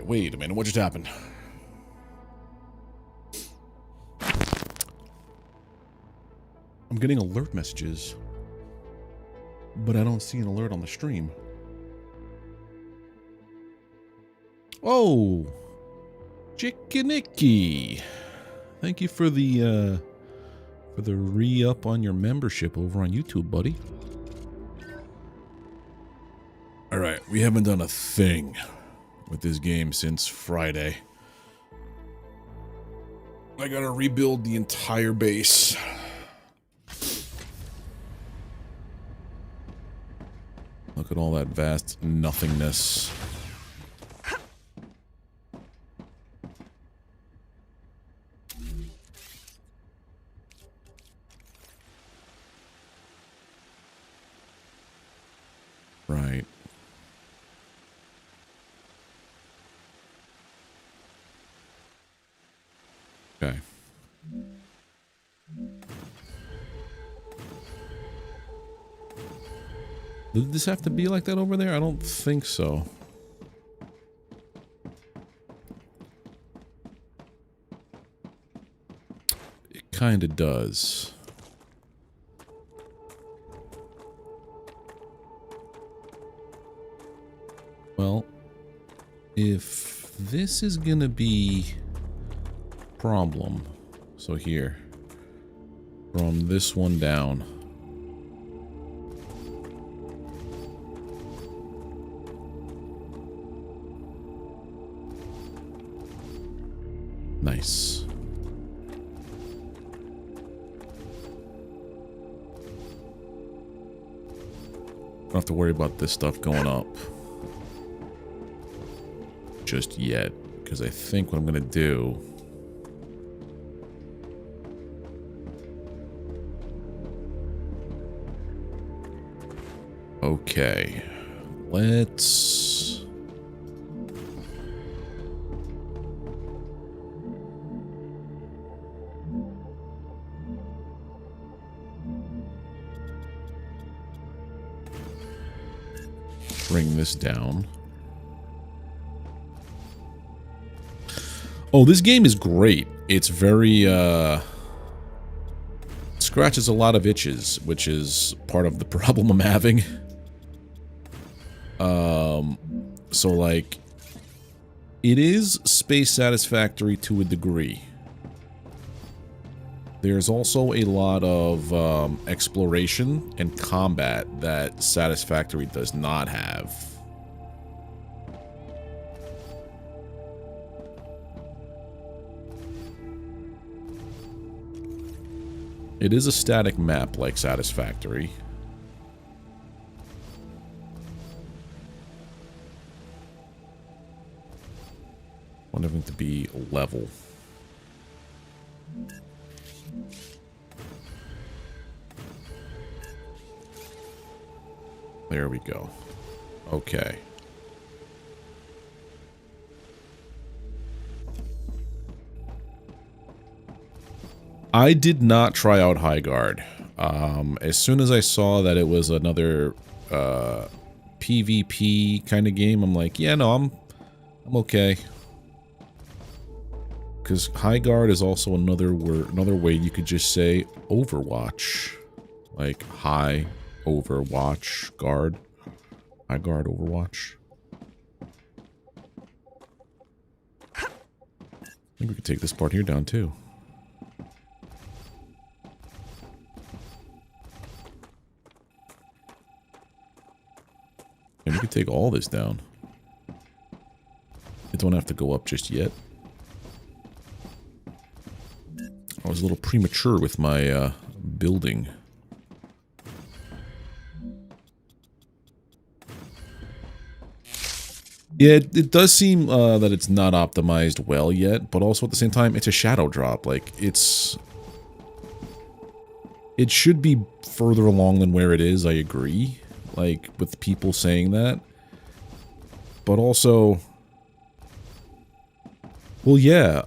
Alright, wait a minute. What just happened? I'm getting alert messages, but I don't see an alert on the stream. Oh, Chickenicky. Thank you for the re-up on your membership over on YouTube, buddy. Alright, we haven't done a thing with this game since Friday. I gotta rebuild the entire base. Look at all that vast nothingness. Right. Okay. Did this have to be like that over there? I don't think so. It kind of does. Well, if this is gonna be a problem, so here, from this one down. Nice. Don't have to worry about this stuff going up just yet, because I think what I'm gonna do okay, let's bring this down. Oh, this game is great. It's very, scratches a lot of itches, which is part of the problem I'm having. So, like, it is space satisfactory to a degree. There's also a lot of exploration and combat that Satisfactory does not have. It is a static map like Satisfactory. Want everything to be level. There we go. Okay. I did not try out High Guard. As soon as I saw that it was another PvP kind of game, I'm like, yeah, no, I'm okay. Because High Guard is also another way you could just say Overwatch, like high Overwatch guard, High Guard Overwatch. I think we could take this part here down too. And we could take all this down. It don't have to go up just yet. I was a little premature with my building. Yeah, it does seem that it's not optimized well yet, but also at the same time, it's a shadow drop. Like, it should be further along than where it is, I agree. Like, with people saying that. But also, well, yeah,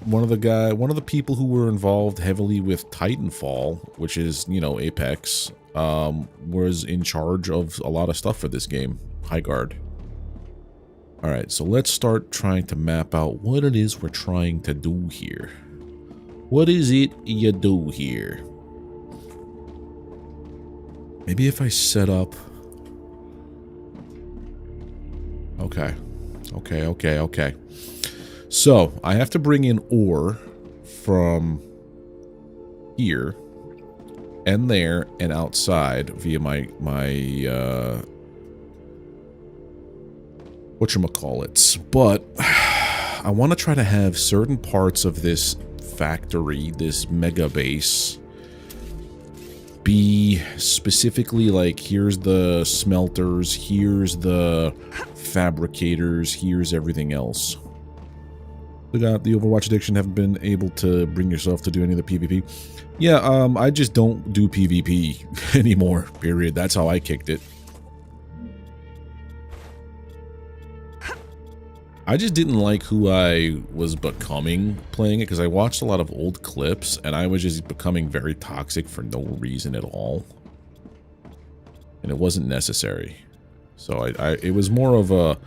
one of the people who were involved heavily with Titanfall, which is, you know, Apex, was in charge of a lot of stuff for this game, High Guard. Alright, so let's start trying to map out what it is we're trying to do here. What is it you do here? Maybe if I set up... Okay. Okay. So, I have to bring in ore from here and there and outside via my whatchamacallits. But I want to try to have certain parts of this factory, this mega base, be specifically like, here's the smelters, here's the fabricators, here's everything else. We got the Overwatch addiction, haven't been able to bring yourself to do any of the PvP. Yeah, I just don't do PvP anymore, period. That's how I kicked it. I just didn't like who I was becoming playing it, because I watched a lot of old clips, and I was just becoming very toxic for no reason at all. And it wasn't necessary. So it was more of a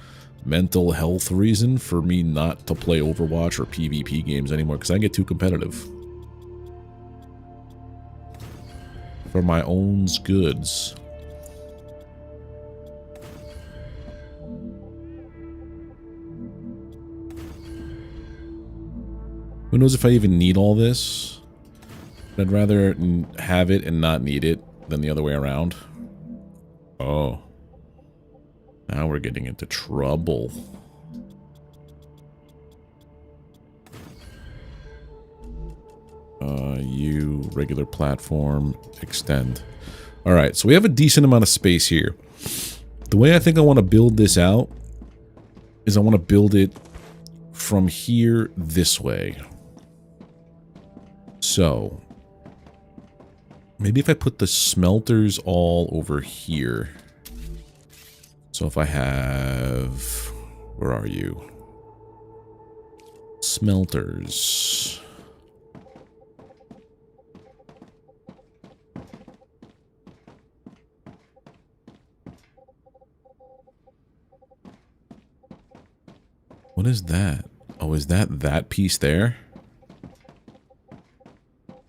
mental health reason for me not to play Overwatch or PvP games anymore, because I get too competitive. For my own goods. Who knows if I even need all this? I'd rather have it and not need it than the other way around. Oh. Now we're getting into trouble. You, regular platform, extend. Alright, so we have a decent amount of space here. The way I think I want to build this out is I want to build it from here this way. So, maybe if I put the smelters all over here. So if I have... Where are you? Smelters. What is that? Oh, is that piece there?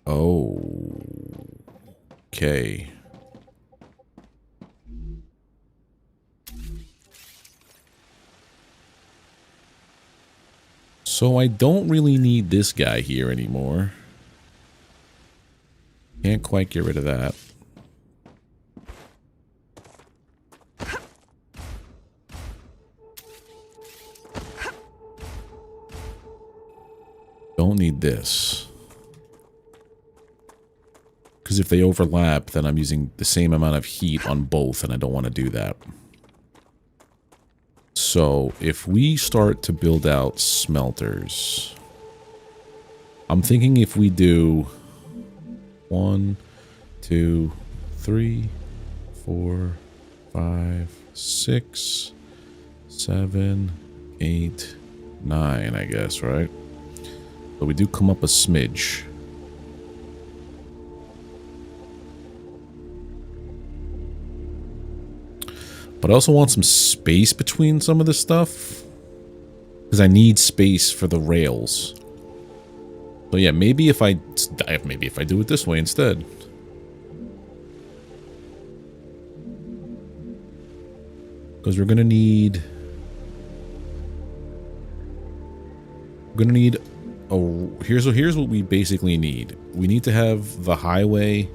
Oh. Okay. So I don't really need this guy here anymore. Can't quite get rid of that. Don't need this. Because if they overlap, then I'm using the same amount of heat on both, and I don't want to do that. So, if we start to build out smelters, I'm thinking if we do 1, 2, 3, 4, 5, 6, 7, 8, 9, I guess, right? But we do come up a smidge. But I also want some space between some of this stuff, because I need space for the rails. So yeah, maybe if I do it this way instead. Because we're gonna need here's what we basically need. We need to have the highway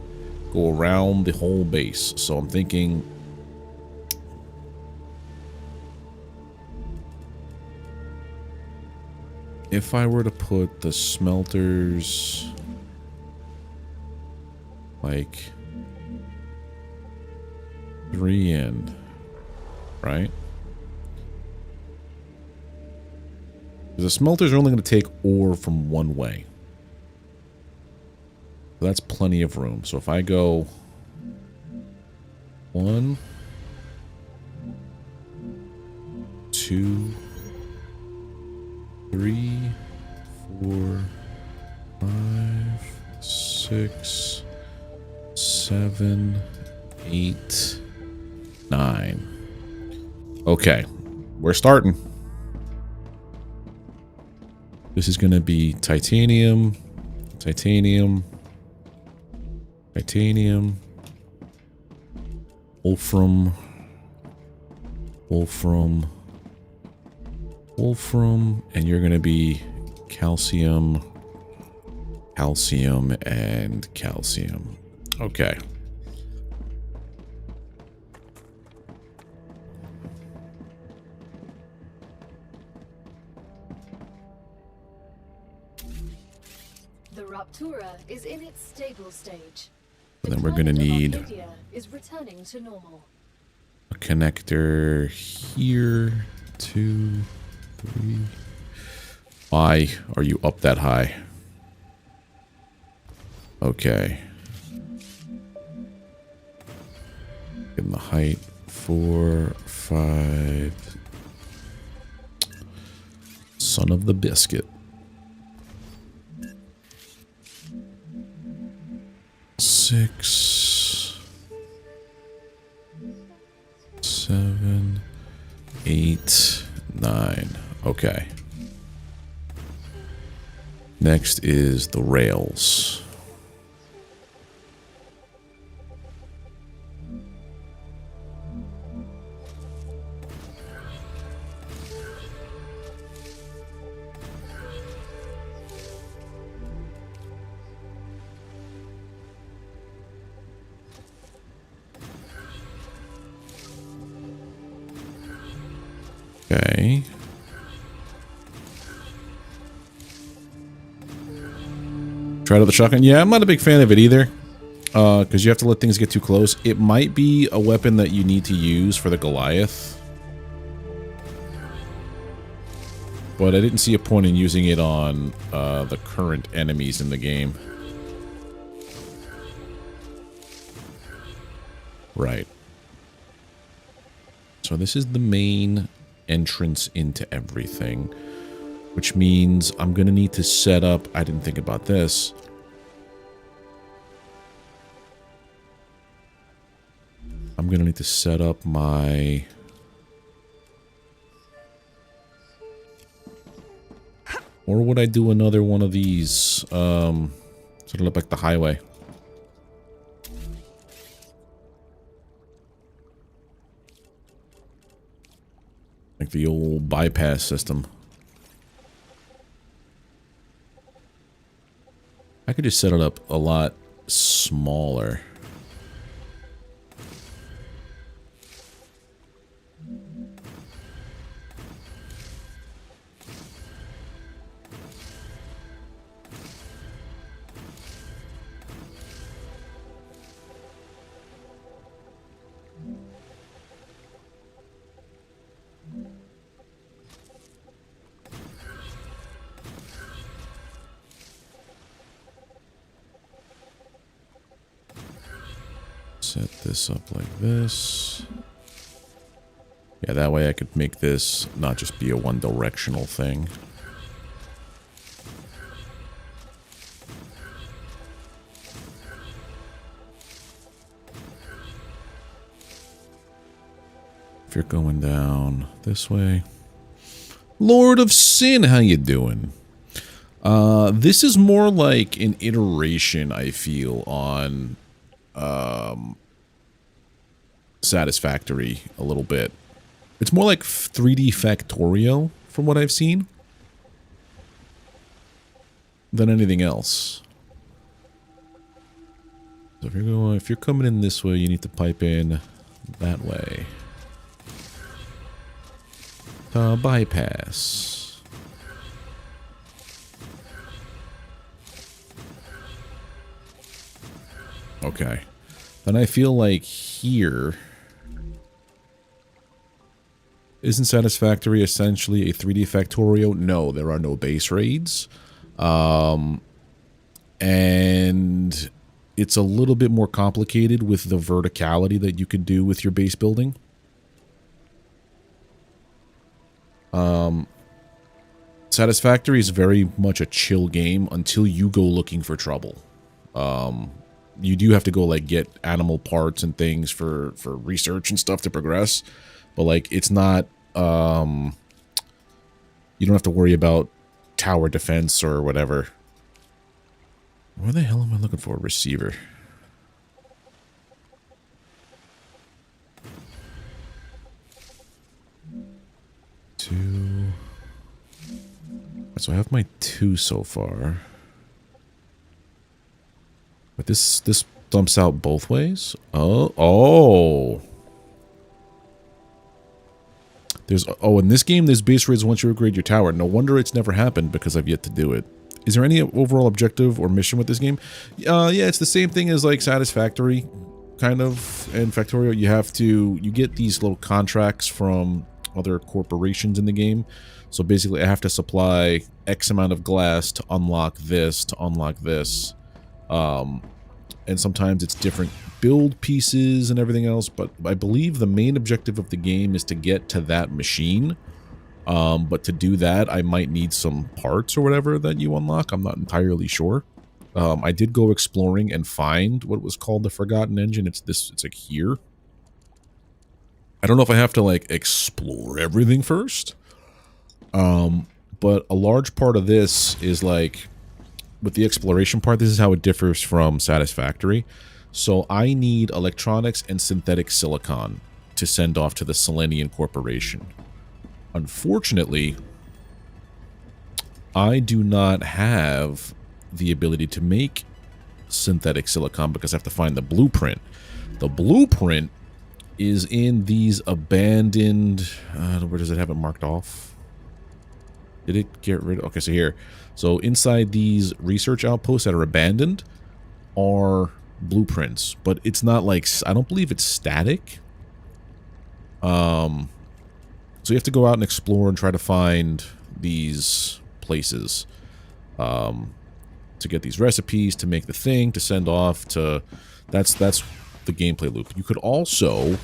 go around the whole base. So I'm thinking, if I were to put the smelters like 3 in, right? The smelters are only going to take ore from one way. So that's plenty of room. So if I go 1, 2, 3, 4, 5, 6, 7, 8, 9. Okay, we're starting. This is going to be titanium, titanium, titanium, wolfram, wolfram, wolfram, and you're going to be calcium, calcium, and calcium. Okay. The Raptura is in its stable stage. And then we're going to need is returning to normal. a connector here. 2, 3. Why are you up that high? Okay. In the height 4, 5. Son of the biscuit. 6, 7, 8, 9. Okay. Next is the rails. Okay. Tried out the shotgun. Yeah, I'm not a big fan of it either. Because you have to let things get too close. It might be a weapon that you need to use for the Goliath. But I didn't see a point in using it on the current enemies in the game. Right. So this is the main entrance into everything, which means I'm going to need to set up... I didn't think about this. I'm going to need to set up my... Or would I do another one of these? So it'll look like the highway. Like the old bypass system. I could just set it up a lot smaller. Set this up like this. Yeah, that way I could make this not just be a one-directional thing. If you're going down this way. Lord of Sin, how you doing? This is more like an iteration, I feel, on Satisfactory a little bit. It's more like 3D Factorio from what I've seen than anything else. So if you're coming in this way, you need to pipe in that way. Bypass. Okay. Then I feel like here... Isn't Satisfactory essentially a 3D Factorio? No, there are no base raids. And it's a little bit more complicated with the verticality that you could do with your base building. Satisfactory is very much a chill game until you go looking for trouble. You do have to go like get animal parts and things for research and stuff to progress, but like it's not you don't have to worry about tower defense or whatever. Where the hell am I looking for? Receiver. Two. So I have my 2 so far. But this dumps out both ways? Oh. In this game, there's base raids once you upgrade your tower. No wonder it's never happened because I've yet to do it. Is there any overall objective or mission with this game? Yeah, it's the same thing as like Satisfactory, kind of, and Factorio. You get these little contracts from other corporations in the game. So basically, I have to supply X amount of glass to unlock this, and sometimes it's different build pieces and everything else, but I believe the main objective of the game is to get to that machine. But to do that, I might need some parts or whatever that you unlock. I'm not entirely sure. I did go exploring and find what was called the Forgotten Engine. It's like here. I don't know if I have to like explore everything first. But a large part of this is like, with the exploration part, this is how it differs from Satisfactory. So I need electronics and synthetic silicon to send off to the Selenian Corporation. Unfortunately, I do not have the ability to make synthetic silicon because I have to find the blueprint. The blueprint is in these abandoned... where does it have it marked off? Did it get rid of... Okay, so here. So inside these research outposts that are abandoned are blueprints, but it's not like... I don't believe it's static. So you have to go out and explore and try to find these places to get these recipes, to make the thing, to send off to... That's the gameplay loop. You could also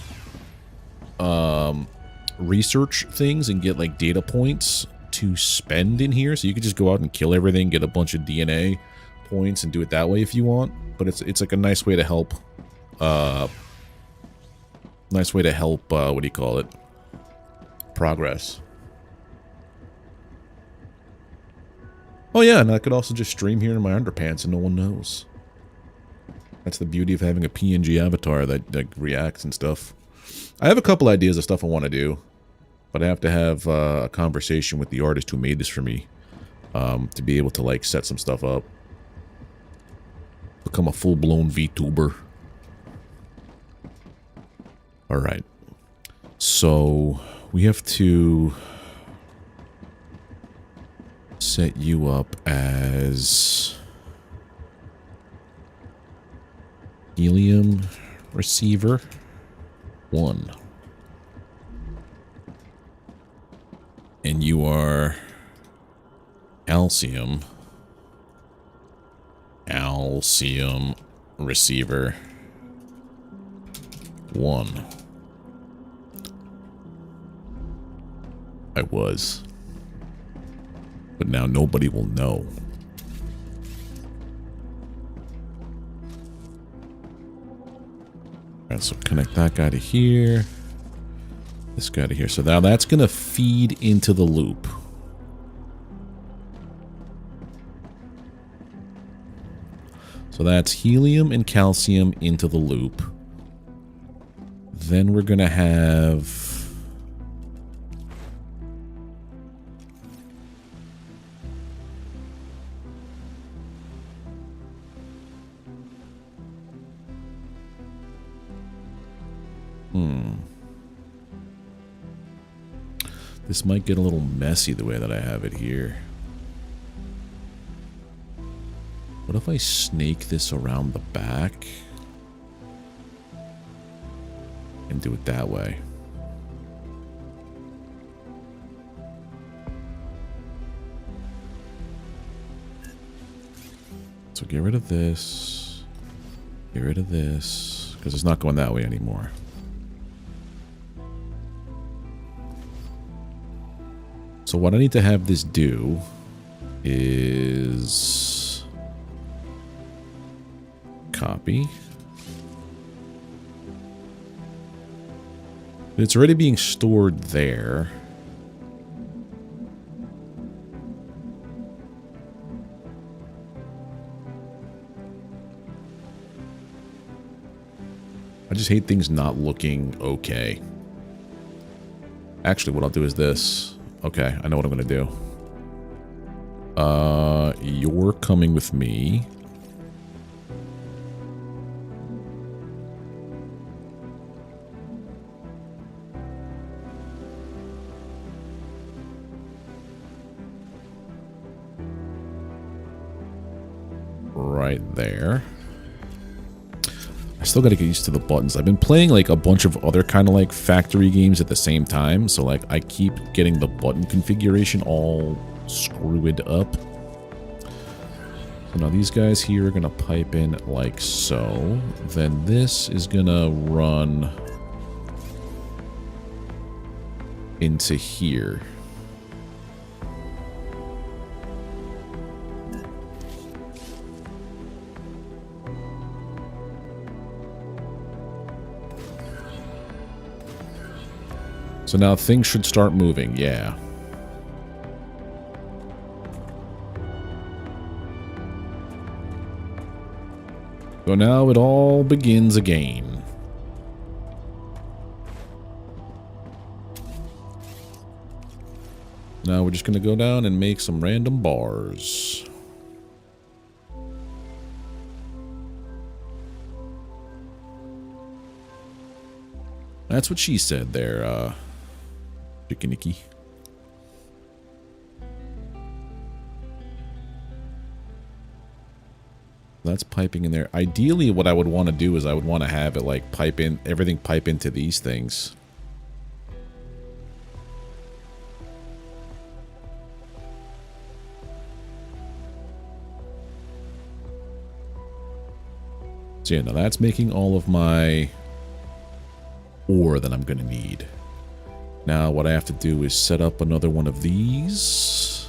research things and get like data points to spend in here. So you could just go out and kill everything, get a bunch of DNA points and do it that way if you want. But it's like a nice way to help what do you call it? Progress. Oh yeah, and I could also just stream here in my underpants and no one knows. That's the beauty of having a PNG avatar that reacts and stuff. I have a couple ideas of stuff I want to do, but I have to have a conversation with the artist who made this for me to be able to like set some stuff up. Become a full-blown VTuber. Alright. So we have to set you up as helium receiver 1. And you are calcium receiver 1. I was. But now nobody will know. Alright, so connect that guy to here. This guy to here. So now that's going to feed into the loop. So that's helium and calcium into the loop. Then we're going to have... This might get a little messy the way that I have it here. What if I snake this around the back and do it that way? So get rid of this. Get rid of this. Because it's not going that way anymore. So what I need to have this do is copy. It's already being stored there. just hate things not looking okay. Actually, what I'll do is this. Okay, I know what I'm going to do. You're coming with me. Right there. I still got to get used to the buttons. I've been playing like a bunch of other kind of like factory games at the same time, so like I keep getting the button configuration all screwed up. So now these guys here are gonna pipe in like so. Then this is gonna run into here. So now things should start moving, yeah. So now it all begins again. Now we're just going to go down and make some random bars. That's what she said there, Chickenicky. That's piping in there. Ideally, what I would want to do is I would want to have it like pipe in, everything pipe into these things. So yeah, now that's making all of my ore that I'm going to need. Now what I have to do is set up another one of these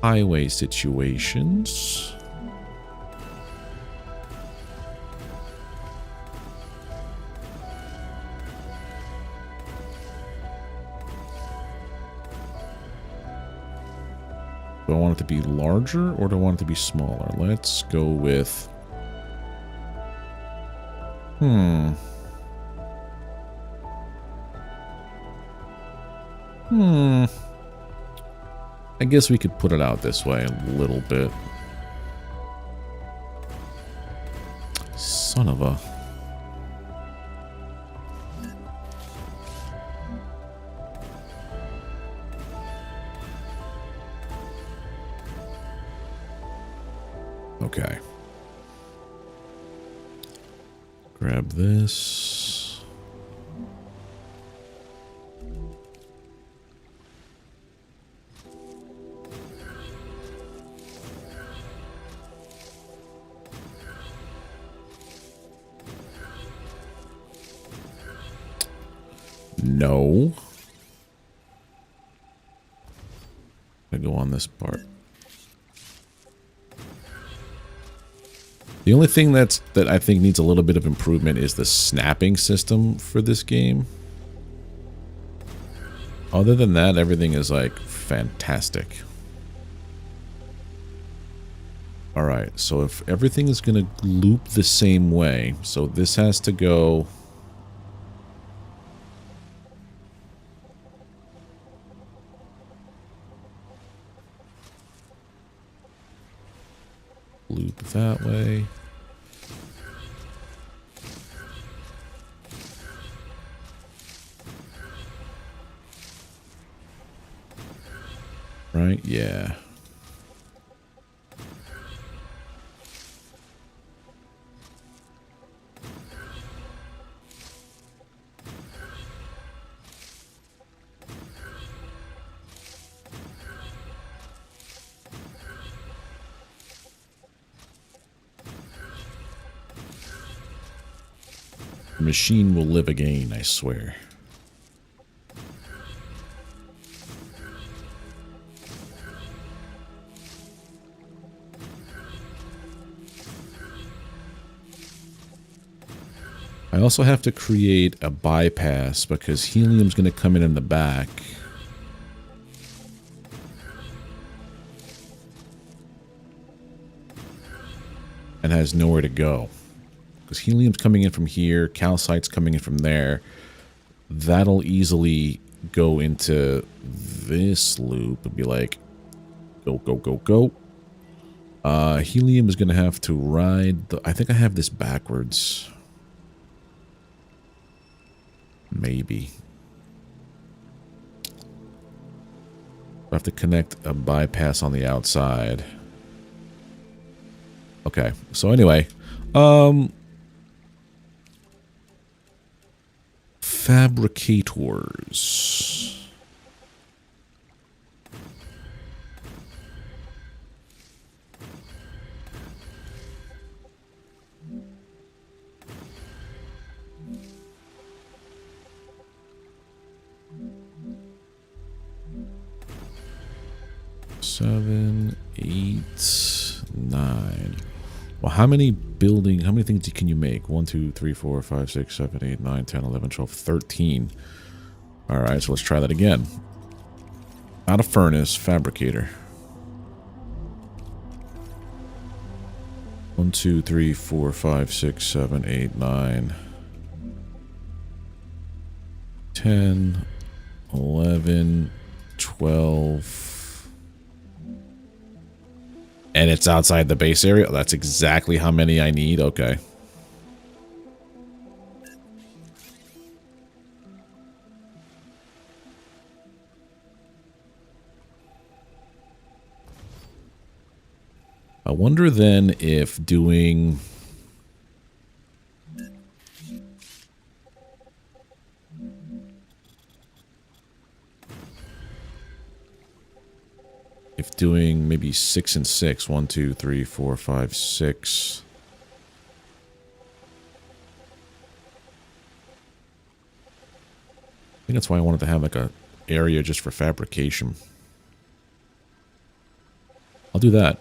highway situations. Do I want it to be larger or do I want it to be smaller? Let's go with... I guess we could put it out this way a little bit. Son of a... Okay. Grab this. No. I go on this part. The only thing that I think needs a little bit of improvement is the snapping system for this game. Other than that, everything is like fantastic. Alright, so if everything is going to loop the same way, so this has to go... loop that way. Right? Yeah. The machine will live again, I swear. I also have to create a bypass because helium's going to come in the back. And has nowhere to go. Because helium's coming in from here, calcite's coming in from there. That'll easily go into this loop and be like, go, go, go, go. Helium is going to have to ride the... I think I have this backwards. Maybe. I have to connect a bypass on the outside. Okay, so anyway, fabricators. Seven, 8, 9. Well, how many things can you make? 1, 2, 3, 4, 5, 6, 7, 8, 9, 10, 11, 12, 13. All right, so let's try that again. Out of furnace, fabricator. 1, 2, 3, 4, 5, 6, 7, 8, 9, 10, 11, 12. And it's outside the base area? That's exactly how many I need? Okay. I wonder then if doing... If doing maybe 6 and 6. 1, 2, 3, 4, 5, 6. I think that's why I wanted to have like a area just for fabrication. I'll do that.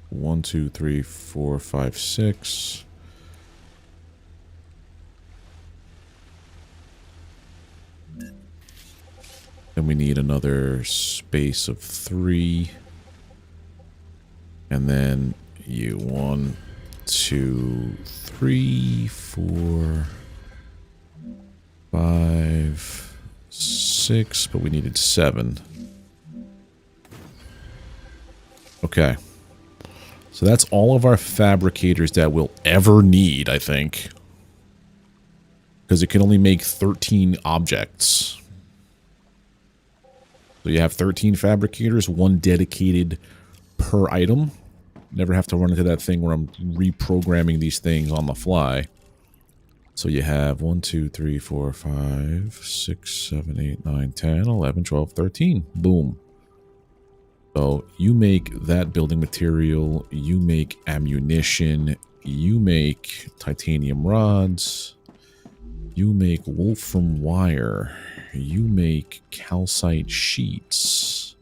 One, 2, 3, 4, 5, 6. Then we need another space of 3. And then you 1, 2, 3, 4, 5, 6, but we needed 7. Okay. So that's all of our fabricators that we'll ever need, I think. Because it can only make 13 objects. So you have 13 fabricators, 1 dedicated per item. Never have to run into that thing where I'm reprogramming these things on the fly. So you have 1, 2, 3, 4, 5, 6, 7, 8, 9, 10, 11, 12, 13. Boom. So you make that building material, you make ammunition, you make titanium rods, you make wolfram wire, you make calcite sheets,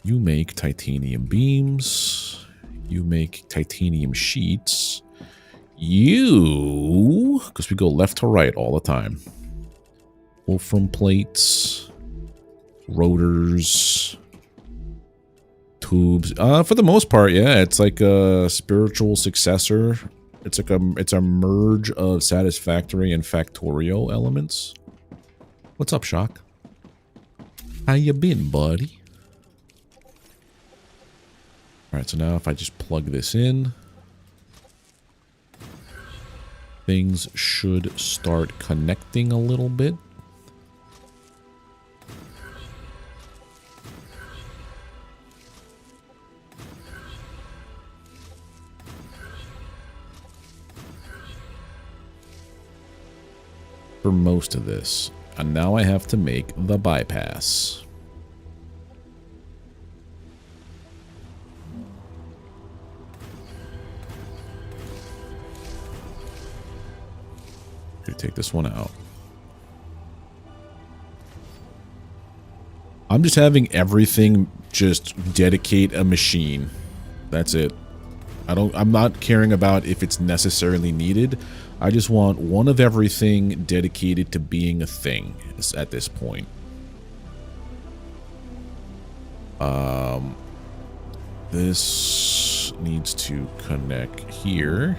you make titanium beams, you make titanium sheets, because we go left to right all the time, wolfram plates, rotors, tubes. For the most part, yeah, it's like a spiritual successor. It's like it's a merge of satisfactory and factorial elements. What's up, Shock? How you been, buddy? Alright, so now if I just plug this in, things should start connecting a little bit. For most of this. And now I have to make the bypass. We take this one out. I'm just having everything just dedicate a machine. That's it. I'm not caring about if it's necessarily needed. I just want one of everything dedicated to being a thing at this point. This needs to connect here.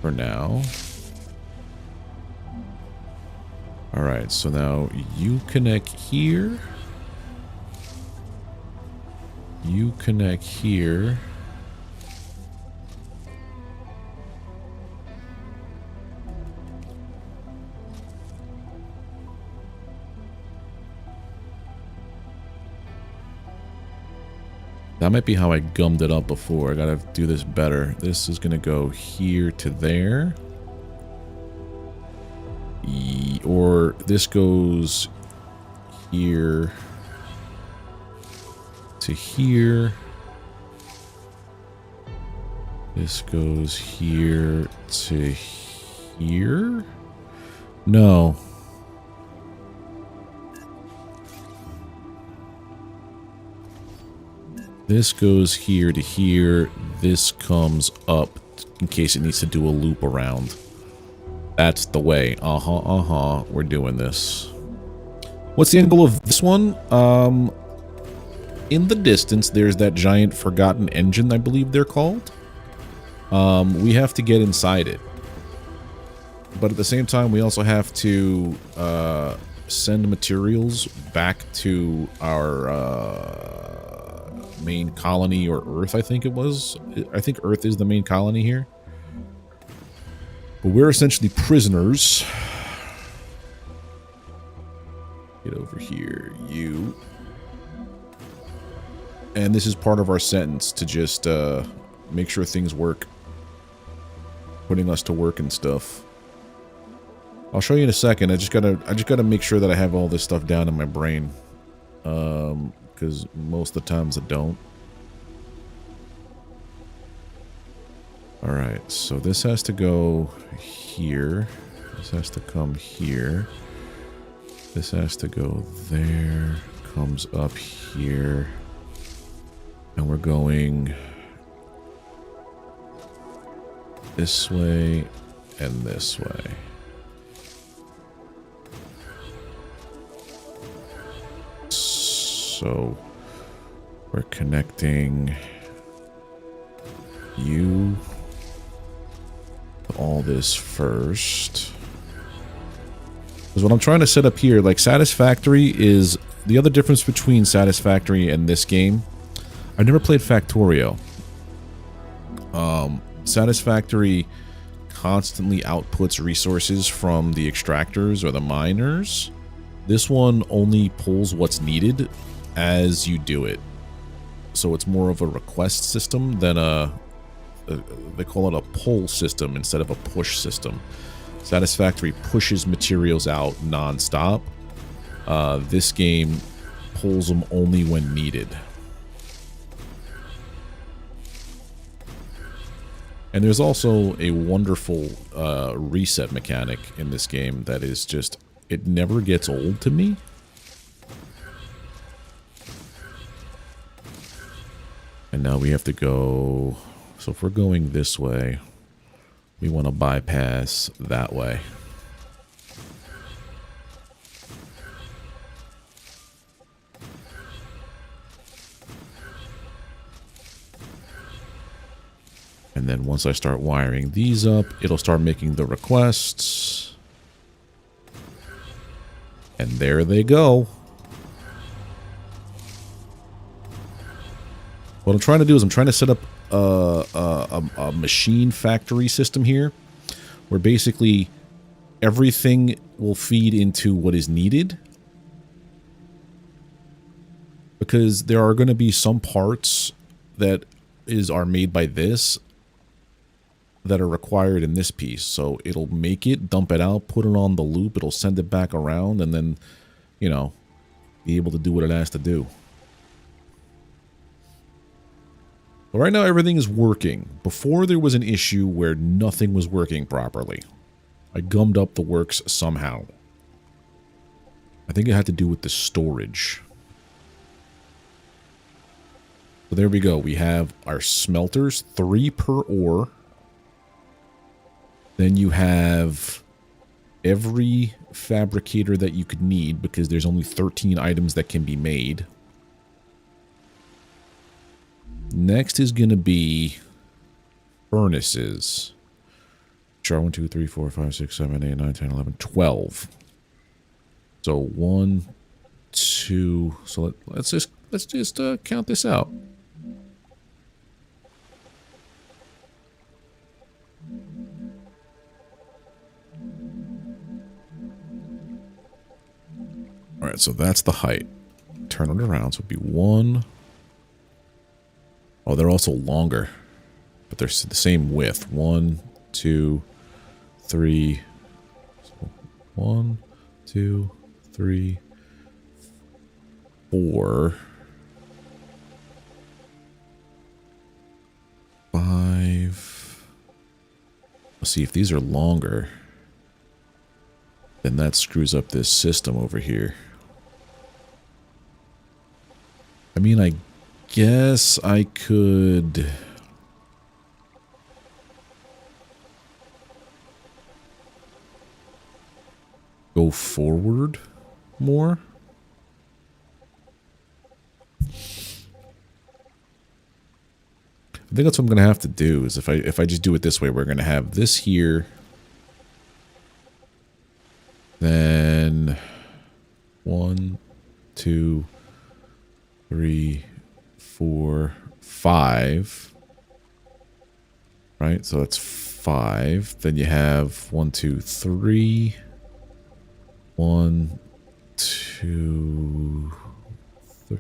For now. Alright, so now you connect here. You connect here. That might be how I gummed it up before. I gotta do this better. This is gonna go here to there. Or this goes here to here. This goes here to here. No. This goes here to here. This comes up in case it needs to do a loop around. That's the way. We're doing this. What's the end goal of this one? In the distance, there's that giant forgotten engine, I believe they're called. We have to get inside it. But at the same time, we also have to send materials back to our main colony, or Earth, I think it was. I think Earth is the main colony here. But we're essentially prisoners. Get over here, you. And this is part of our sentence to just make sure things work. Putting us to work and stuff. I'll show you in a second. I just gotta make sure that I have all this stuff down in my brain. Because most of the times I don't. Alright, so this has to go here. This has to come here. This has to go there. Comes up here. And we're going this way and this way. So we're connecting you to all this first. Because what I'm trying to set up here, like Satisfactory is the other difference between Satisfactory and this game. I've never played Factorio. Satisfactory constantly outputs resources from the extractors or the miners. This one only pulls what's needed as you do it. So it's more of a request system than they call it a pull system instead of a push system. Satisfactory pushes materials out non-stop. This game pulls them only when needed. And there's also a wonderful reset mechanic in this game that is just, it never gets old to me. And now we have to go, so if we're going this way, we want to bypass that way. And then once I start wiring these up, it'll start making the requests. And there they go. What I'm trying to do is I'm trying to set up a machine factory system here, where basically everything will feed into what is needed. Because there are going to be some parts that are made by this that are required in this piece. So it'll make it, dump it out, put it on the loop, it'll send it back around, and then, you know, be able to do what it has to do. But right now everything is working. Before there was an issue where nothing was working properly. I gummed up the works somehow. I think it had to do with the storage. So there we go. We have our smelters, 3 per ore. Then you have every fabricator that you could need because there's only 13 items that can be made. Next is going to be furnaces. Which are 1, 2, 3, 4, 5, 6, 7, 8, 9, 10, 11, 12. So 1, 2. So let's just count this out. All right, so that's the height. Turn it around, so it'd be 1. Oh, they're also longer, but they're the same width. 1, 2, 3. So 1, 2, 3, 4, 5. Let's see if these are longer. Then that screws up this system over here. I mean, I guess I could go forward more. I think that's what I'm going to have to do is if I just do it this way, we're going to have this here. Then 1, 2, 3, 4, 5. Right? So that's 5. Then you have 1, 2, 3. 1, 2, 3.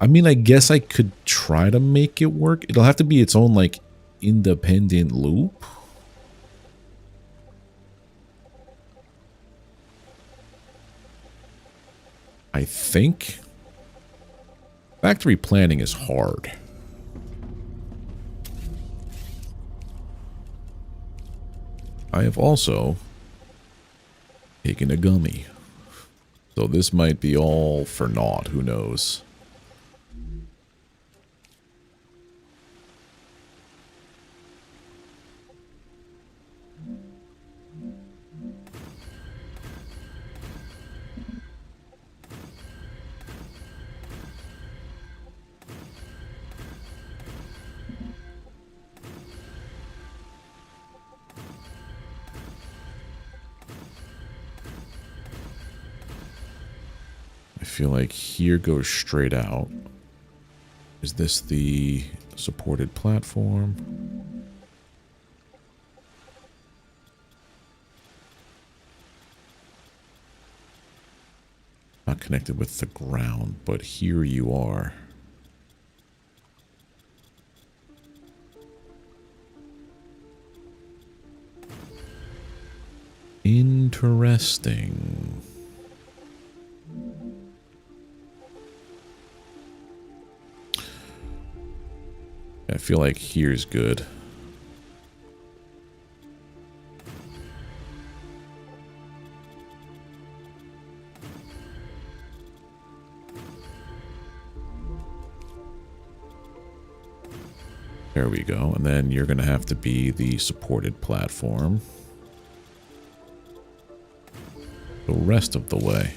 I mean, I guess I could try to make it work. It'll have to be its own, like, independent loop. I think. Factory planning is hard. I have also taken a gummy. So this might be all for naught. Who knows? I feel like here goes straight out. Is this the supported platform? Not connected with the ground, but here you are. Interesting. I feel like here's good. There we go. And then you're going to have to be the supported platform the rest of the way.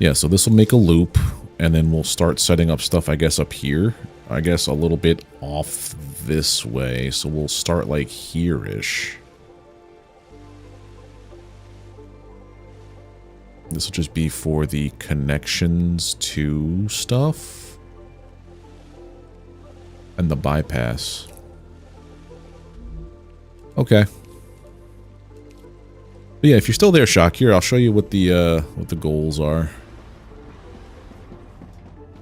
Yeah, so this will make a loop. And then we'll start setting up stuff, I guess, up here. I guess a little bit off this way. So we'll start like here-ish. This will just be for the connections to stuff. And the bypass. Okay. But yeah, if you're still there, Shock, here, I'll show you what the goals are.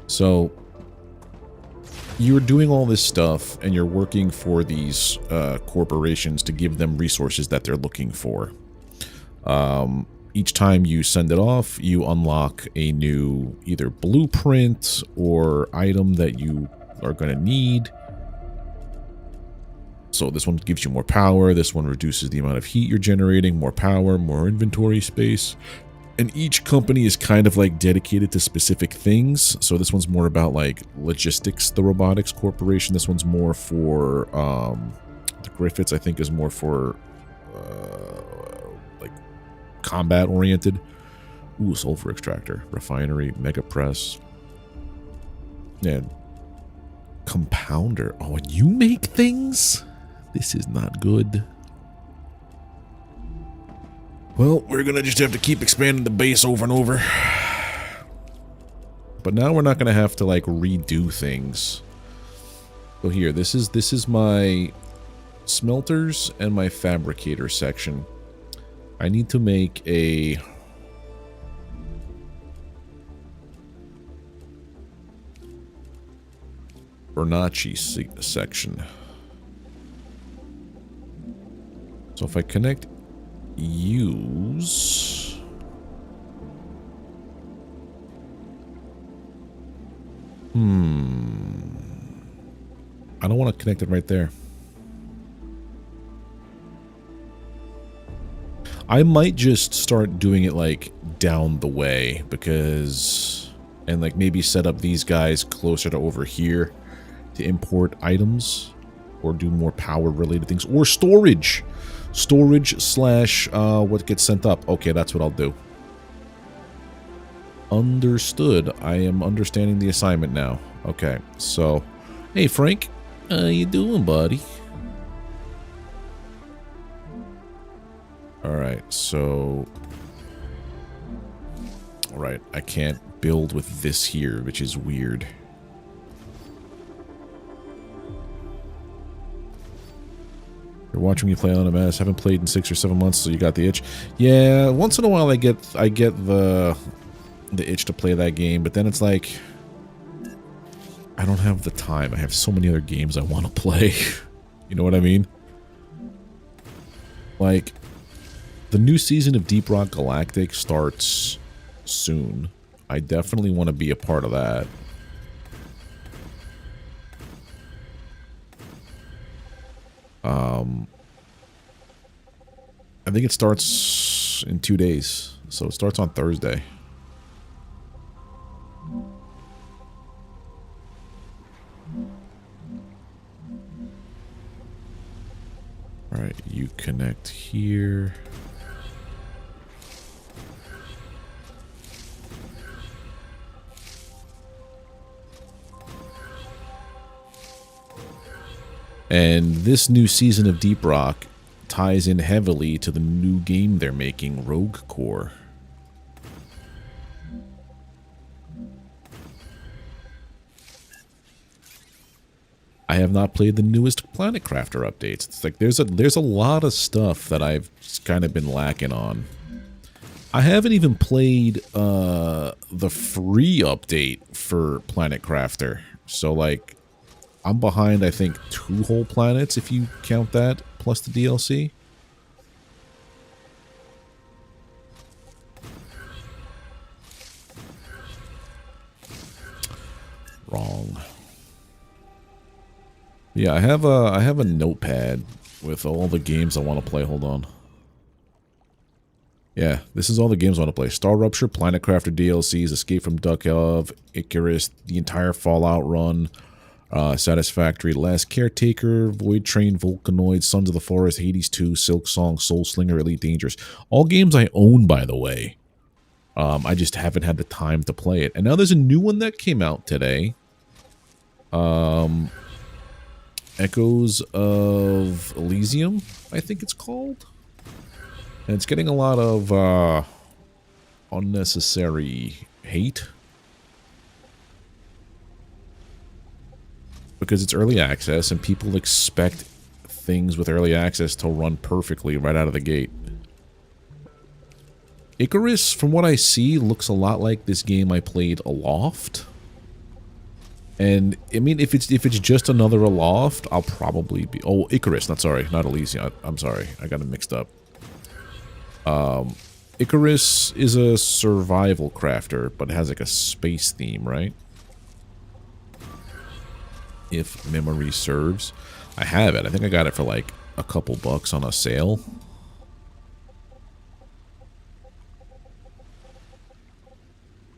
So, you're doing all this stuff, and you're working for these corporations to give them resources that they're looking for. Each time you send it off, you unlock a new either blueprint or item that you are going to need. So this one gives you more power, this one reduces the amount of heat you're generating, more power, more inventory space. And each company is kind of like dedicated to specific things. So this one's more about like logistics, the robotics corporation. This one's more for The Griffiths, I think, is more for, like, combat-oriented. Ooh, sulfur extractor, refinery, mega press. And compounder. Oh, and you make things? This is not good. Well, we're gonna just have to keep expanding the base over and over. But now we're not gonna have to, like, redo things. So here, this is my smelters and my fabricator section. I need to make a Bernacchi section. So if I connect use, I don't want to connect it right there. I might just start doing it like down the way because, and like maybe set up these guys closer to over here to import items or do more power related things or storage slash what gets sent up. Okay, that's what I'll do. Understood. I am understanding the assignment now. Okay, so hey Frank, how you doing, buddy? Alright, so alright, I can't build with this here, which is weird. You're watching me play on a mess. Haven't played in 6 or 7 months, so you got the itch. Yeah, once in a while I get the itch to play that game, but then it's like I don't have the time. I have so many other games I want to play. You know what I mean? Like, the new season of Deep Rock Galactic starts soon. I definitely want to be a part of that. I think it starts in 2 days, so it starts on Thursday. Alright, you connect here. And this new season of Deep Rock ties in heavily to the new game they're making, Rogue Core. I have not played the newest Planet Crafter updates. It's like there's a lot of stuff that I've kind of been lacking on. I haven't even played the free update for Planet Crafter. So like I'm behind, I think, 2 whole planets if you count that plus the DLC. Wrong. Yeah, I have a notepad with all the games I want to play. Hold on. Yeah, this is all the games I want to play. StarRupture, Planet Crafter DLCs, Escape from Duckov, Icarus, the entire Fallout run, Satisfactory, Last Caretaker, Void Train, Volcanoid, Sons of the Forest, Hades 2, Silk Song, Soul Slinger, Elite Dangerous. All games I own, by the way. I just haven't had the time to play it. And now there's a new one that came out today. Echoes of Elysium, I think it's called. And it's getting a lot of unnecessary hate. Because it's early access and people expect things with early access to run perfectly right out of the gate. Icarus, from what I see, looks a lot like this game I played Aloft. And I mean, if it's just another Aloft, I'll probably be... Oh, Icarus, not Elysium. I'm sorry, I got it mixed up. Icarus is a survival crafter, but it has like a space theme, right? If memory serves. I have it. I think I got it for like a couple bucks on a sale.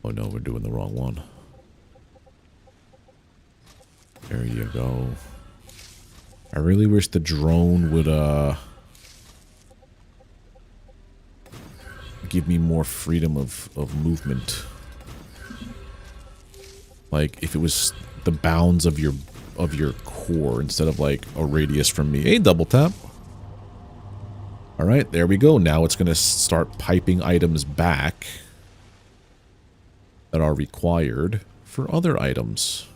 Oh no, we're doing the wrong one. There you go. I really wish the drone would give me more freedom of movement. Like if it was the bounds of your core instead of like a radius from me. Hey, double tap. All right, there we go. Now it's going to start piping items back that are required for other items.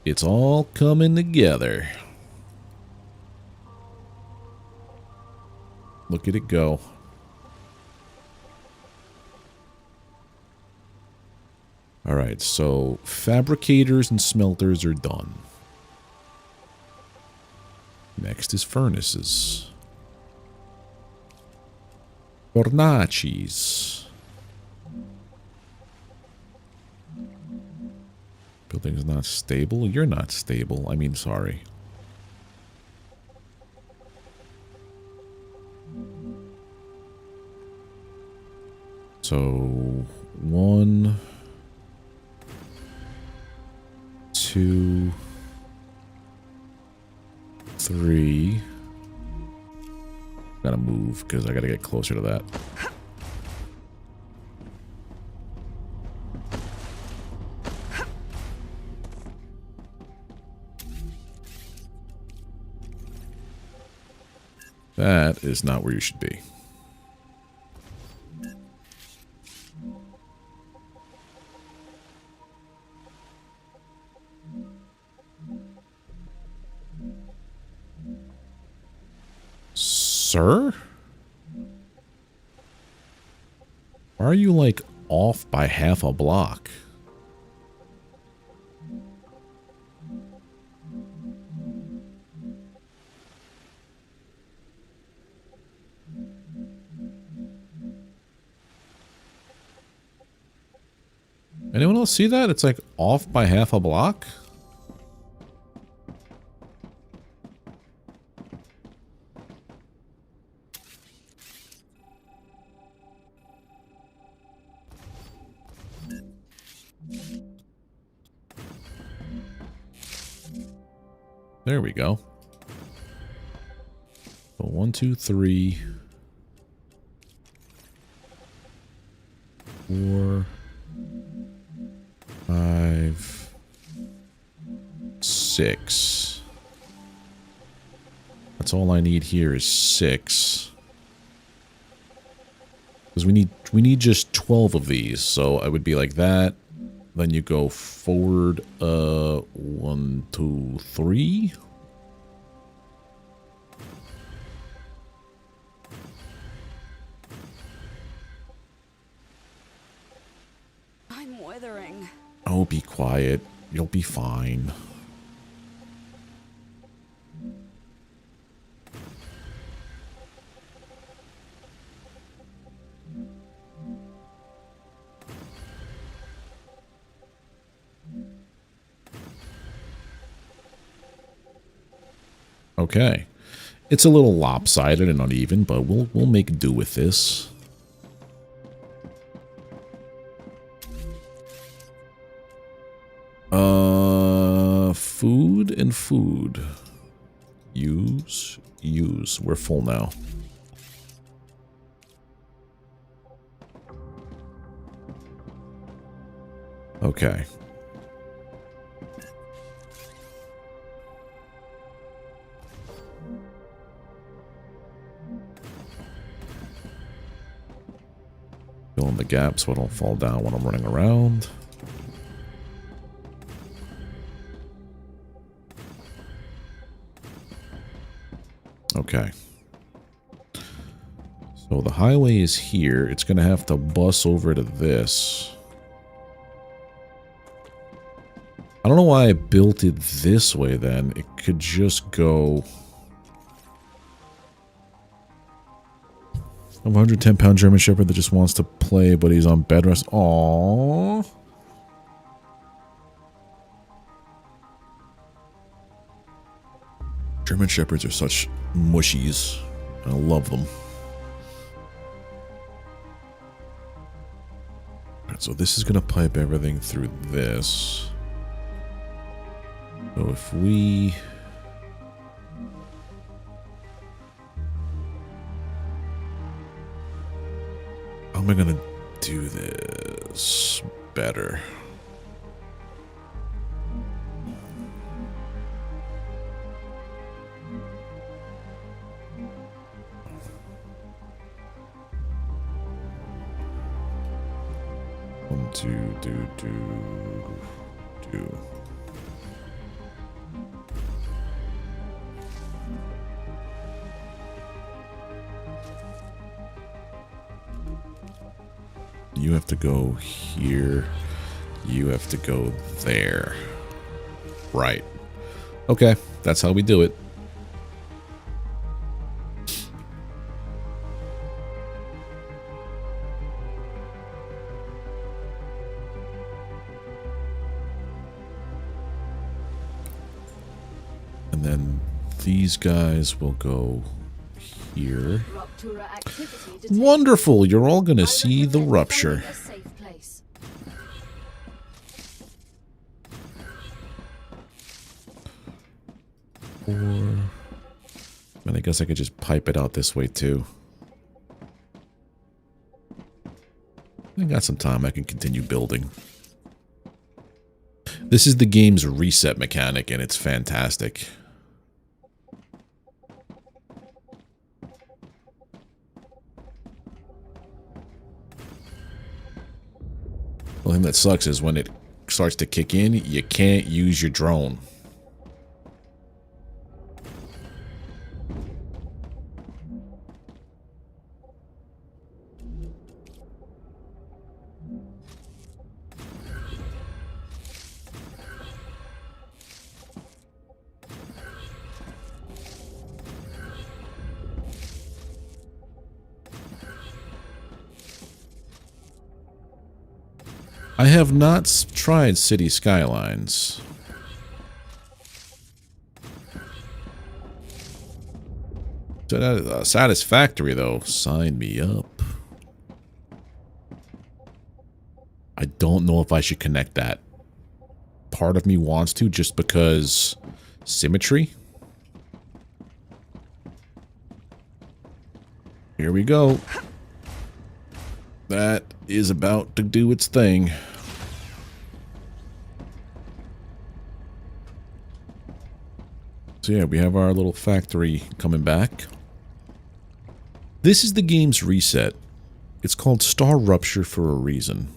It's all coming together. Look at it go. All right, so fabricators and smelters are done. Next is furnaces. Fornaces. Building is not stable. You're not stable. I mean, sorry. So, 1, 2, 3. Gotta move because I gotta get closer to that. That is not where you should be. Sir? Why are you, like, off by half a block? Anyone else see that? It's like off by half a block? There we go. So 1, 2, 3, 4, 5, 6. That's all I need here is 6. Because we need just 12 of these, so I would be like that. Then you go forward 1, 2, 3. I'm withering. Oh, be quiet. You'll be fine. Okay. It's a little lopsided and uneven, but we'll make do with this. Food and food. Use. We're full now. Okay. Fill in the gap so I don't fall down when I'm running around. Okay. So the highway is here. It's going to have to bus over to this. I don't know why I built it this way then. It could just go... A 110-pound German Shepherd that just wants to play, but he's on bed rest. Aww. German Shepherds are such mushies. I love them. Alright, so this is going to pipe everything through this. So if we... How am I going to do this better? One, two, do. You have to go here. You have to go there. Right. Okay, that's how we do it. And then these guys will go here. Wonderful! You're all going to see the rupture. And I guess I could just pipe it out this way too. I got some time. I can continue building. This is the game's reset mechanic, and it's fantastic. The thing that sucks is when it starts to kick in, you can't use your drone. I have not tried City Skylines. Satisfactory, though. Sign me up. I don't know if I should connect that. Part of me wants to, just because symmetry. Here we go. That is about to do its thing. So yeah, we have our little factory coming back. This is the game's reset. It's called StarRupture for a reason.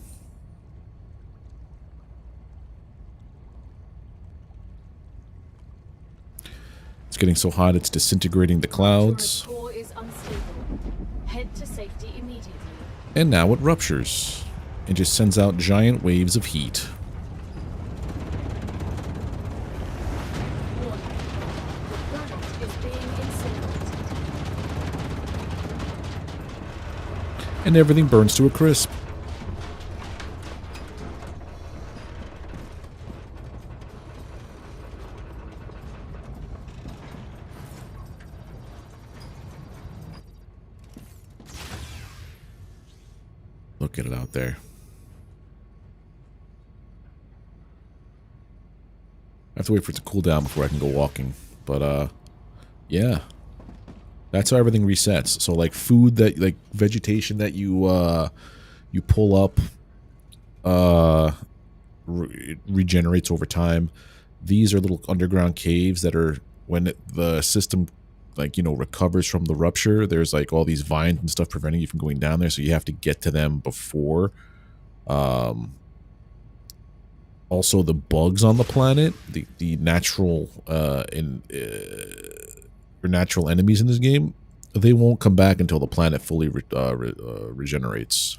It's getting so hot it's disintegrating the clouds. Head to safety immediately. And now it ruptures. It just sends out giant waves of heat. And everything burns to a crisp. Look at it out there. I have to wait for it to cool down before I can go walking. But, yeah. That's how everything resets. So, like, food that, like, vegetation that you, you pull up, it regenerates over time. These are little underground caves that are, when the system, like, you know, recovers from the rupture, there's, like, all these vines and stuff preventing you from going down there, so you have to get to them before. Also, the bugs on the planet, the natural, natural enemies in this game, they won't come back until the planet fully regenerates.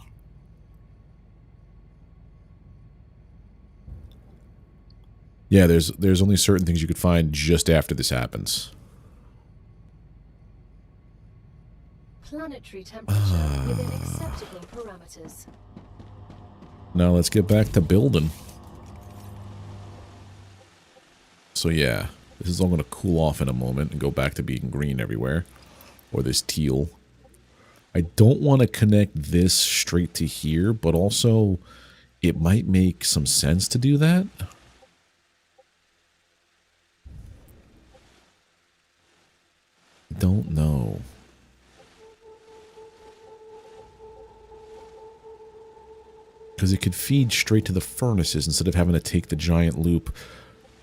Yeah, there's only certain things you could find just after this happens. Planetary temperature within acceptable parameters. Now let's get back to building. So yeah, this is all going to cool off in a moment and go back to being green everywhere. Or this teal. I don't want to connect this straight to here, but also it might make some sense to do that. because it could feed straight to the furnaces instead of having to take the giant loop.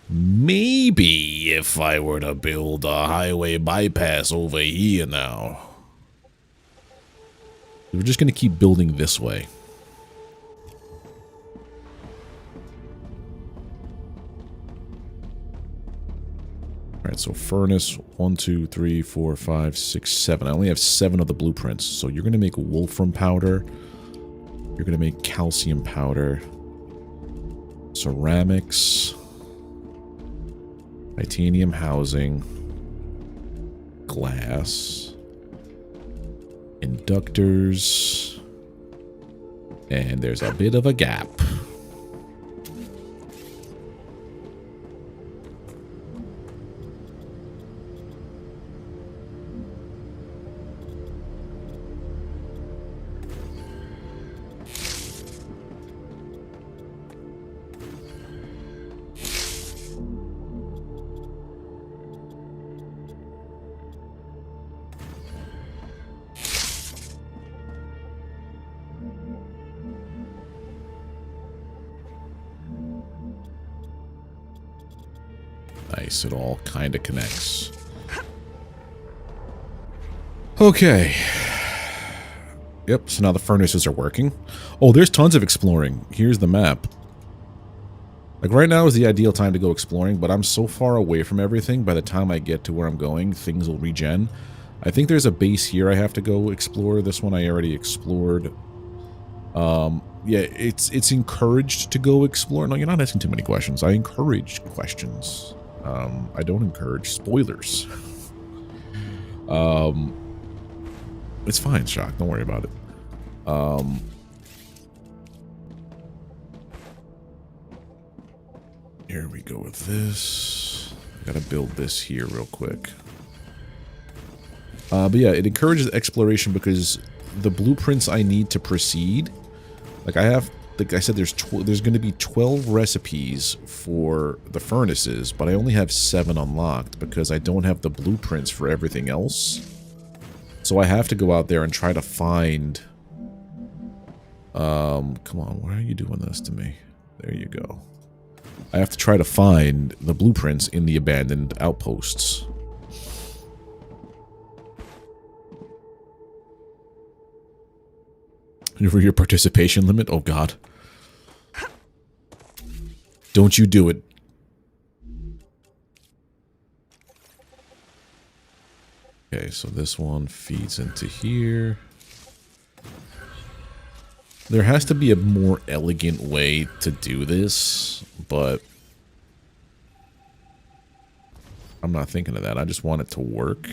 Maybe if I were to build a highway bypass over here now. We're just going to keep building this way. Alright, so furnace 1, 2, 3, 4, 5, 6, 7. I only have 7 of the blueprints. So you're going to make wolfram powder. You're going to make calcium powder. Ceramics. Titanium housing. Glass. Inductors. And there's a bit of a gap. Nice, it all kind of connects. Okay. Yep, so now the furnaces are working. Oh, there's tons of exploring. Here's the map. Like, right now is the ideal time to go exploring, but I'm so far away from everything, by the time I get to where I'm going, things will regen. I think there's a base here I have to go explore. This one I already explored. Yeah, it's encouraged to go explore. No, you're not asking too many questions. I encourage questions. I don't encourage spoilers. It's fine, Shock. Don't worry about it. Here we go with this. I gotta build this here real quick. But yeah, it encourages exploration because the blueprints I need to proceed, like I have, like I said, there's going to be 12 recipes for the furnaces, but I only have 7 unlocked because I don't have the blueprints for everything else. So I have to go out there and try to find... come on, why are you doing this to me? There you go. I have to try to find the blueprints in the abandoned outposts. For your participation limit? Oh god. Don't you do it. Okay, so this one feeds into here. There has to be a more elegant way to do this, but I'm not thinking of that. I just want it to work.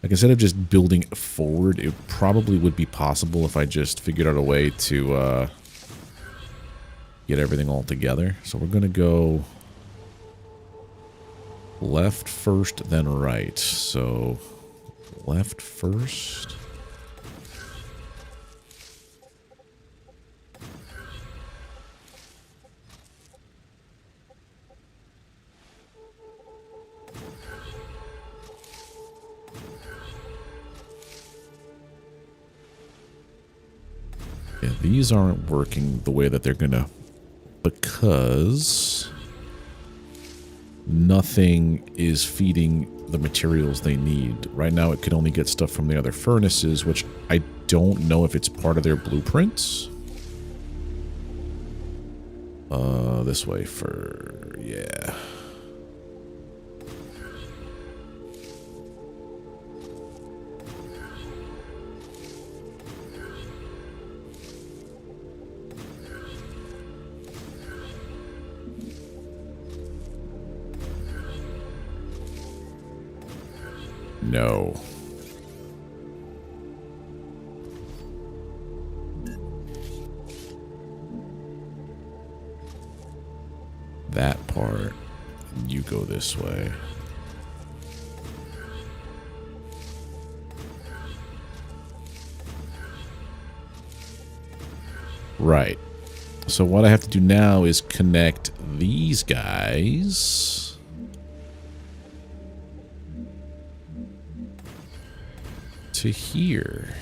Like, instead of just building forward, it probably would be possible if I just figured out a way to get everything all together. So we're going to go left first, then right. So left first. Yeah, these aren't working the way that they're gonna, because nothing is feeding the materials they need. Right now it could only get stuff from the other furnaces, which I don't know if it's part of their blueprints. This way for, yeah. No. That part, you go this way. Right. So what I have to do now is connect these guys to here.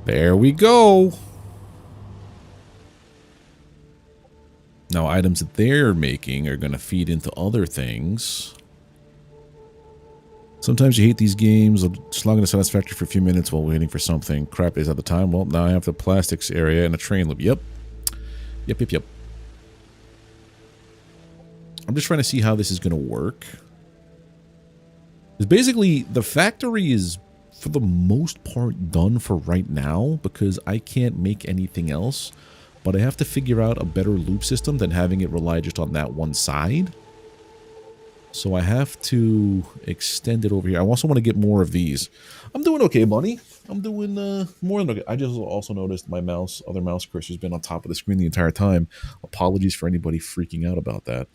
There we go. Now, items that they're making are going to feed into other things. Sometimes you hate these games. Just logging to Satisfactory for a few minutes while waiting for something. Crap is at the time. Well, now I have the plastics area and a train loop. Yep. Yep. I'm just trying to see how this is going to work. Because basically, the factory is, for the most part, done for right now. Because I can't make anything else. But I have to figure out a better loop system than having it rely just on that one side. So I have to extend it over here. I also want to get more of these. I'm doing okay, bunny. I'm doing more than okay. I just also noticed my other mouse cursor's been on top of the screen the entire time. Apologies for anybody freaking out about that.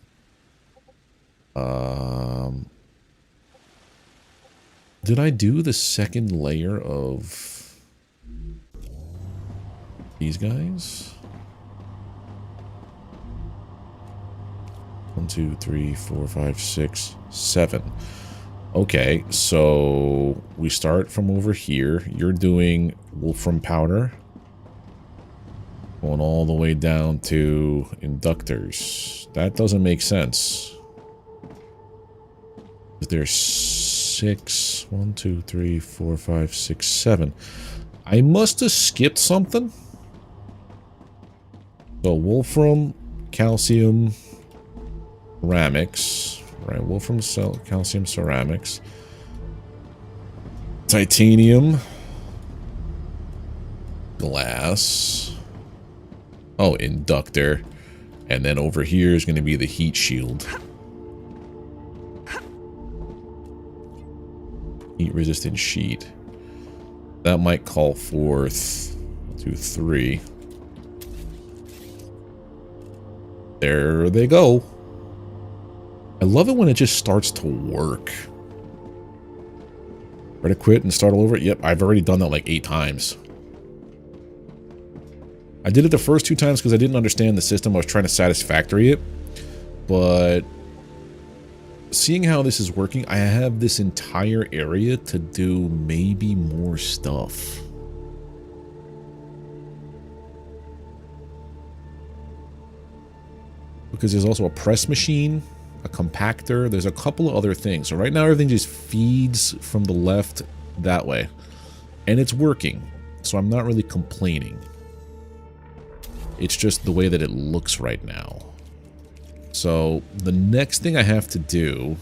Did I do the second layer of these guys? 1, 2, 3, 4, 5, 6, 7. Okay, so we start from over here. You're doing wolfram powder. Going all the way down to inductors. That doesn't make sense. There's 6. 1, 2, 3, 4, 5, 6, 7. I must have skipped something. So wolfram, calcium, ceramics, right? Wolfram, calcium, ceramics, titanium, glass. Oh, inductor, and then over here is going to be the heat shield, heat resistant sheet. That might call forth 1, 2, 3. There they go. I love it when it just starts to work. Ready to quit and start all over? Yep, I've already done that like 8 times. I did it the first 2 times because I didn't understand the system. I was trying to satisfactory it. But seeing how this is working, I have this entire area to do maybe more stuff. Because there's also a press machine, a compactor. There's a couple of other things. So right now everything just feeds from the left that way. And it's working. So I'm not really complaining. It's just the way that it looks right now. So the next thing I have to do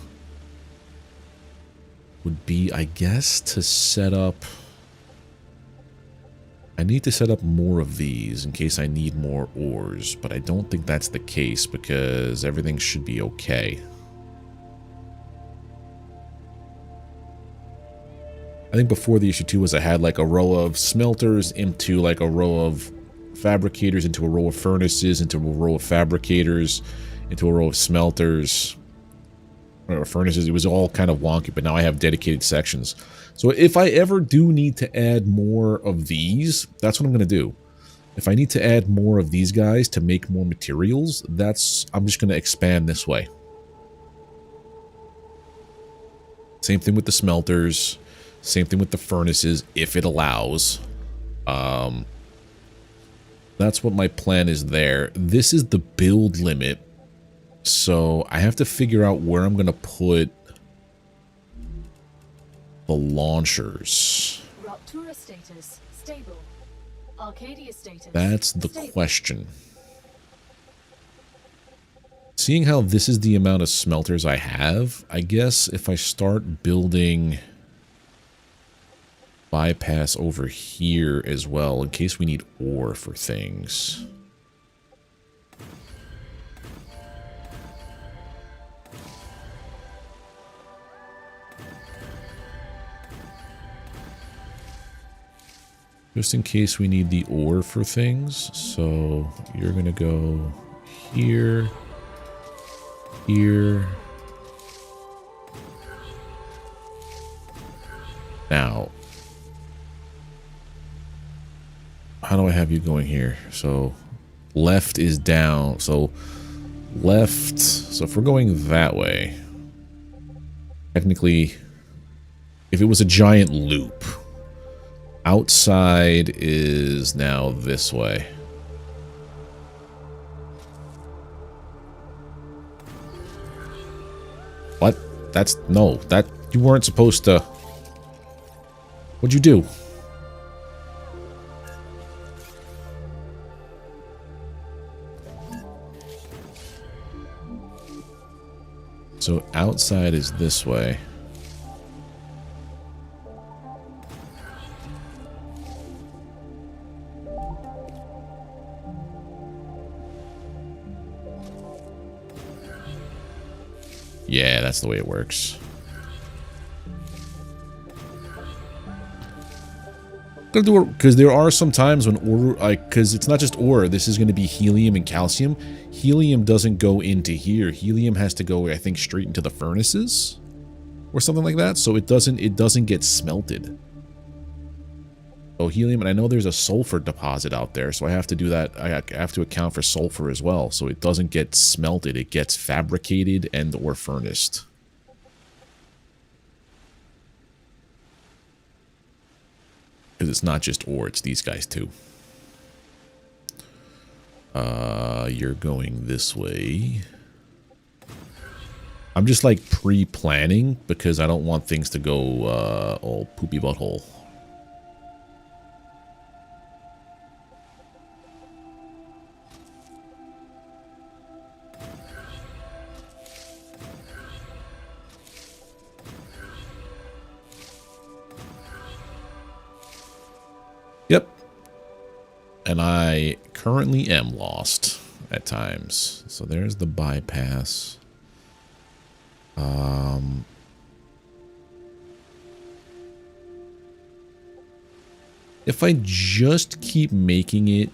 would be, I guess, to set up... I need to set up more of these in case I need more ores, but I don't think that's the case because everything should be okay. I think before the issue 2 was I had like a row of smelters into like a row of fabricators, into a row of furnaces, into a row of fabricators, into a row of smelters, or furnaces. It was all kind of wonky, but now I have dedicated sections. So if I ever do need to add more of these, that's what I'm going to do. If I need to add more of these guys to make more materials, I'm just going to expand this way. Same thing with the smelters. Same thing with the furnaces, if it allows. That's what my plan is there. This is the build limit. So I have to figure out where I'm going to put the launchers. Raptura status stable. Arcadia status. That's the stable. question. Seeing how this is the amount of smelters I have, I guess if I start building bypass over here as well, in case we need ore for things. Just in case we need the ore for things. So you're going to go here, here. Now, how do I have you going here? So left is down. So left. So if we're going that way, technically, if it was a giant loop, Outside is now this way. What? That's... No, that... You weren't supposed to... What'd you do? So outside is this way. Yeah, that's the way it works. Because there are some times when ore, like, because it's not just ore, this is going to be helium and calcium. Helium doesn't go into here. Helium has to go, I think, straight into the furnaces or something like that. So it doesn't get smelted. Oh, helium, and I know there's a sulfur deposit out there, so I have to do that. I have to account for sulfur as well, so it doesn't get smelted. It gets fabricated and or furnaced. Because it's not just ore, it's these guys too. You're going this way. I'm just like pre-planning because I don't want things to go all poopy butthole. Yep. And I currently am lost at times. So there's the bypass. If I just keep making it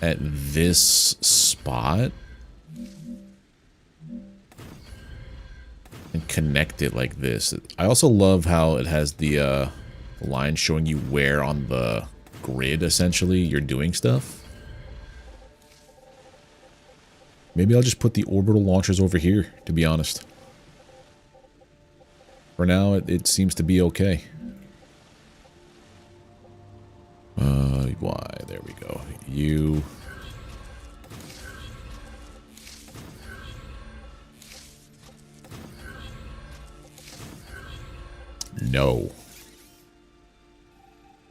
at this spot and connect it like this. I also love how it has the line showing you where on the grid, essentially, you're doing stuff. Maybe I'll just put the orbital launchers over here, to be honest. For now, it seems to be okay. Why? There we go. You... No.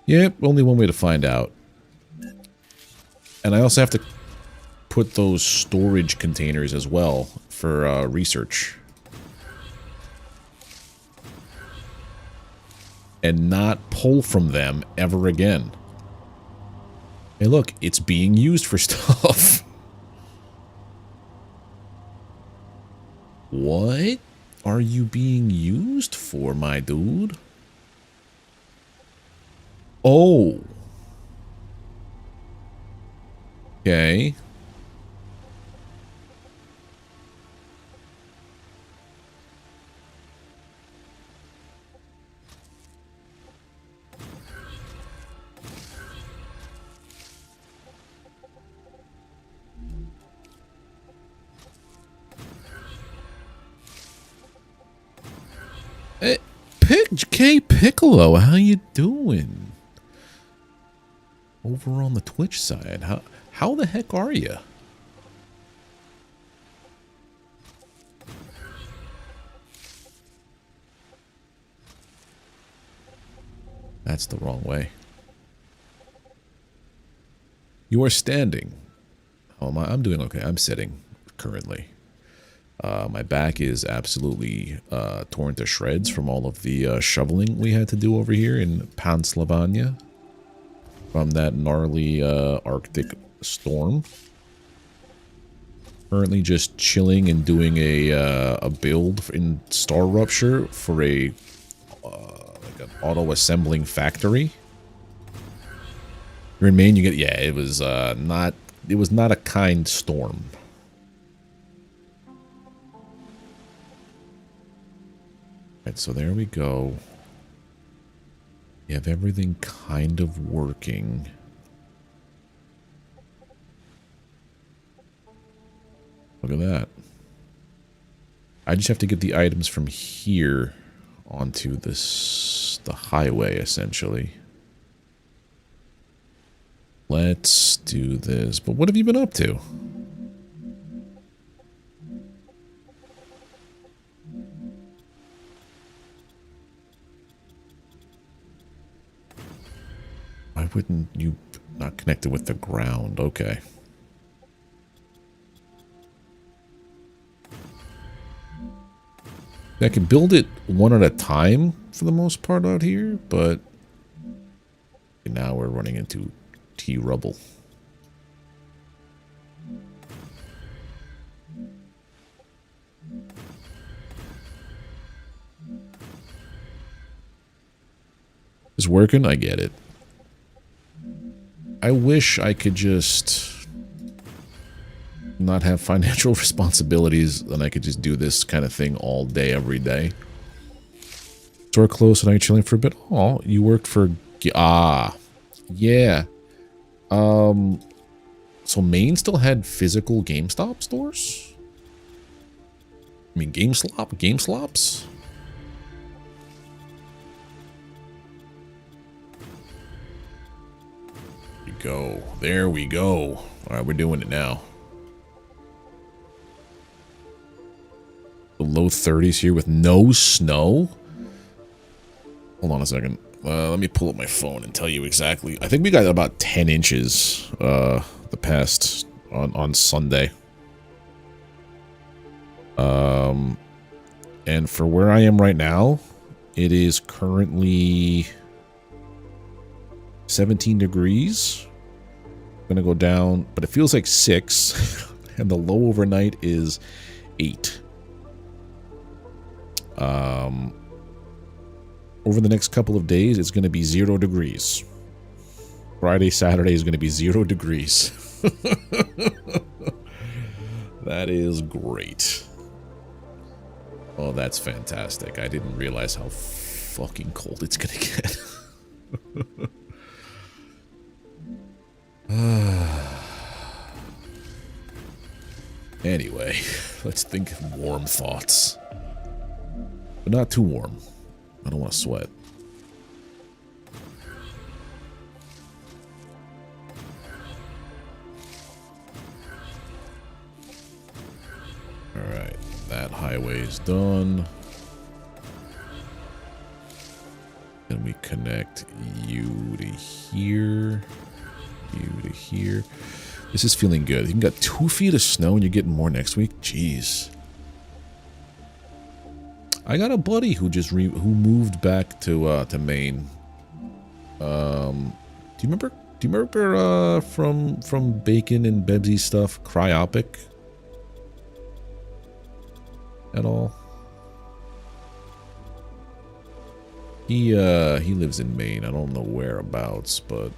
Yep, only one way to find out. And I also have to put those storage containers as well for research. And not pull from them ever again. Hey look, it's being used for stuff. What are you being used for, my dude? Oh. Okay. Hey, K Piccolo, how you doing? Over on the Twitch side, how the heck are you? That's the wrong way. You are standing. Oh, I'm doing okay. I'm sitting currently. My back is absolutely torn to shreds from all of the shoveling we had to do over here in Pennsylvania from that gnarly Arctic storm. Currently just chilling and doing a build in StarRupture for a like an auto-assembling factory. Remain, you get, yeah, it was not a kind storm. Right, so there we go. You have everything kind of working. Look at that. I just have to get the items from here onto this the highway, essentially. Let's do this. But what have you been up to? Why wouldn't you not connect it with the ground? Okay. I can build it one at a time for the most part out here, but now we're running into T-rubble. It's working, I get it. I wish I could just not have financial responsibilities and I could just do this kind of thing all day, every day. Store closed and are you chilling for a bit? Oh, you worked for... yeah. So Maine still had physical GameStop stores? I mean, GameSlops? Go. There we go. Alright, we're doing it now. The low 30s here with no snow? Hold on a second. Let me pull up my phone and tell you exactly. I think we got about 10 inches the past on Sunday. And for where I am right now, it is currently 17 degrees. Gonna go down, but it feels like 6 and the low overnight is 8. Over the next couple of days it's gonna be 0 degrees. Friday, Saturday is gonna be 0 degrees. That is great. Oh, that's fantastic. I didn't realize how fucking cold it's gonna get. Anyway, let's think of warm thoughts. But not too warm. I don't want to sweat. Alright, that highway is done. Then we connect you to here. You to here. This is feeling good. You got 2 feet of snow and you're getting more next week. Jeez. I got a buddy who just who moved back to Maine. Do you remember? Do you remember from Bacon and Bebsy's stuff, Cryopic? At all? He lives in Maine. I don't know whereabouts, but.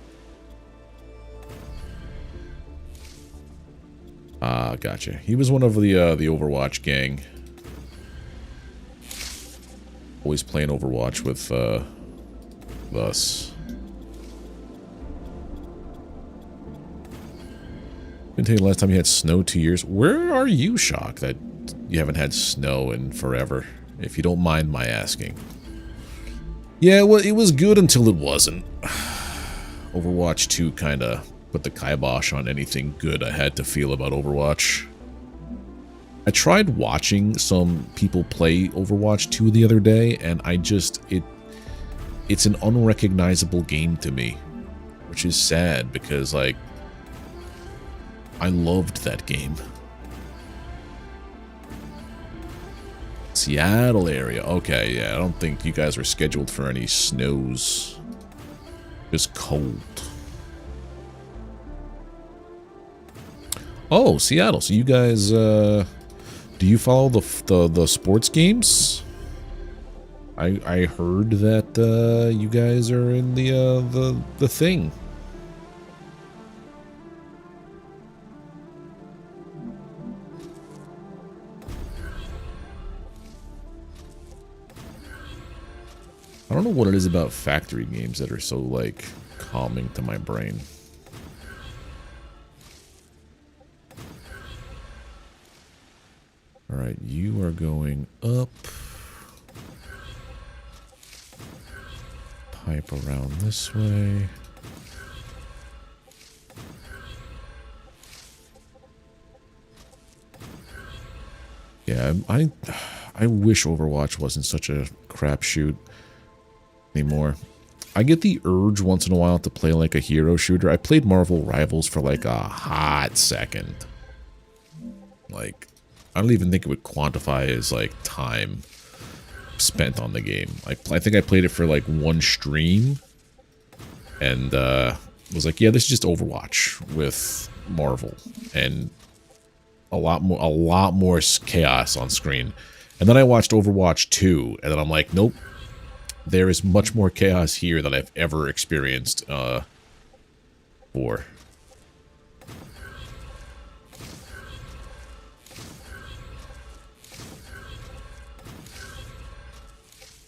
Ah, gotcha. He was one of the Overwatch gang. Always playing Overwatch with us. Couldn't tell you the last time you had snow 2 years. Where are you, Shock, that you haven't had snow in forever? If you don't mind my asking. Yeah, well, it was good until it wasn't. Overwatch 2 kind of put the kibosh on anything good I had to feel about Overwatch. I tried watching some people play Overwatch 2 the other day, and I just, it's an unrecognizable game to me, which is sad because, like, I loved that game. Seattle area. Okay, yeah, I don't think you guys were scheduled for any snows. Just cold. Oh, Seattle. So you guys, do you follow the sports games? I heard that you guys are in the thing. I don't know what it is about factory games that are so, like, calming to my brain. Alright, you are going up. pipe around this way. Yeah, I wish Overwatch wasn't such a crapshoot anymore. I get the urge once in a while to play like a hero shooter. I played Marvel Rivals for like a hot second. Like, I don't even think it would quantify as like time spent on the game. I think I played it for like one stream and was like, yeah, this is just Overwatch with Marvel and a lot more chaos on screen. And then I watched Overwatch 2 and then I'm like, nope, there is much more chaos here than I've ever experienced before.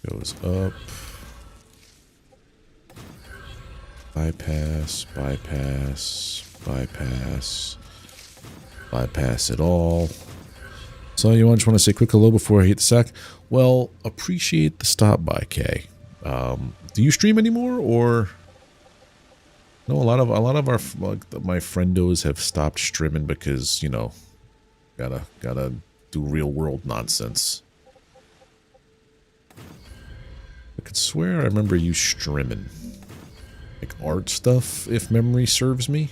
Goes up. Bypass, bypass, bypass, bypass it all. So you just want to say quick hello before I hit the sack? Well, appreciate the stop by, Kay. Do you stream anymore, or no? A lot of our my friendos have stopped streaming because, you know, gotta do real world nonsense. I could swear I remember you streaming like art stuff, if memory serves me.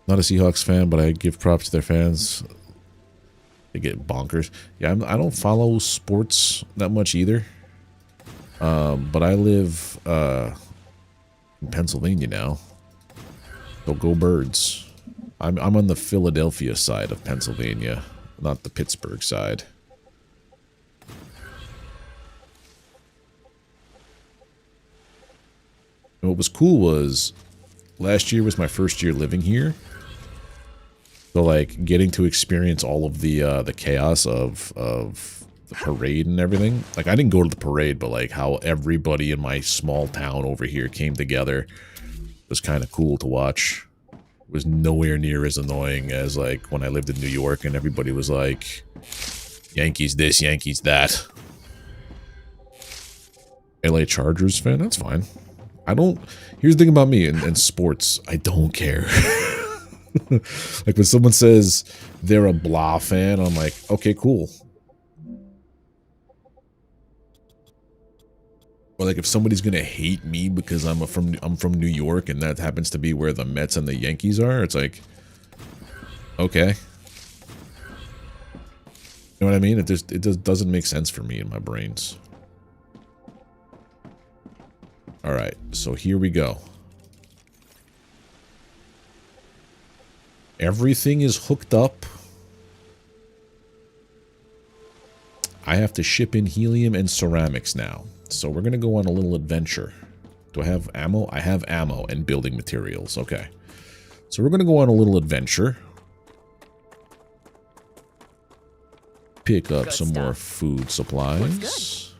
Not a Seahawks fan, but I give props to their fans. They get bonkers. Yeah, I don't follow sports that much either. But I live in Pennsylvania now. So go Birds. I'm on the Philadelphia side of Pennsylvania, not the Pittsburgh side. And what was cool was last year was my first year living here. So like getting to experience all of the chaos of the parade and everything. Like I didn't go to the parade, but like how everybody in my small town over here came together was kind of cool to watch. It was nowhere near as annoying as like when I lived in New York and everybody was like, Yankees this, Yankees that. LA Chargers fan, that's fine. Here's the thing about me and sports, I don't care. Like when someone says they're a blah fan, I'm like, okay, cool. Or like if somebody's gonna hate me because I'm from New York and that happens to be where the Mets and the Yankees are, it's like, okay. You know what I mean? It just doesn't make sense for me in my brains. All right, so here we go. Everything is hooked up. I have to ship in helium and ceramics now. So we're going to go on a little adventure. Do I have ammo? I have ammo and building materials. Okay. So we're going to go on a little adventure. Pick up some more food supplies.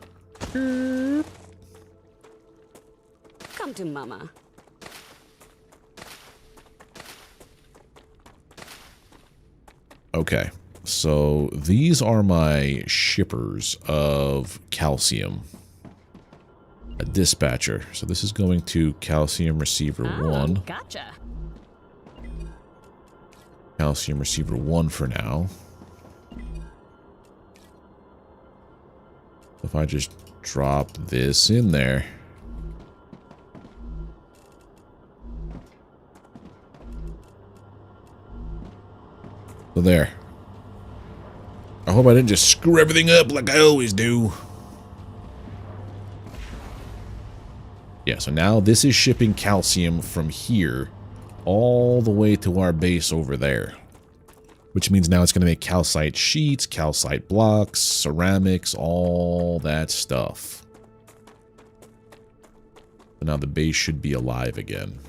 Come to mama. Okay, so these are my shippers of calcium. A dispatcher. So this is going to calcium receiver 1. Gotcha. Calcium receiver 1 for now. If I just drop this in there. So there. I hope I didn't just screw everything up like I always do. Yeah, so now this is shipping calcium from here all the way to our base over there. Which means now it's going to make calcite sheets, calcite blocks, ceramics, all that stuff. So now the base should be alive again.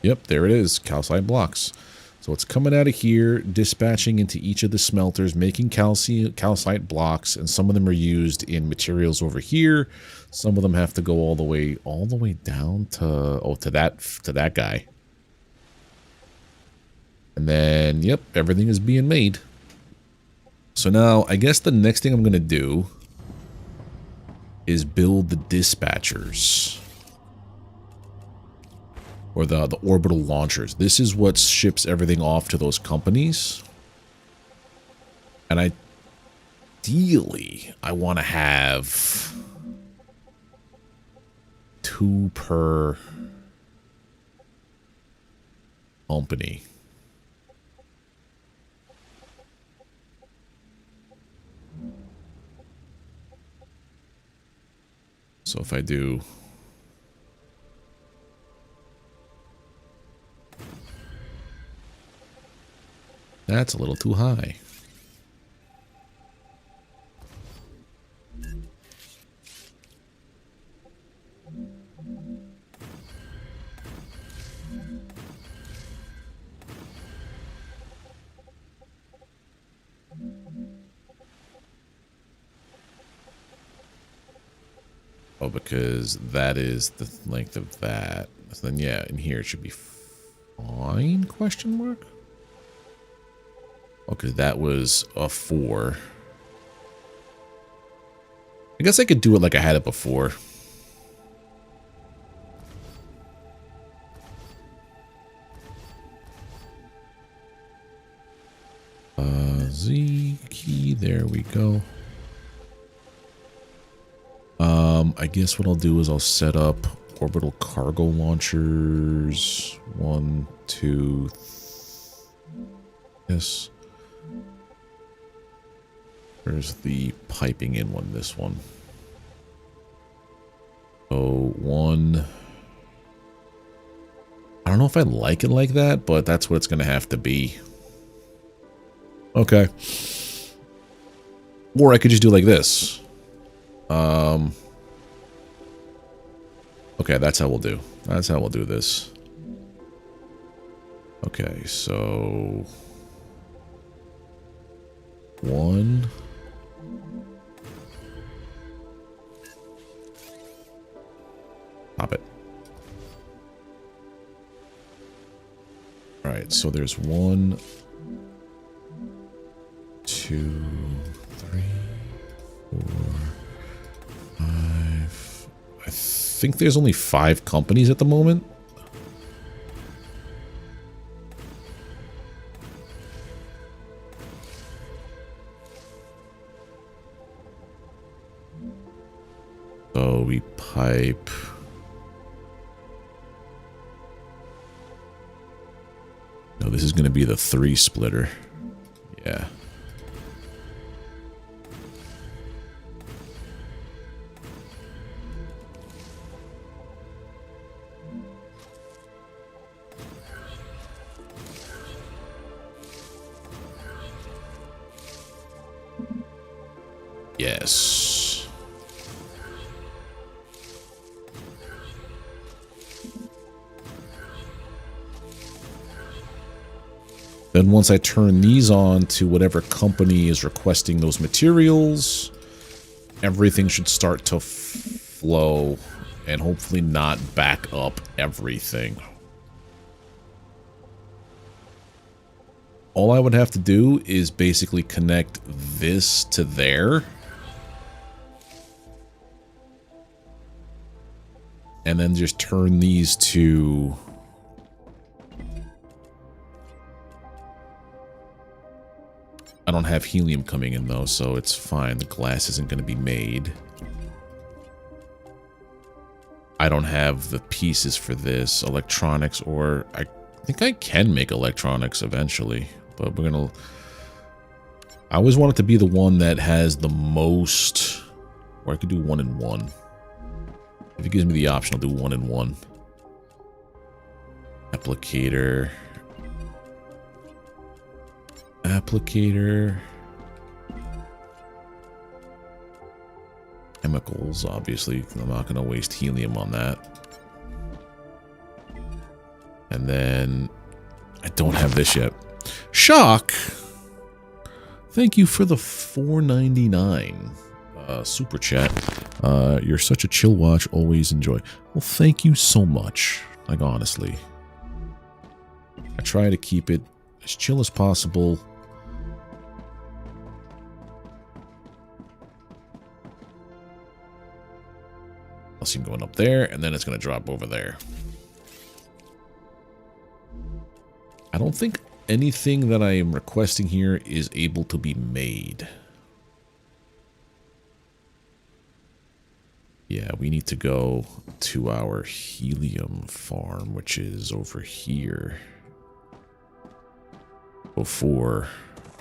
Yep, there it is. Calcite blocks. So it's coming out of here, dispatching into each of the smelters, making calcite blocks, and some of them are used in materials over here. Some of them have to go all the way down to that guy. And then, yep, everything is being made. So now, I guess the next thing I'm going to do is build the dispatchers. Or the orbital launchers. This is what ships everything off to those companies. And ideally, I want to have 2 per company. So if I do... That's a little too high. Oh, because that is the length of that. So then, yeah, in here it should be fine, question mark? Okay, that was a 4. I guess I could do it like I had it before. Z key, there we go. I guess what I'll do is I'll set up orbital cargo launchers. 1, 2, yes. Where's the piping in one? This one. So 1. I don't know if I like it like that, but that's what it's going to have to be. Okay. Or I could just do like this. Okay, that's how we'll do. That's how we'll do this. Okay, so 1. Pop it. All right, so there's 1, 2, 3, 4, 5. I think there's only 5 companies at the moment. So we pipe. No, this is going to be the 3 splitter. Yeah. Yes. Then once I turn these on to whatever company is requesting those materials, everything should start to flow and hopefully not back up everything. All I would have to do is basically connect this to there. And then just turn these to... I don't have helium coming in though, so it's fine. The glass isn't going to be made. I don't have the pieces for this. Electronics, or I think I can make electronics eventually. But we're going to... I always want it to be the one that has the most... Or I could do 1 and 1. If it gives me the option, I'll do 1 and 1. Applicator. Applicator. Chemicals, obviously. I'm not going to waste helium on that. And then I don't have this yet. Shock! Thank you for the $4.99 super chat. You're such a chill watch. Always enjoy. Well, thank you so much. Like, honestly. I try to keep it as chill as possible. I'll see him going up there, and then it's going to drop over there. I don't think anything that I am requesting here is able to be made. Yeah, we need to go to our helium farm, which is over here, before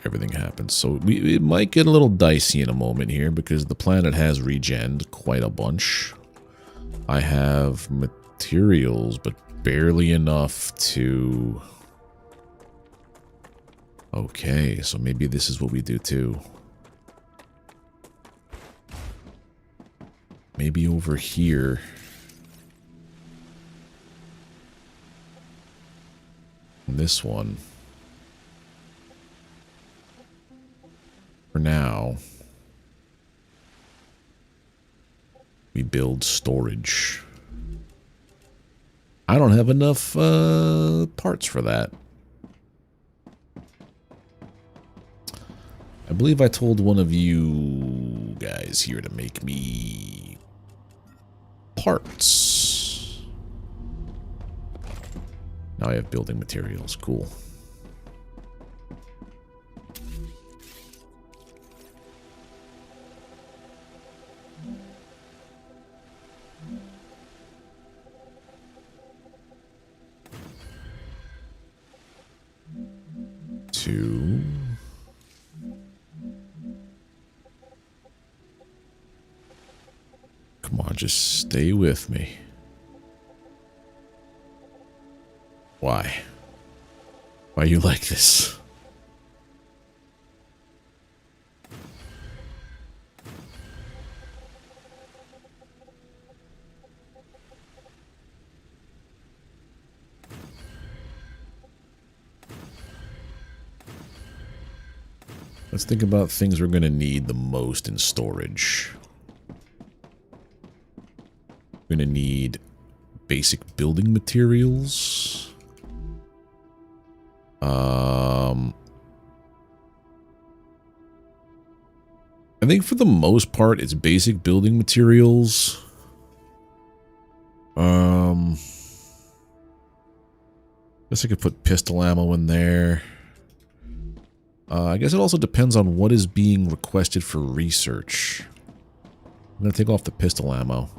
everything happens. So it might get a little dicey in a moment here because the planet has regened quite a bunch. I have materials, but barely enough to... Okay, so maybe this is what we do too. Maybe over here. This one. For now, we build storage. I don't have enough parts for that. I believe I told one of you guys here to make me parts. Now I have building materials. Cool. Two. Come on, just stay with me. Why? Why are you like this? Let's think about things we're going to need the most in storage. We're going to need basic building materials. I think for the most part, it's basic building materials. Guess I could put pistol ammo in there. I guess it also depends on what is being requested for research. I'm going to take off the pistol ammo.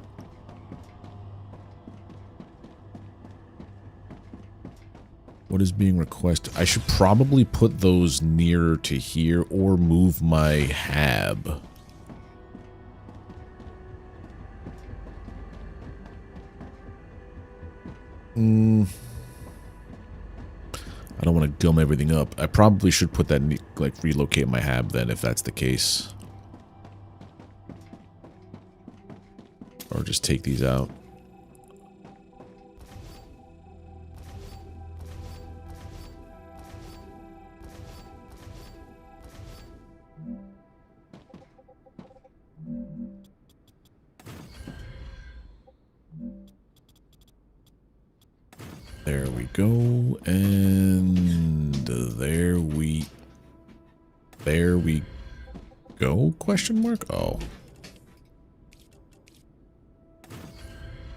What is being requested? I should probably put those nearer to here or move my hab. I don't want to gum everything up. I probably should put that, like, relocate my hab then, if that's the case. Or just take these out. There we go, and there we go, question mark? Oh.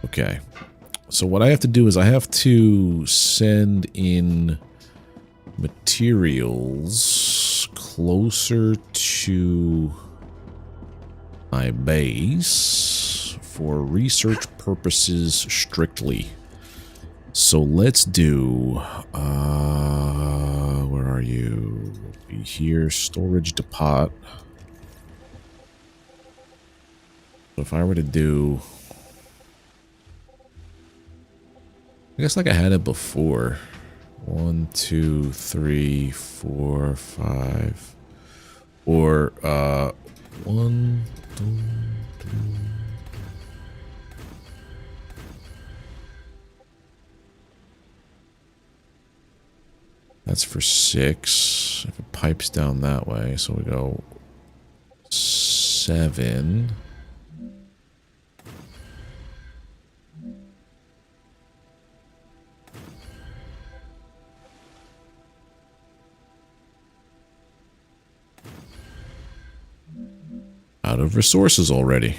Okay. So what I have to do is I have to send in materials closer to my base for research purposes strictly. So let's do, where are you? Be here, storage depot. So if I were to do, I guess like I had it before. 1, 2, 3, 4, 5. Or, 1, 2, 3. That's for 6. If it pipes down that way, so we go 7. Out of resources already.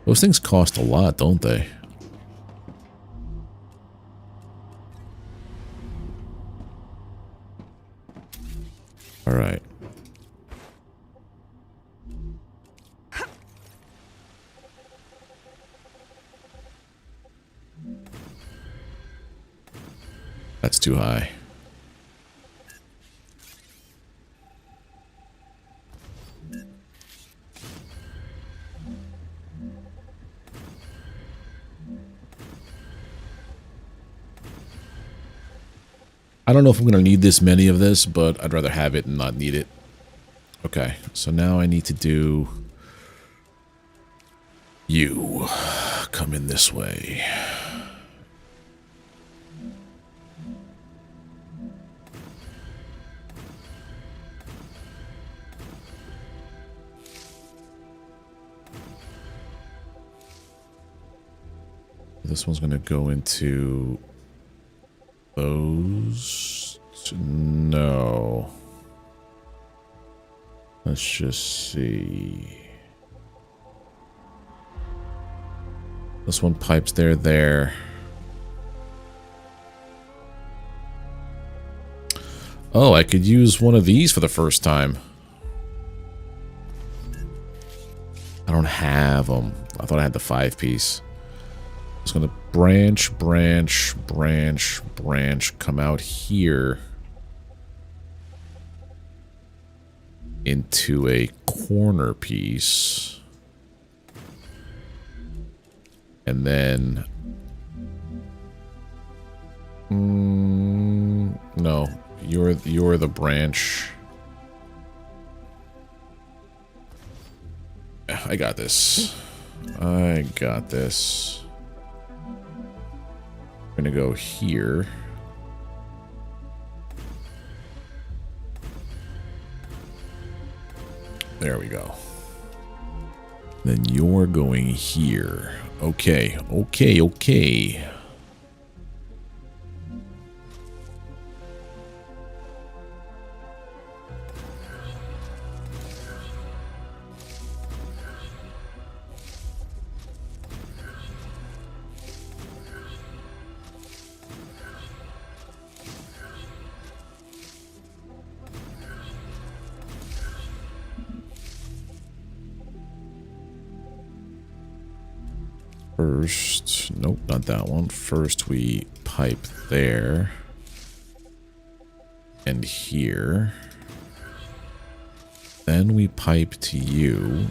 Those things cost a lot, don't they? All right. That's too high. I don't know if I'm going to need this many of this, but I'd rather have it and not need it. Okay, so now I need to do... You. Come in this way. This one's going to go into... Those... No. Let's just see. This one pipes there. Oh, I could use one of these for the first time. I don't have them. I thought I had the 5-piece. It's going to branch, come out here into a corner piece. And then... no, you're the branch. I got this. I'm gonna go here. There we go. Then you're going here. Okay. First, nope, not that one. First we pipe there and here. Then we pipe to you,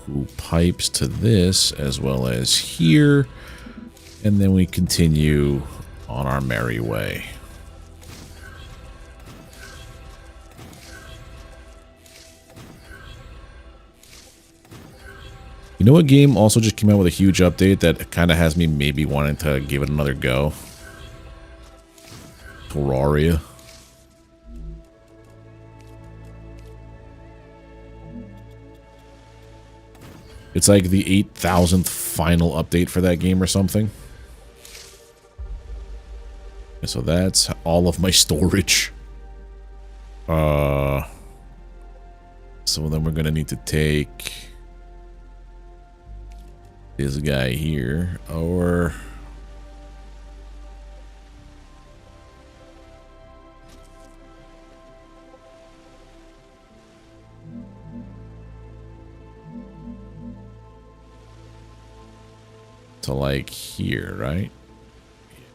who pipes to this as well as here. And then we continue on our merry way. You know what game also just came out with a huge update that kind of has me maybe wanting to give it another go? Terraria. It's like the 8,000th final update for that game or something. And so that's all of my storage. So then we're gonna need to take... this guy here, or to like here, right?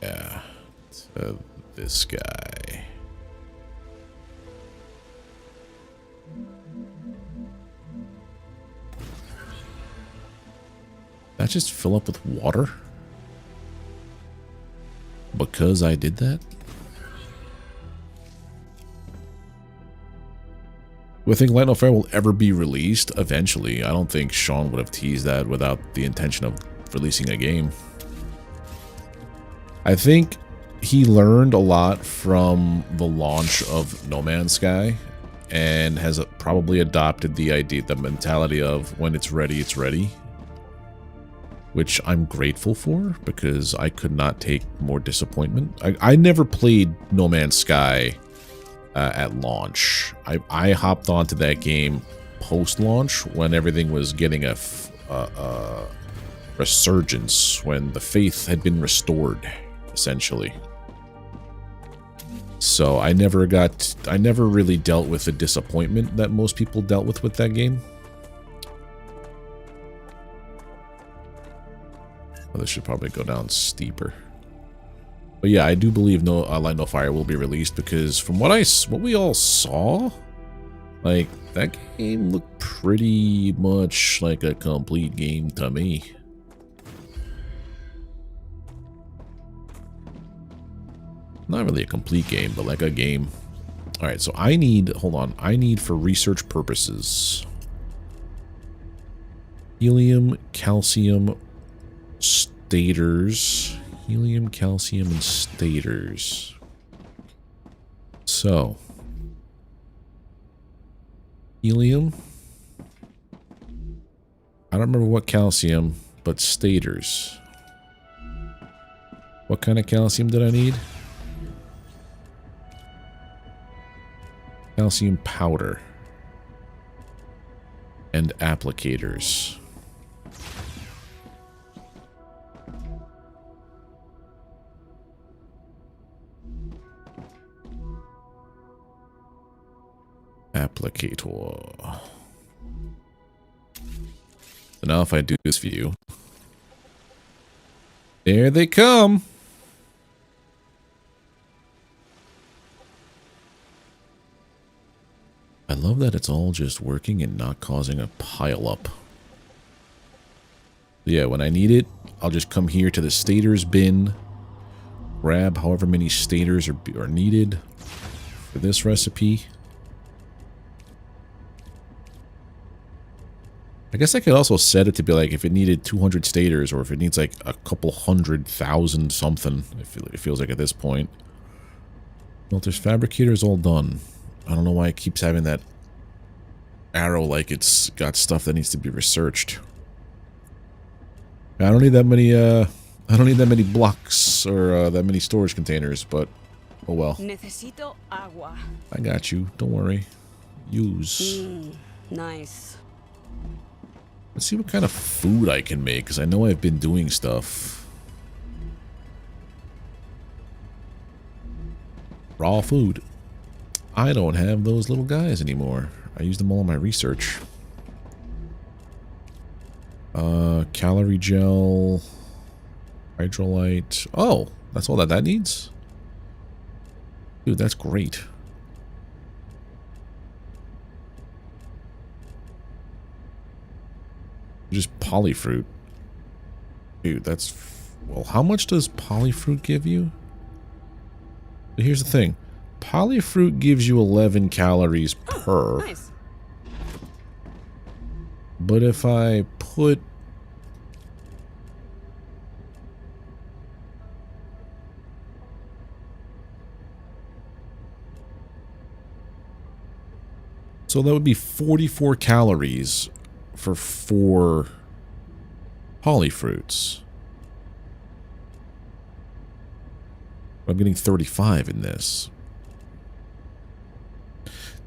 Yeah, to this guy. That just fill up with water? Because I did that? Do I think Light No Fire will ever be released? Eventually. I don't think Sean would have teased that without the intention of releasing a game. I think he learned a lot from the launch of No Man's Sky and has probably adopted the mentality of when it's ready, which I'm grateful for because I could not take more disappointment. I never played No Man's Sky at launch. I hopped onto that game post-launch when everything was getting a resurgence, when the faith had been restored, essentially. So I never really dealt with the disappointment that most people dealt with that game. Well, this should probably go down steeper. But yeah, I do believe Light No Fire will be released because from what we all saw, like that game looked pretty much like a complete game to me. Not really a complete game, but like a game. All right, so I need, hold on, I need for research purposes helium, calcium, stators. Helium, calcium, and stators. So, helium. I don't remember what calcium, but stators. What kind of calcium did I need? Calcium powder. And applicators. Applicator. So now if I do this view. There they come. I love that it's all just working and not causing a pile up. Yeah, when I need it, I'll just come here to the stators bin, grab however many stators are needed for this recipe. I guess I could also set it to be like if it needed 200 stators or if it needs like a couple 100,000 something. It feels like at this point. Smelter's fabricator's all done. I don't know why it keeps having that arrow like it's got stuff that needs to be researched. I don't need that many blocks or that many storage containers, but oh well. Necesito agua. I got you. Don't worry. Use. Nice. Let's see what kind of food I can make, because I know I've been doing stuff. Raw food. I don't have those little guys anymore. I used them all in my research. Calorie gel. Hydrolyte. Oh, that's all that needs? Dude, that's great. Just polyfruit. Dude, that's... Well, how much does polyfruit give you? But here's the thing. Polyfruit gives you 11 calories per. Nice. But if I put... So that would be 44 calories for 4 polyfruits. I'm getting 35 in this.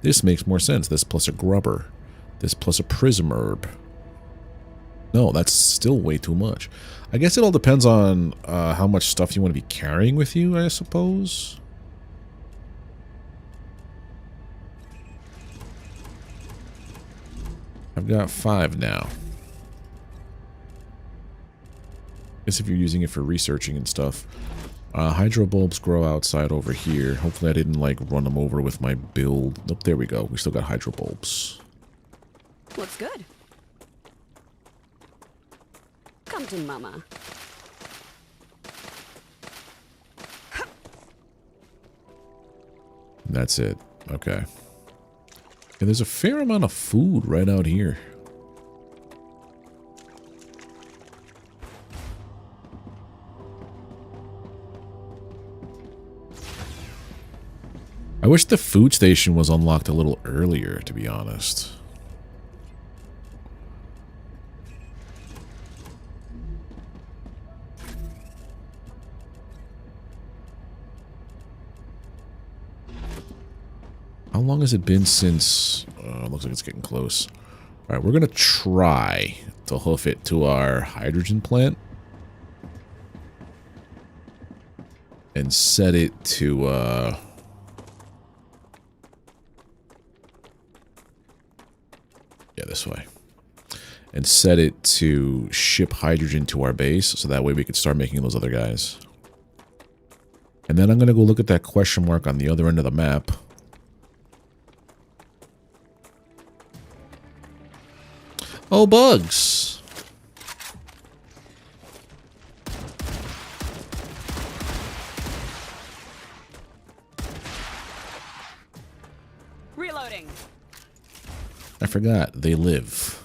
This makes more sense. This plus a grubber. This plus a prism herb. No, that's still way too much. I guess it all depends on how much stuff you want to be carrying with you, I suppose. I've got 5 now. I guess if you're using it for researching and stuff. Hydro bulbs grow outside over here. Hopefully I didn't like run them over with my build. Nope, there we go. We still got hydro bulbs. Looks good. Come to mama. That's it. Okay. Yeah, there's a fair amount of food right out here. I wish the food station was unlocked a little earlier, to be honest. How long has it been since... looks like it's getting close. Alright, we're going to try to hoof it to our hydrogen plant. And set it to... yeah, this way. And set it to ship hydrogen to our base, so that way we could start making those other guys. And then I'm going to go look at that question mark on the other end of the map. Oh, bugs! Reloading. I forgot, they live.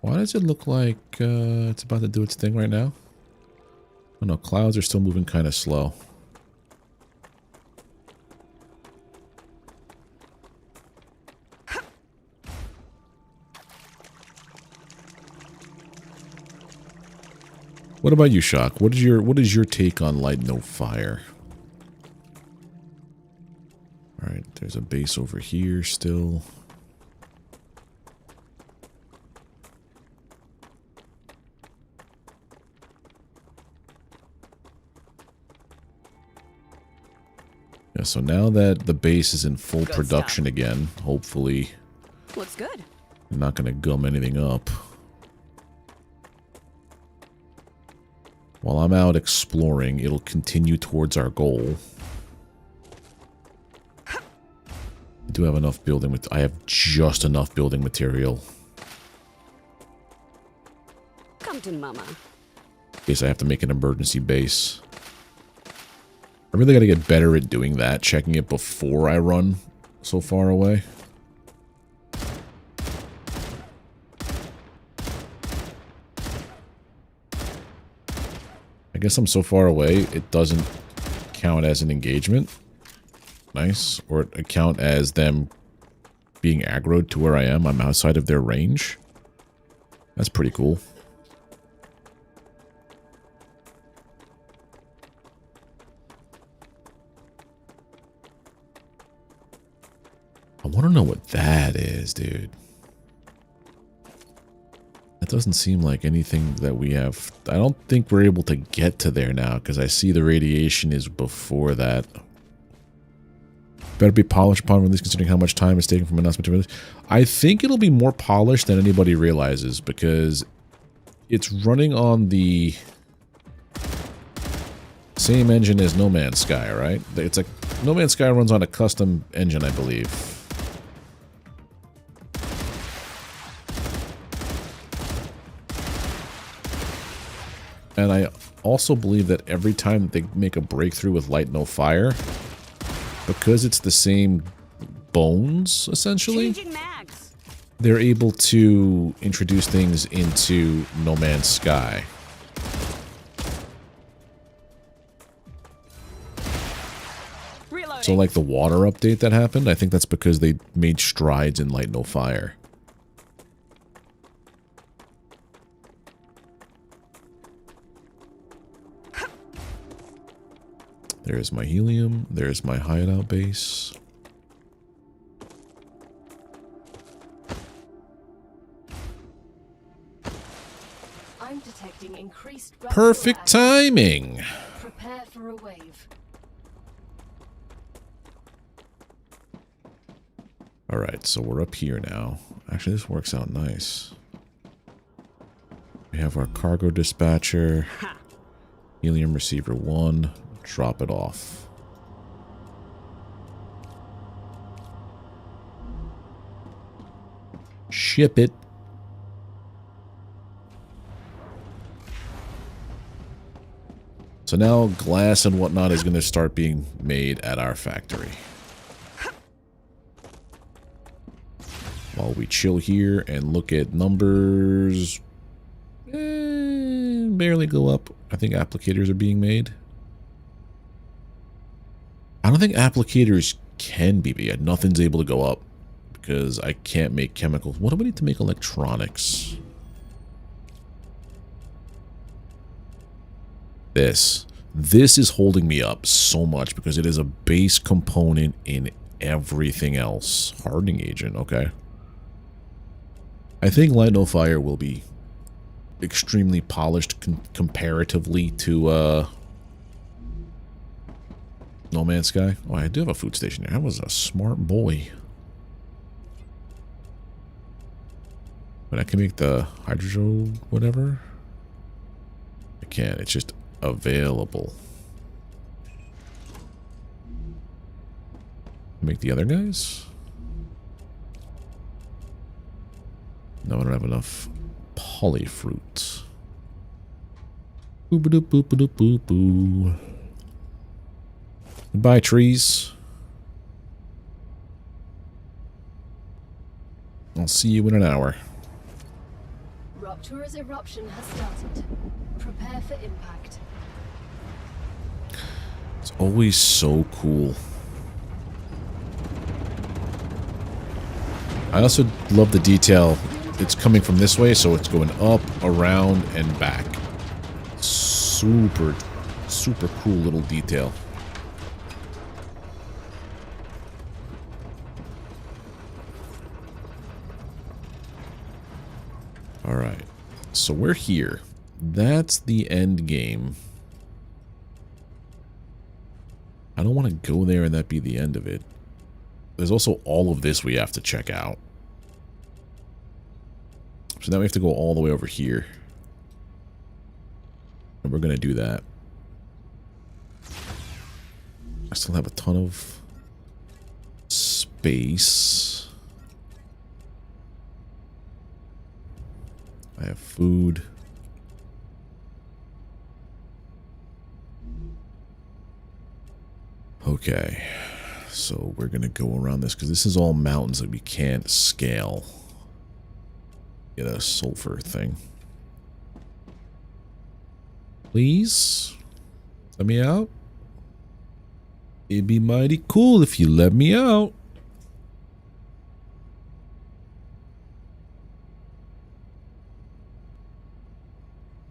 Why does it look like it's about to do its thing right now? Oh no, clouds are still moving kind of slow. What about you, Shock? What is your take on light no fire? Alright, there's a base over here still. Yeah, so now that the base is in full production again, hopefully Looks good. I'm not going to gum anything up. While I'm out exploring, it'll continue towards our goal. I do have enough building I have just enough building material. Come to mama. In case I have to make an emergency base. I really got to get better at doing that, checking it before I run so far away. I guess I'm so far away, it doesn't count as an engagement. Nice. Or it count as them being aggroed to where I am. I'm outside of their range. That's pretty cool. I want to know what that is, dude. That doesn't seem like anything that we have. I don't think we're able to get to there now, because I see the radiation is before that. Better be polished upon release, considering how much time it's taken from announcement to release. I think it'll be more polished than anybody realizes, because it's running on the same engine as No Man's Sky, right? It's like No Man's Sky runs on a custom engine, I believe. And I also believe that every time they make a breakthrough with Light No Fire, because it's the same bones, essentially, they're able to introduce things into No Man's Sky. Reloading. So like the water update that happened, I think that's because they made strides in Light No Fire. There's my helium. There's my hideout base. I'm detecting increased Perfect timing. Prepare for a wave. All right, so we're up here now. Actually, this works out nice. We have our cargo dispatcher. Helium receiver 1. Drop it off. Ship it. So now glass and whatnot is going to start being made at our factory. while we chill here and look at numbers. Barely go up. I think applicators are being made. I don't think applicators can be made. Nothing's able to go up because I can't make chemicals. What do we need to make electronics? This is holding me up so much because it is a base component in everything else. Hardening agent, okay. I think Light No Fire will be extremely polished comparatively to No Man's Sky. Oh, I do have a food station here. I was a smart boy. But I can make the hydro whatever. I can't. It's just available. Make the other guys? No, I don't have enough polyfruit. Boop-a-doop-boop-a-doop-boop-boo. Goodbye, trees. I'll see you in an hour. Ruptura's eruption has started. Prepare for impact. It's always so cool. I also love the detail. It's coming from this way, so it's going up, around, and back. Super, super cool little detail. Alright, so we're here. That's the end game. I don't want to go there and that be the end of it. There's also all of this we have to check out. So now we have to go all the way over here. And we're going to do that. I still have a ton of space. I have food. Okay. So we're going to go around this because this is all mountains that we can't scale. Get a sulfur thing. Please? Let me out? It'd be mighty cool if you let me out.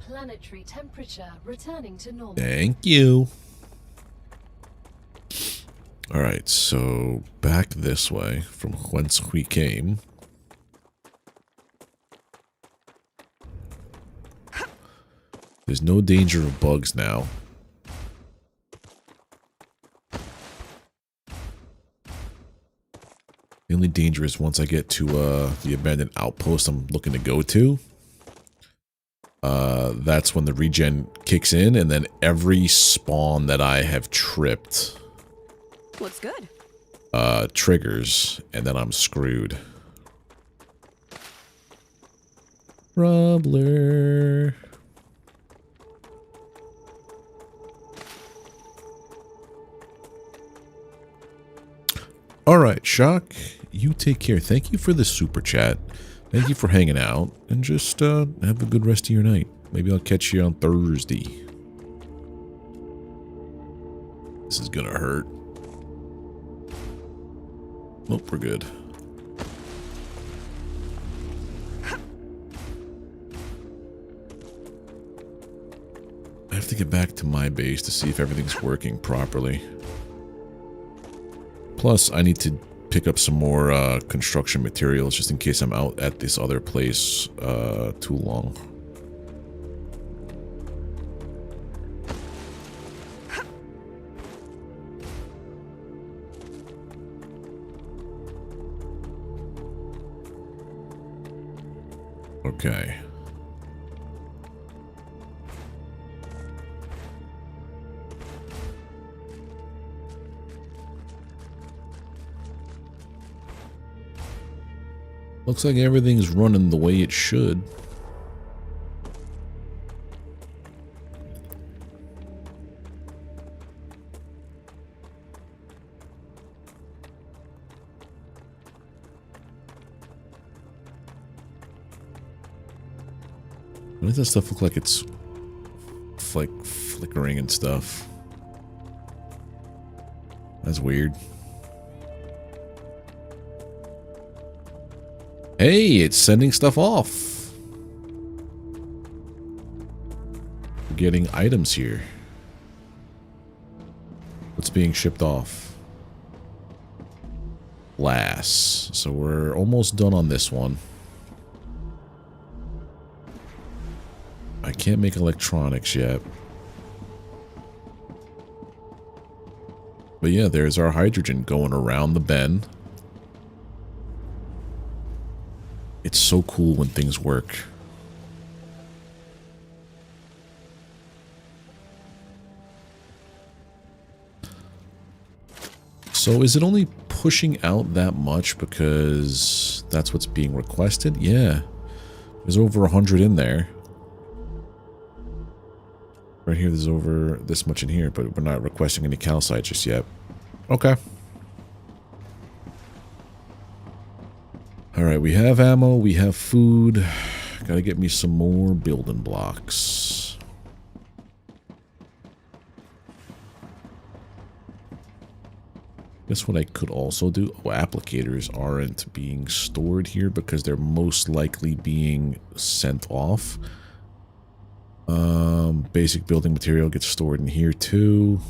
Planetary temperature returning to normal. Thank you. Alright, so back this way from whence we came. There's no danger of bugs now. The only danger is once I get to the abandoned outpost I'm looking to go to. That's when the regen kicks in, and then every spawn that I have tripped What's good? triggers, and then I'm screwed. Rubbler. Alright, Shock, you take care. Thank you for the super chat. Thank you for hanging out. And just have a good rest of your night. Maybe I'll catch you on Thursday. This is gonna hurt. Nope, we're good. I have to get back to my base to see if everything's working properly. Plus, I need to pick up some more construction materials just in case I'm out at this other place too long. Okay. Looks like everything's running the way it should. Why does that stuff look like it's like flickering and stuff? That's weird. Hey, it's sending stuff off. We're getting items here. What's being shipped off? Glass. So we're almost done on this one. I can't make electronics yet. But yeah, there's our hydrogen going around the bend. It's so cool when things work. So is it only pushing out that much because that's what's being requested? Yeah. There's over 100 in there. Right here, there's over this much in here, but we're not requesting any calcite just yet. Okay. Alright, we have ammo, we have food. Gotta get me some more building blocks. Guess what I could also do? Oh, applicators aren't being stored here because they're most likely being sent off. Basic building material gets stored in here too.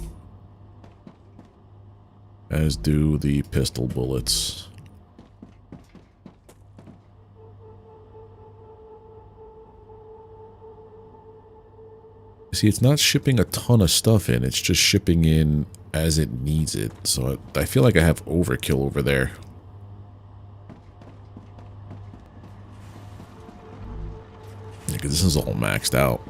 As do the pistol bullets. See, it's not shipping a ton of stuff in. It's just shipping in as it needs it. So I feel like I have overkill over there. Yeah, because this is all maxed out.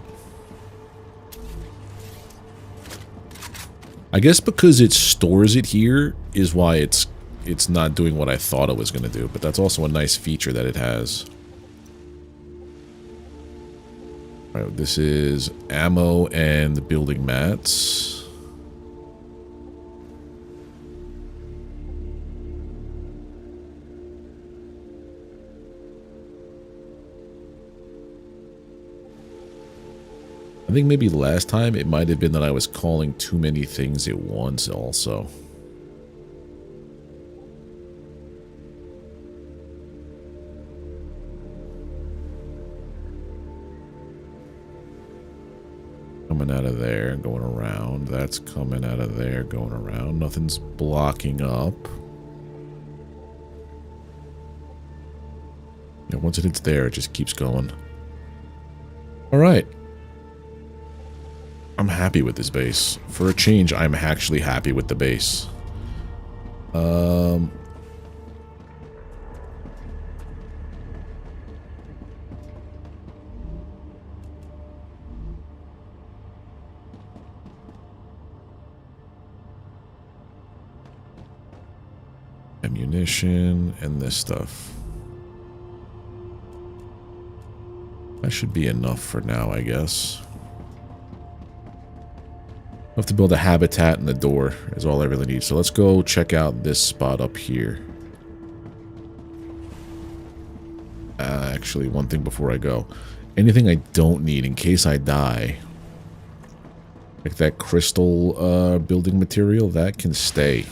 I guess because it stores it here is why it's not doing what I thought it was going to do. But that's also a nice feature that it has. All right, this is ammo and building mats. I think maybe last time it might have been that I was calling too many things at once also. Coming out of there, going around. That's coming out of there, going around. Nothing's blocking up. Yeah, once it hits there, it just keeps going. Alright. I'm happy with this base. For a change, I'm actually happy with the base. Ammunition and this stuff. That should be enough for now, I guess. I have to build a habitat and the door is all I really need. So let's go check out this spot up here. Actually, one thing before I go. Anything I don't need in case I die. Like that crystal building material, that can stay.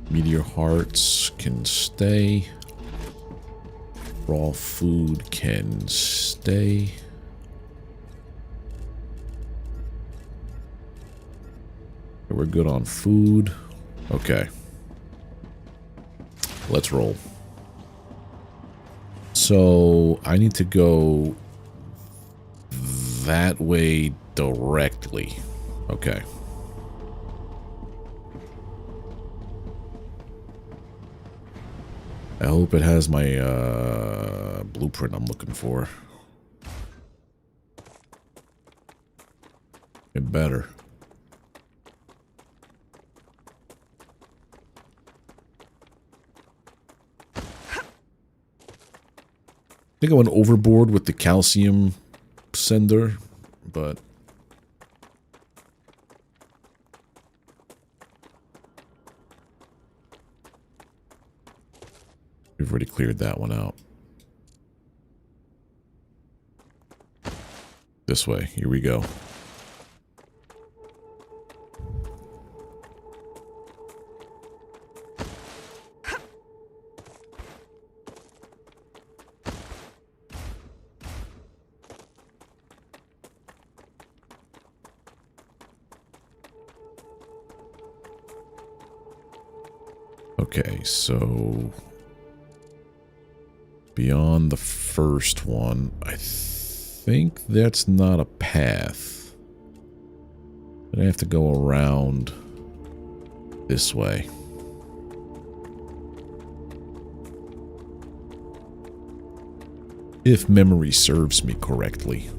Meteor hearts can stay. Raw food can stay. We're good on food. Okay. Let's roll. So I need to go that way directly. Okay. I hope it has my blueprint I'm looking for. It better. I think I went overboard with the calcium sender, but We've already cleared that one out. This way. Here we go. Okay, so beyond the first one, I think that's not a path. I have to go around this way. If memory serves me correctly.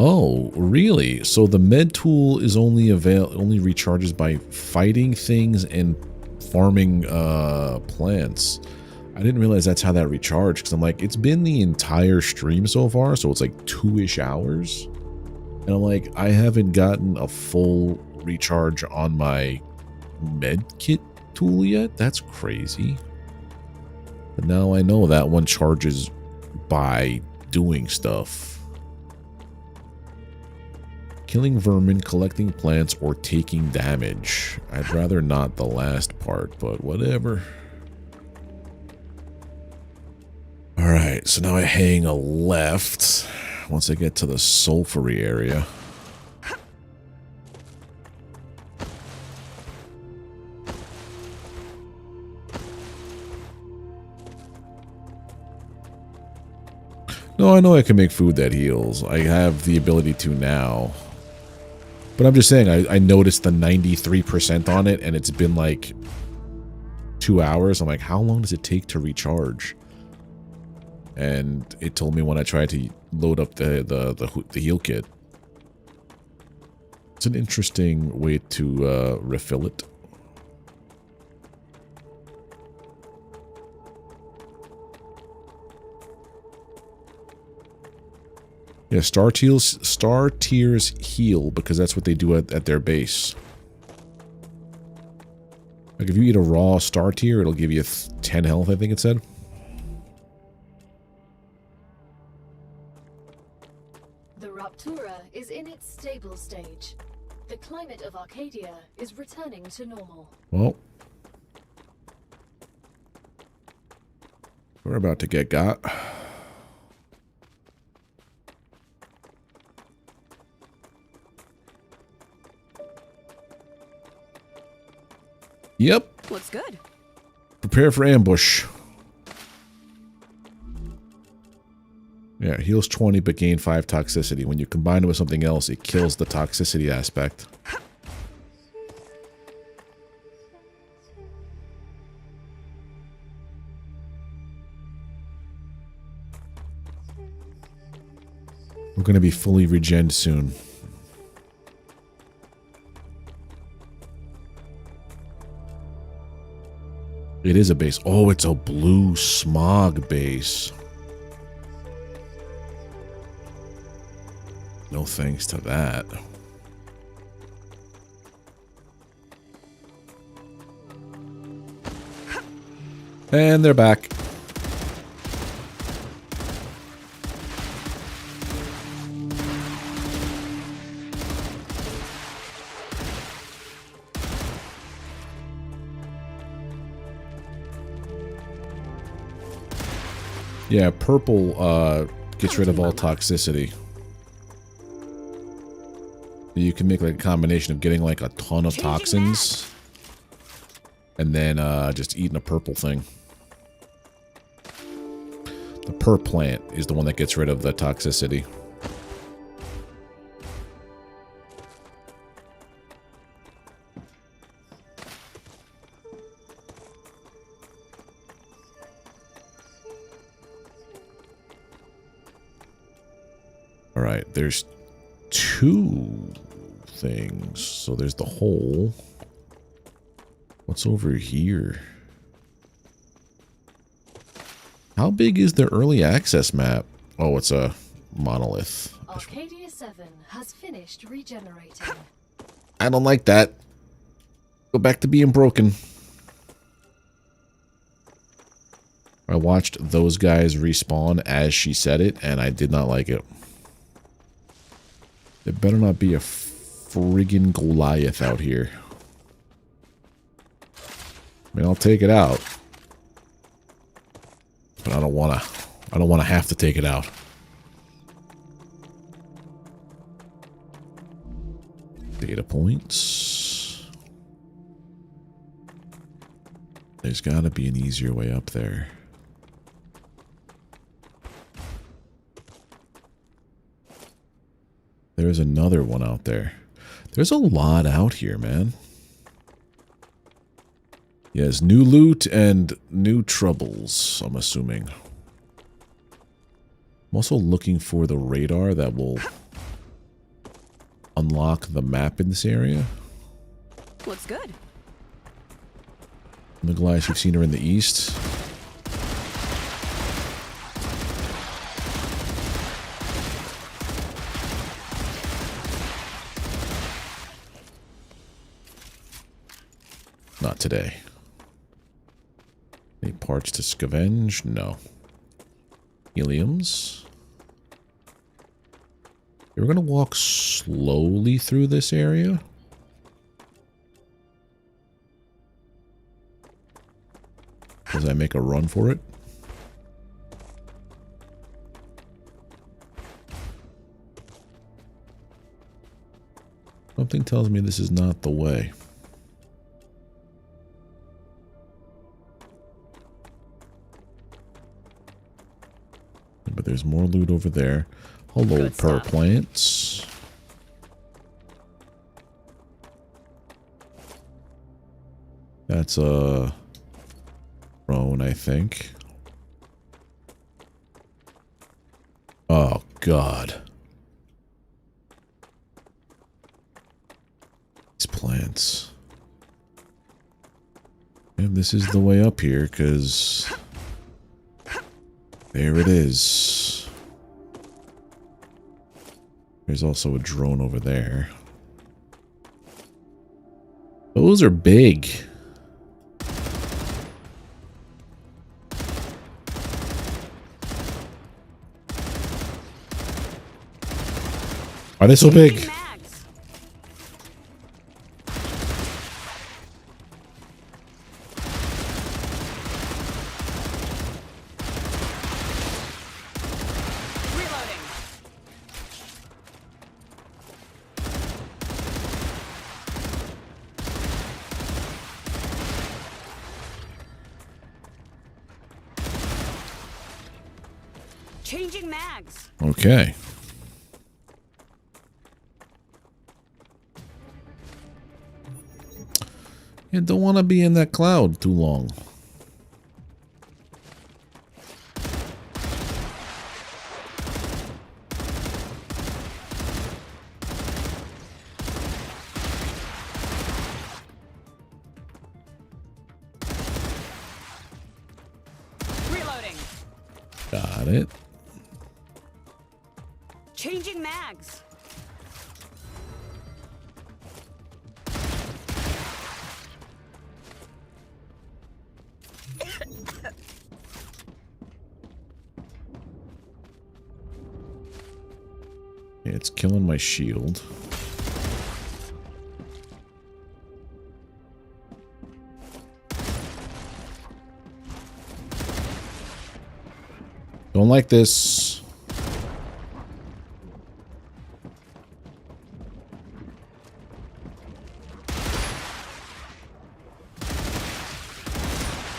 Oh, really? So the med tool is only recharges by fighting things and farming plants. I didn't realize that's how that recharged, because I'm like, it's been the entire stream so far, so it's like 2-ish hours. And I'm like, I haven't gotten a full recharge on my med kit tool yet? That's crazy. But now I know that one charges by doing stuff. Killing vermin, collecting plants, or taking damage. I'd rather not the last part, but whatever. Alright, so now I hang a left once I get to the sulfury area. No, I know I can make food that heals. I have the ability to now. But I'm just saying, I noticed the 93% on it, and it's been like 2 hours. I'm like, how long does it take to recharge? And it told me when I tried to load up the heal kit. It's an interesting way to refill it. Yeah, star tiers heal because that's what they do at their base. Like if you eat a raw star tier, it'll give you 10 health, I think it said. The Raptura is in its stable stage. The climate of Arcadia is returning to normal. Well, we're about to get got. Yep. Looks good. Prepare for ambush. Yeah, heals 20 but gain 5 toxicity. When you combine it with something else, it kills the toxicity aspect. We're going to be fully regened soon. It is a base. Oh, it's a blue smog base. No thanks to that. And they're back. Yeah, purple gets rid of all toxicity. You can make like a combination of getting like a ton of toxins and then just eating a purple thing. The purr plant is the one that gets rid of the toxicity. Alright, there's 2 things. So there's the hole. What's over here? How big is the early access map? Oh, it's a monolith. Arcadia 7 has finished regenerating. I don't like that. Go back to being broken. I watched those guys respawn as she said it, and I did not like it. There better not be a friggin' Goliath out here. I mean, I'll take it out. But I don't wanna have to take it out. Data points. There's gotta be an easier way up there. There's another one out there. There's a lot out here, man. Yes, new loot and new troubles, I'm assuming. I'm also looking for the radar that will unlock the map in this area. Looks good. The Goliath, you've seen her in the east. Not today. Any parts to scavenge? No. Heliums. We're going to walk slowly through this area. As I make a run for it. Something tells me this is not the way. But there's more loot over there. Hello, pearl plants. That's a drone, I think. Oh, God. These plants. And this is the way up here, because there it is. There's also a drone over there. Those are big. Are they so big? Changing mags. Okay. You don't want to be in that cloud too long. Reloading. Got it. Changing mags. Yeah, it's killing my shield. Don't like this.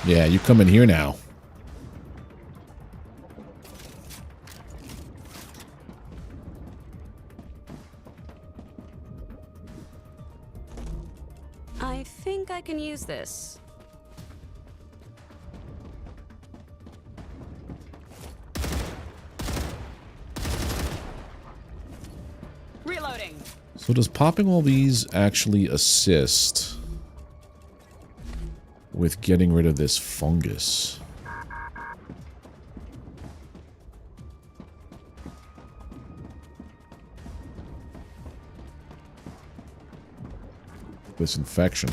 Yeah, you come in here now. I think I can use this. Reloading. So does popping all these actually assist with getting rid of this fungus? this infection.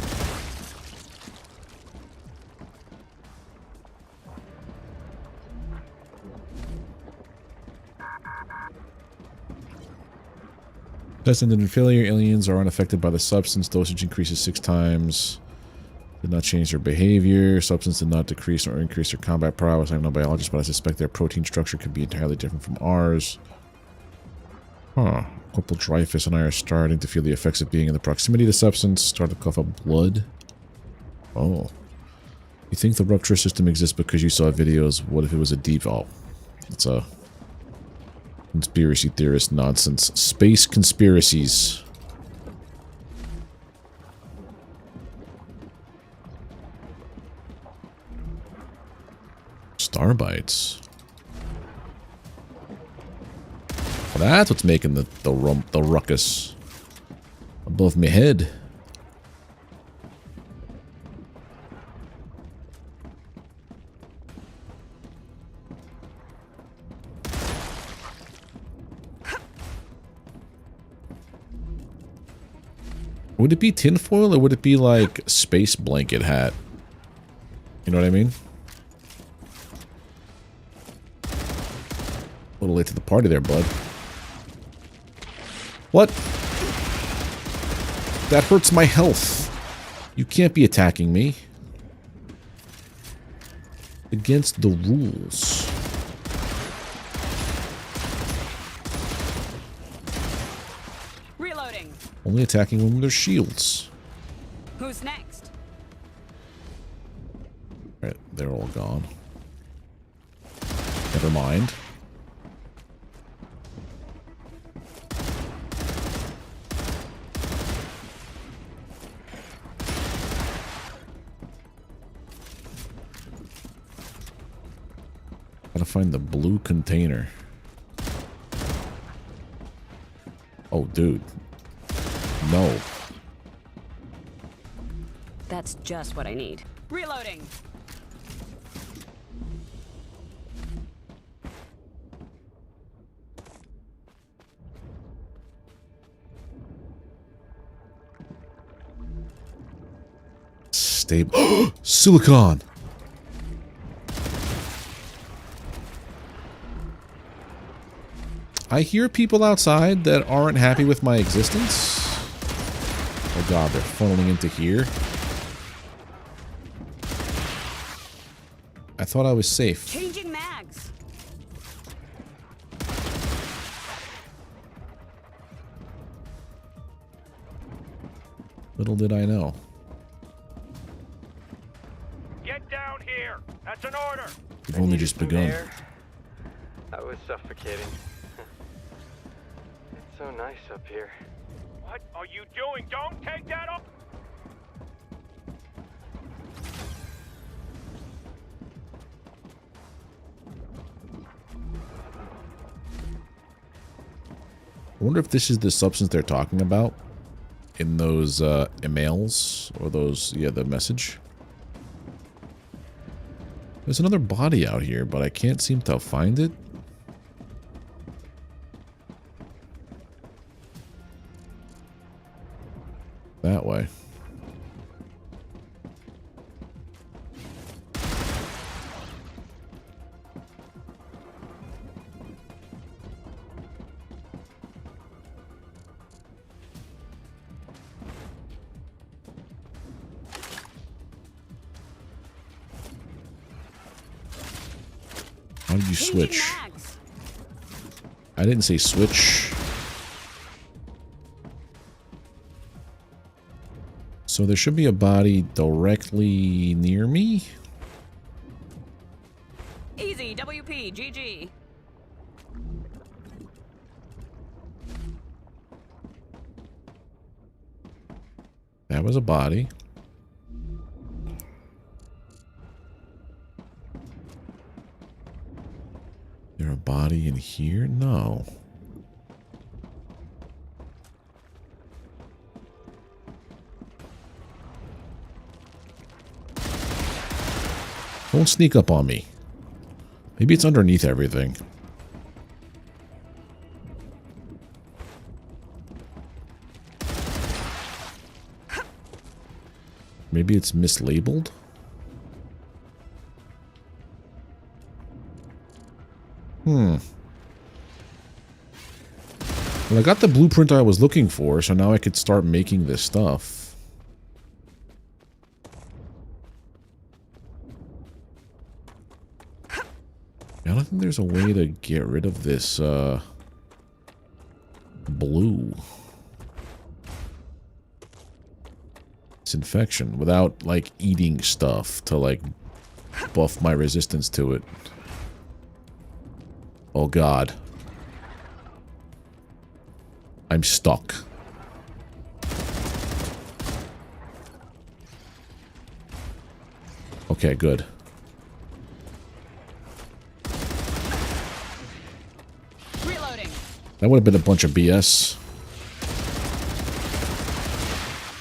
Test ended in failure. Aliens are unaffected by the substance. Dosage increases 6 times. Did not change their behavior. Substance did not decrease or increase their combat prowess. I'm no biologist, but I suspect their protein structure could be entirely different from ours. Huh. Corporal Dreyfus and I are starting to feel the effects of being in the proximity of the substance. Start to cough up blood. Oh. You think the rupture system exists because you saw videos? What if it was a deep... Oh. It's a... conspiracy theorist nonsense. Space conspiracies. Starbites. Well, that's what's making the ruckus above my head. Would it be tinfoil or would it be like space blanket hat? You know what I mean? A little late to the party there, bud. What? That hurts my health. You can't be attacking me. Against the rules. Reloading. Only attacking when there's shields. Who's next? Alright, they're all gone. Never mind. Gotta find the blue container. Oh, dude. No. That's just what I need. Reloading. Stable. Silicon! I hear people outside that aren't happy with my existence. Oh god, they're funneling into here. I thought I was safe. Changing mags. Little did I know. Get down here! That's an order! We've only just begun. I was suffocating. It's so nice up here. What are you doing? Don't take that off! I wonder if this is the substance they're talking about in those emails or those, yeah, the message. There's another body out here, but I can't seem to find it. That way. How did you switch? I didn't say switch. So there should be a body directly near me. Easy, WP, GG. That was a body. There a body in here? No. Don't sneak up on me. Maybe it's underneath everything. Maybe it's mislabeled? Well, I got the blueprint I was looking for, so now I could start making this stuff. I don't think there's a way to get rid of this, blue. This infection without, like, eating stuff to, like, buff my resistance to it. Oh, God. I'm stuck. Okay, good. Reloading. That would have been a bunch of BS.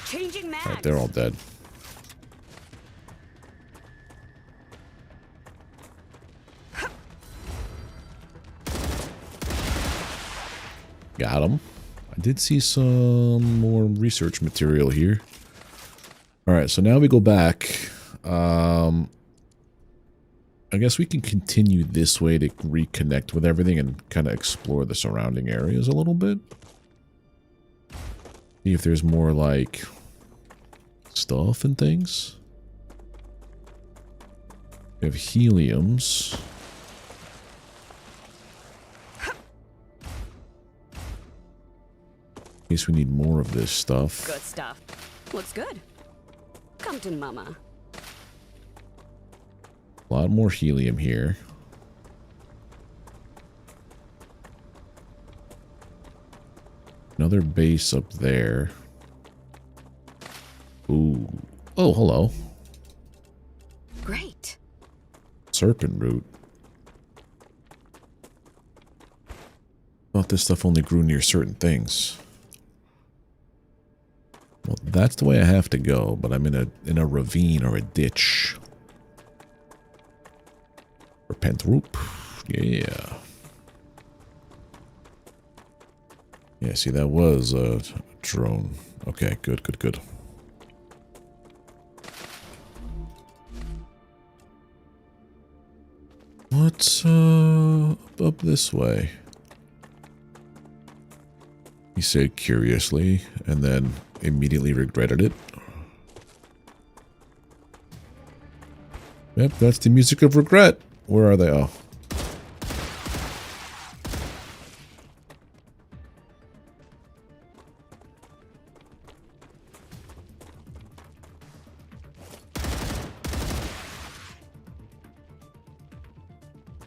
Changing mags. Alright, they're all dead. Got him. I did see some more research material here. Alright, so now we go back. I guess we can continue this way to reconnect with everything and kind of explore the surrounding areas a little bit. See if there's more, like, stuff and things. We have heliums. In case we need more of this stuff. Good stuff. Looks good. Come to mama. A lot more helium here. Another base up there. Ooh. Oh, hello. Great. Serpent root. Thought this stuff only grew near certain things. Well, that's the way I have to go, but I'm in a ravine or a ditch. Repent root. Yeah. Yeah, see, that was a drone. Okay, good, good, good. What's up this way? He said curiously, and then immediately regretted it. Yep, that's the music of regret. Where are they? Oh.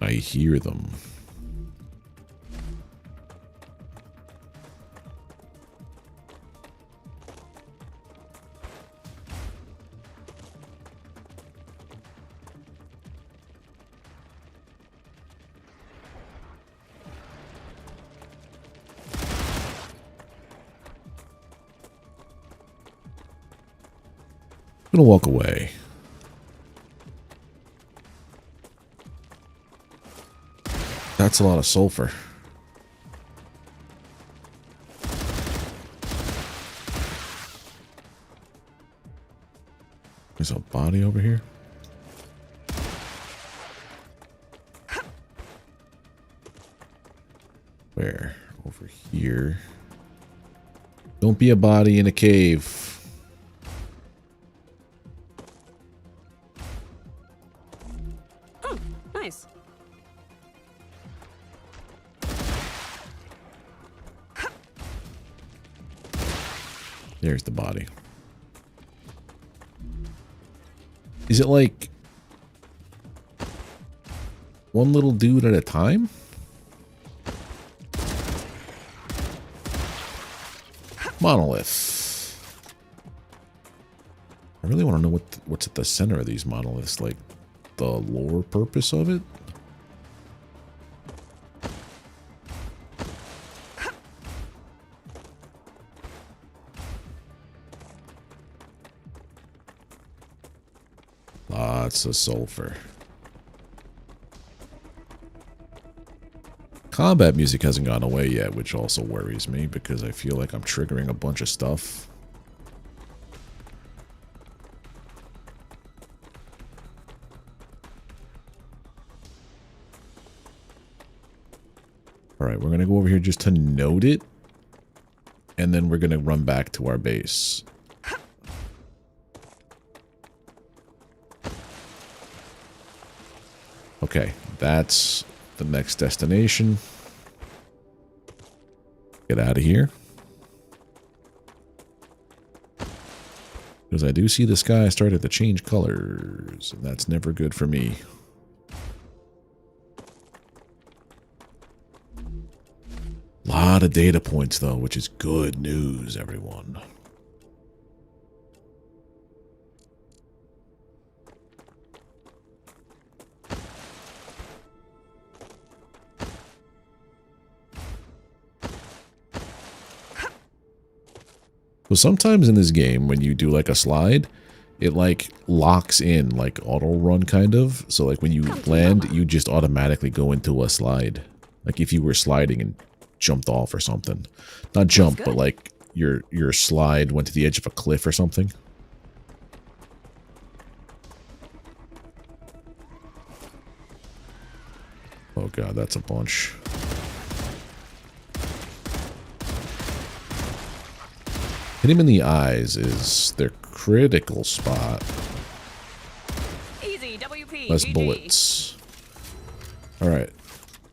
I hear them. I'm gonna walk away. That's a lot of sulfur. There's a body over here. Where? Over here. Don't be a body in a cave. Oh, nice. There's the body. Is it like one little dude at a time? Monolith. I really want to know what's at the center of these monoliths, like the lore purpose of it. Lots of sulfur. Combat music hasn't gone away yet, which also worries me because I feel like I'm triggering a bunch of stuff. Alright, we're going to go over here just to note it. And then we're going to run back to our base. Okay, that's the next destination. Get out of here. Because I do see the sky started to change colors, and that's never good for me. Lot of data points, though, which is good news, everyone. So sometimes in this game, when you do like a slide, it like locks in, like auto run kind of. So like when you land, you just automatically go into a slide. Like if you were sliding and jumped off or something. Not jump, but like your slide went to the edge of a cliff or something. Oh god, that's a bunch. Hit him in the eyes is their critical spot. Easy, WP. Less GG. bullets. Alright.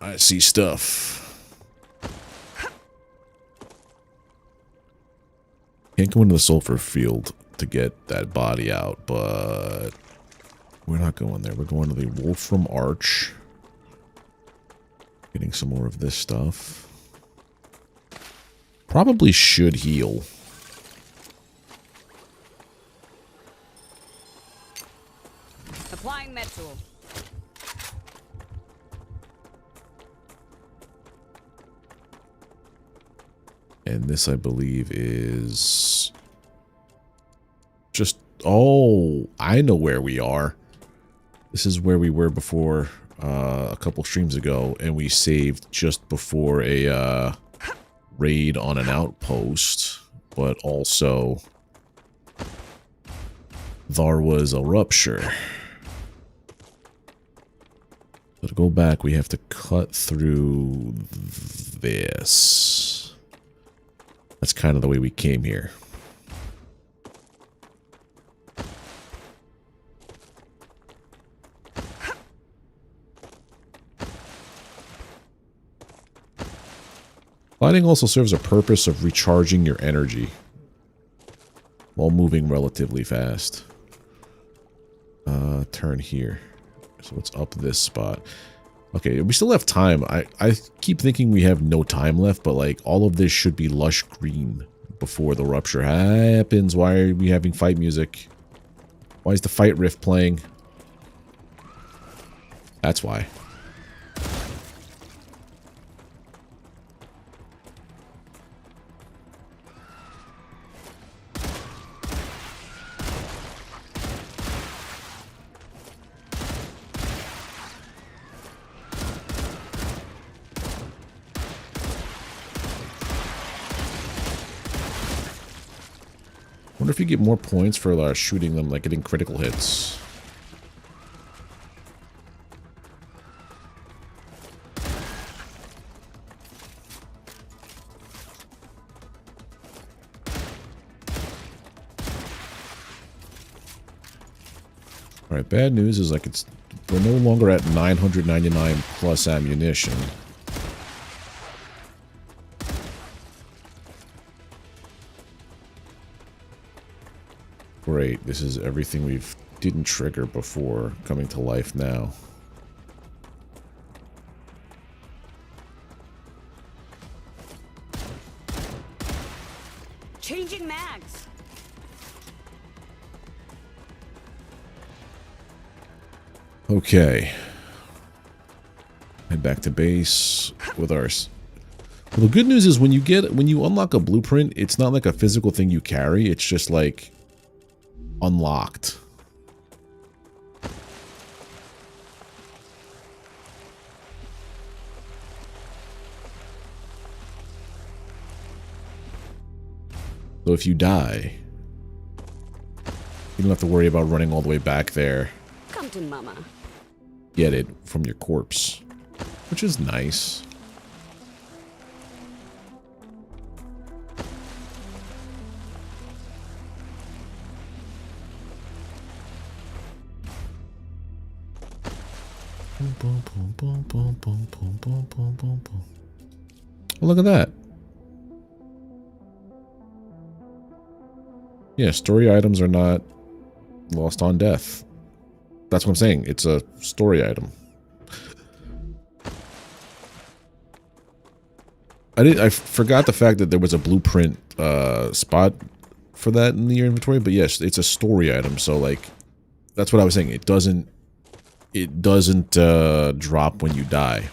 I see stuff. Can't go into the sulfur field to get that body out, but we're not going there. We're going to the Wolfram Arch. Getting some more of this stuff. Probably should heal. Applying med tool. And this, I believe, is just... Oh, I know where we are. This is where we were before a couple streams ago, and we saved just before a raid on an outpost, but also there was a rupture. So to go back, we have to cut through this. That's kind of the way we came here. Gliding also serves a purpose of recharging your energy while moving relatively fast. Turn here. So it's up this spot. Okay, we still have time. I keep thinking we have no time left, but like all of this should be lush green before the rupture happens. Why are we having fight music? Why is the fight riff playing? That's why. Wonder if you get more points for shooting them, like getting critical hits. Alright, bad news is like we're no longer at 999 plus ammunition. Great, this is everything we didn't trigger before coming to life now. Changing mags. Okay. Head back to base with our... Well, the good news is when you unlock a blueprint, it's not like a physical thing you carry, it's just like unlocked. So if you die, you don't have to worry about running all the way back there. Come to mama. Get it from your corpse, which is nice. Well, look at that. Yeah, story items are not lost on death. That's what I'm saying. It's a story item. I forgot the fact that there was a blueprint spot for that in your inventory, but yes, it's a story item. So like, that's what I was saying. It doesn't drop when you die.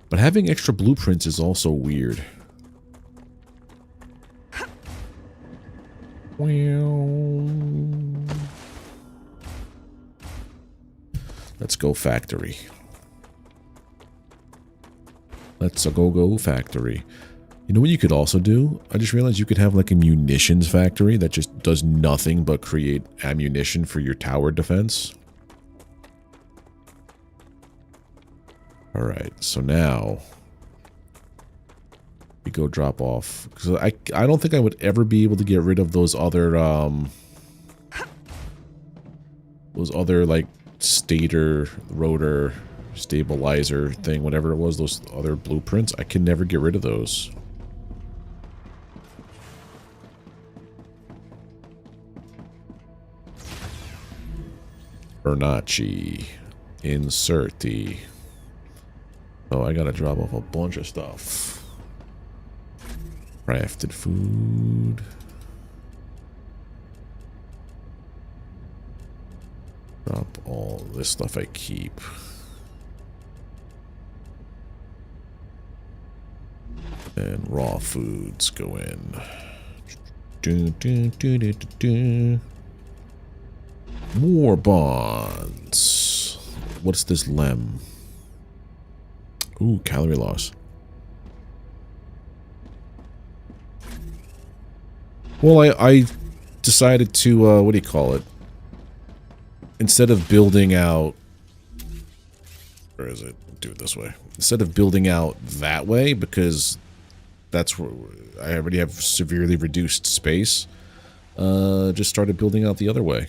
But having extra blueprints is also weird. Let's go factory. Let's go factory. You know what you could also do? I just realized you could have like a munitions factory that just does nothing but create ammunition for your tower defense. Alright, so now we go drop off. Because I don't think I would ever be able to get rid of those other like stator, rotor, stabilizer thing, whatever it was, those other blueprints. I can never get rid of those. Bernacci. Inserty. Oh, I gotta drop off a bunch of stuff. Crafted food. Drop all this stuff I keep. And raw foods go in. More bonds. What's this lem? Ooh, calorie loss. Well, I decided to, what do you call it? Instead of building out... Where is it? Do it this way. Instead of building out that way, because that's where I already have severely reduced space, just started building out the other way.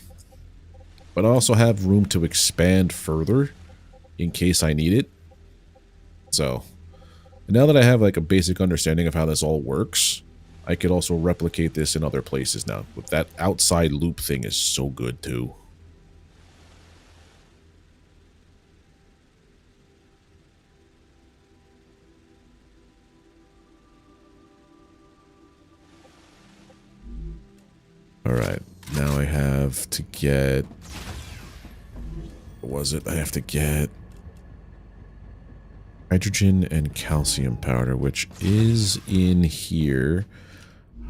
But I also have room to expand further in case I need it. So, now that I have like a basic understanding of how this all works, I could also replicate this in other places now. With that outside loop thing is so good too. Alright, now I have to get... What was it? I have to get... hydrogen and calcium powder, which is in here.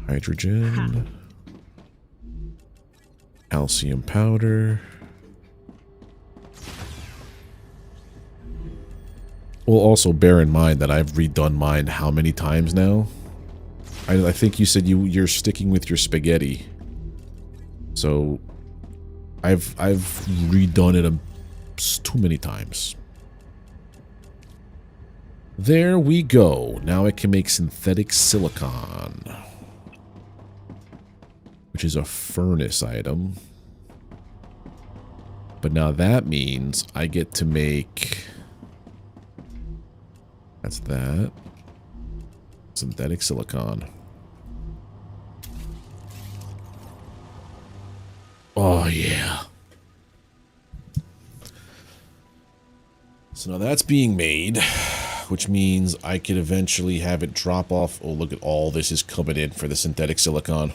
Hydrogen. Calcium powder. Well, also bear in mind that I've redone mine how many times now? I think you said you're sticking with your spaghetti. So I've redone it too many times. There we go. Now I can make synthetic silicon, which is a furnace item. But now that means I get to make... That's that. Synthetic silicon. Oh, yeah. So now that's being made, which means I could eventually have it drop off. Oh, look at all this is coming in for the synthetic silicon.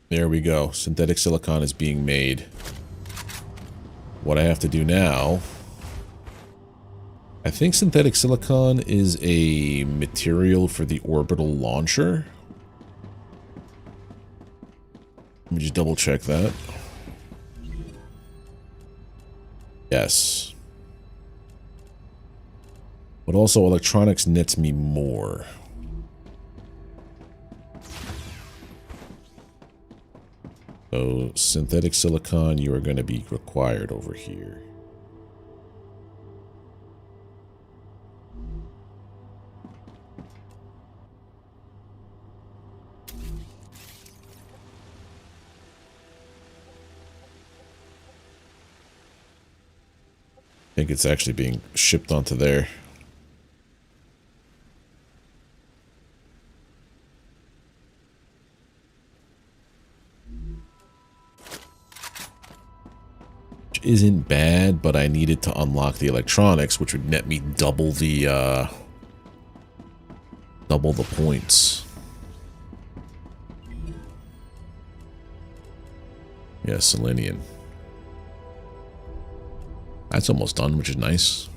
There we go. Synthetic silicon is being made. What I have to do now... I think synthetic silicon is a material for the orbital launcher. Let me just double check that. Yes. But also electronics nets me more. So synthetic silicon, you are going to be required over here. think it's actually being shipped onto there. Which isn't bad, but I needed to unlock the electronics, which would net me double the points. Yeah, Selenium. That's almost done, which is nice.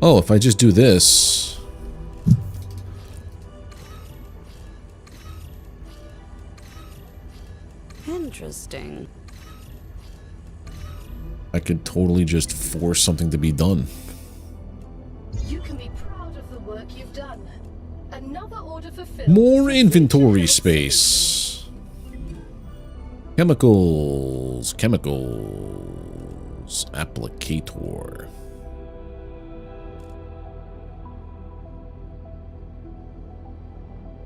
Oh, if I just do this... Interesting. I could totally just force something to be done. You can be proud of the work you've done. Another order fulfilled. More inventory space. Chemicals. Chemicals. Applicator.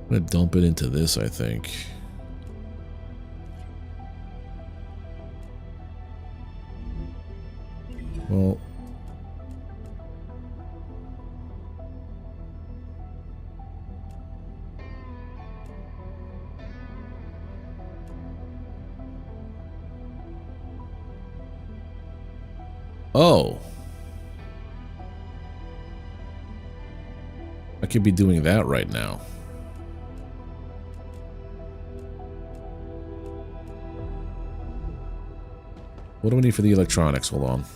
I'm gonna dump it into this, I think. Well... Oh. I could be doing that right now. What do I need for the electronics? Hold on.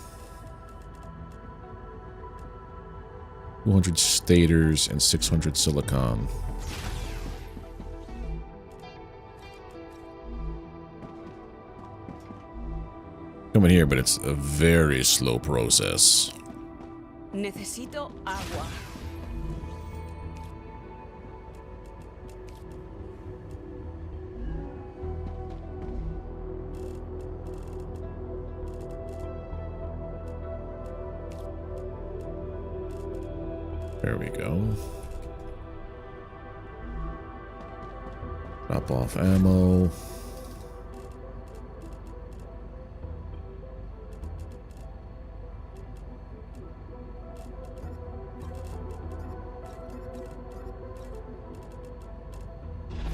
200 stators and 600 silicon. Coming here, but it's a very slow process. Necesito agua. There we go. Drop off ammo.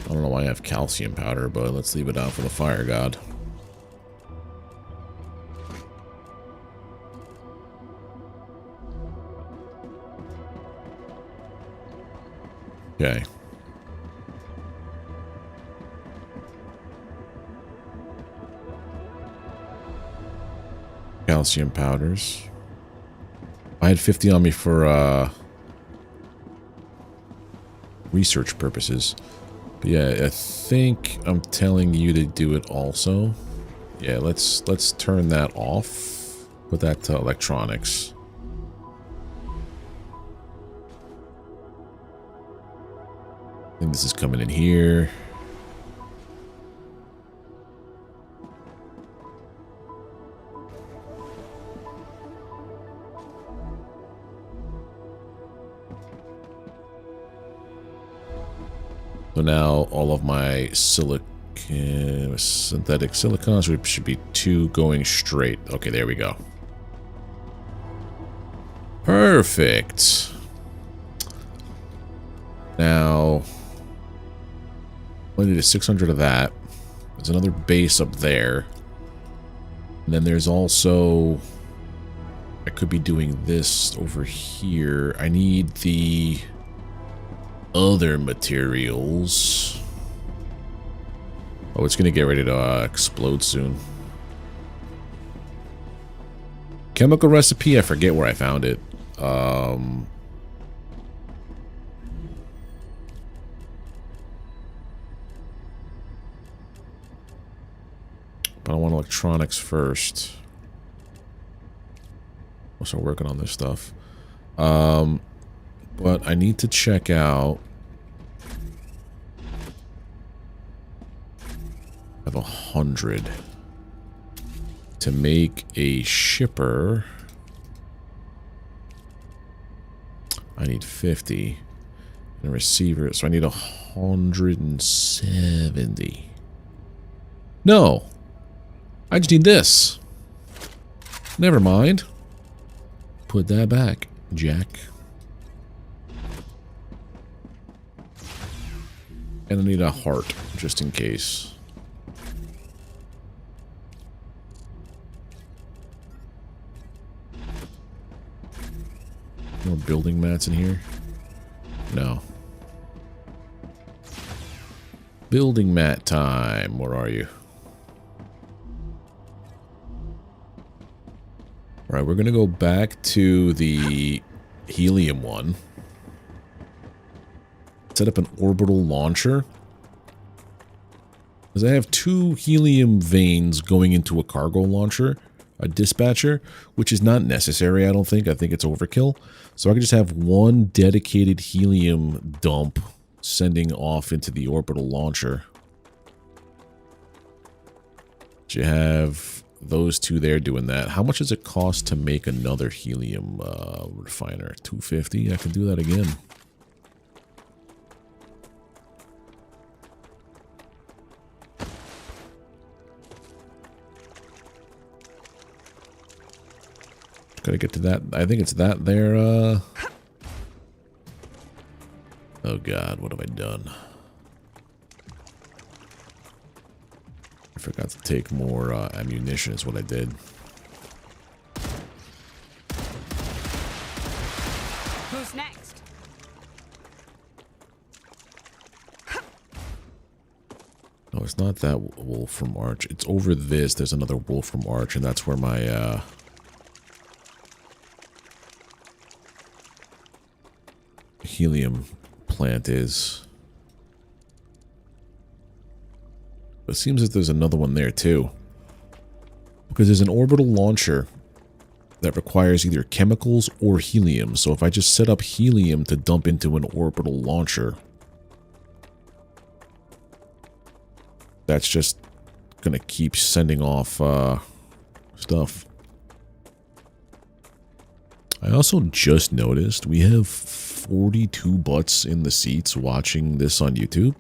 I don't know why I have calcium powder, but let's leave it out for the fire god. Okay. Calcium powders. I had 50 on me for research purposes. But yeah, I think I'm telling you to do it also. Yeah, let's turn that off. Put that to electronics. I think this is coming in here. So now all of my synthetic silicons should be 2 going straight. Okay, there we go. Perfect. Now, I need a 600 of that. There's another base up there. And then there's also... I could be doing this over here. I need the... other materials. Oh, it's gonna get ready to explode soon. Chemical recipe, I forget where I found it. But I want electronics first. I'll start working on this stuff. But I need to check out. I have 100 to make a shipper. I need 50 and a receiver, so I need 170. No. I just need this. Never mind. Put that back, Jack. And I need a heart, just in case. More building mats in here? No. Building mat time. Where are you? Alright, we're going to go back to the helium one. Set up an orbital launcher. Because I have 2 helium veins going into a cargo launcher, a dispatcher, which is not necessary, I don't think. I think it's overkill. So I can just have one dedicated helium dump sending off into the orbital launcher. So you have those 2 there doing that. How much does it cost to make another helium refiner? $250? I can do that again. Gotta get to that. I think it's that there. Oh god, what have I done? I forgot to take more ammunition is what I did. Who's next? No, it's not that wolf from Arch. It's over this. There's another wolf from Arch, and that's where my helium plant is. But it seems that there's another one there too. Because there's an orbital launcher that requires either chemicals or helium. So if I just set up helium to dump into an orbital launcher, that's just gonna keep sending off stuff. I also just noticed we have 42 butts in the seats watching this on YouTube.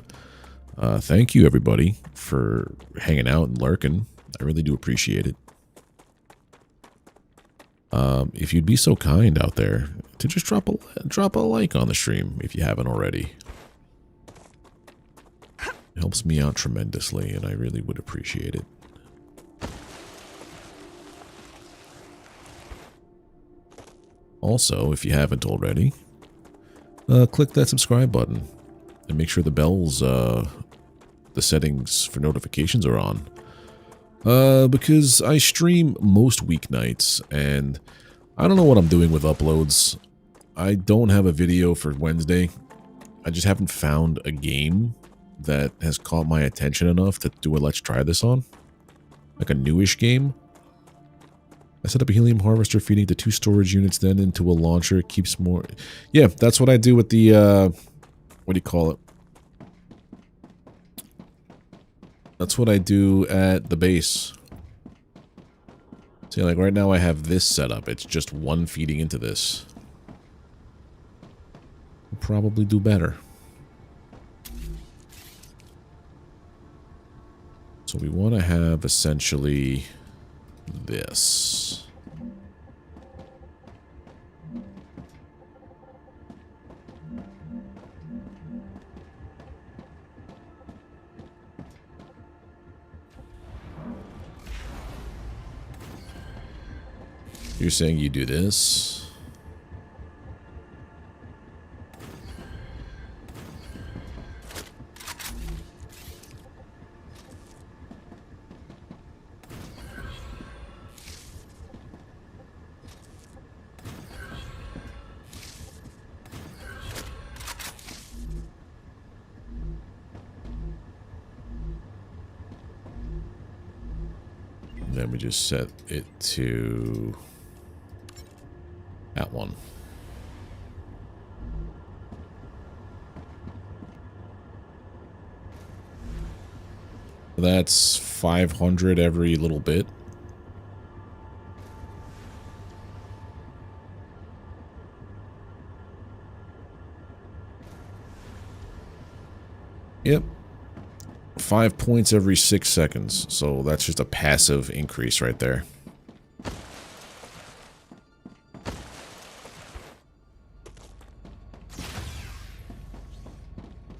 Thank you, everybody, for hanging out and lurking. I really do appreciate it. If you'd be so kind out there to just drop a like on the stream if you haven't already. It helps me out tremendously, and I really would appreciate it. Also, if you haven't already, click that subscribe button and make sure the bells, the settings for notifications are on. Because I stream most weeknights, and I don't know what I'm doing with uploads. I don't have a video for Wednesday. I just haven't found a game that has caught my attention enough to do a let's try this on. Like a newish game. I set up a helium harvester feeding to 2 storage units, then into a launcher. It keeps more... Yeah, that's what I do with the, what do you call it? That's what I do at the base. See, like right now I have this set up. It's just one feeding into this. We'll probably do better. So we want to have essentially this. You're saying you do this? And then we just set it to that one. That's 500 every little bit. Yep. 5 points every 6 seconds. So that's just a passive increase right there.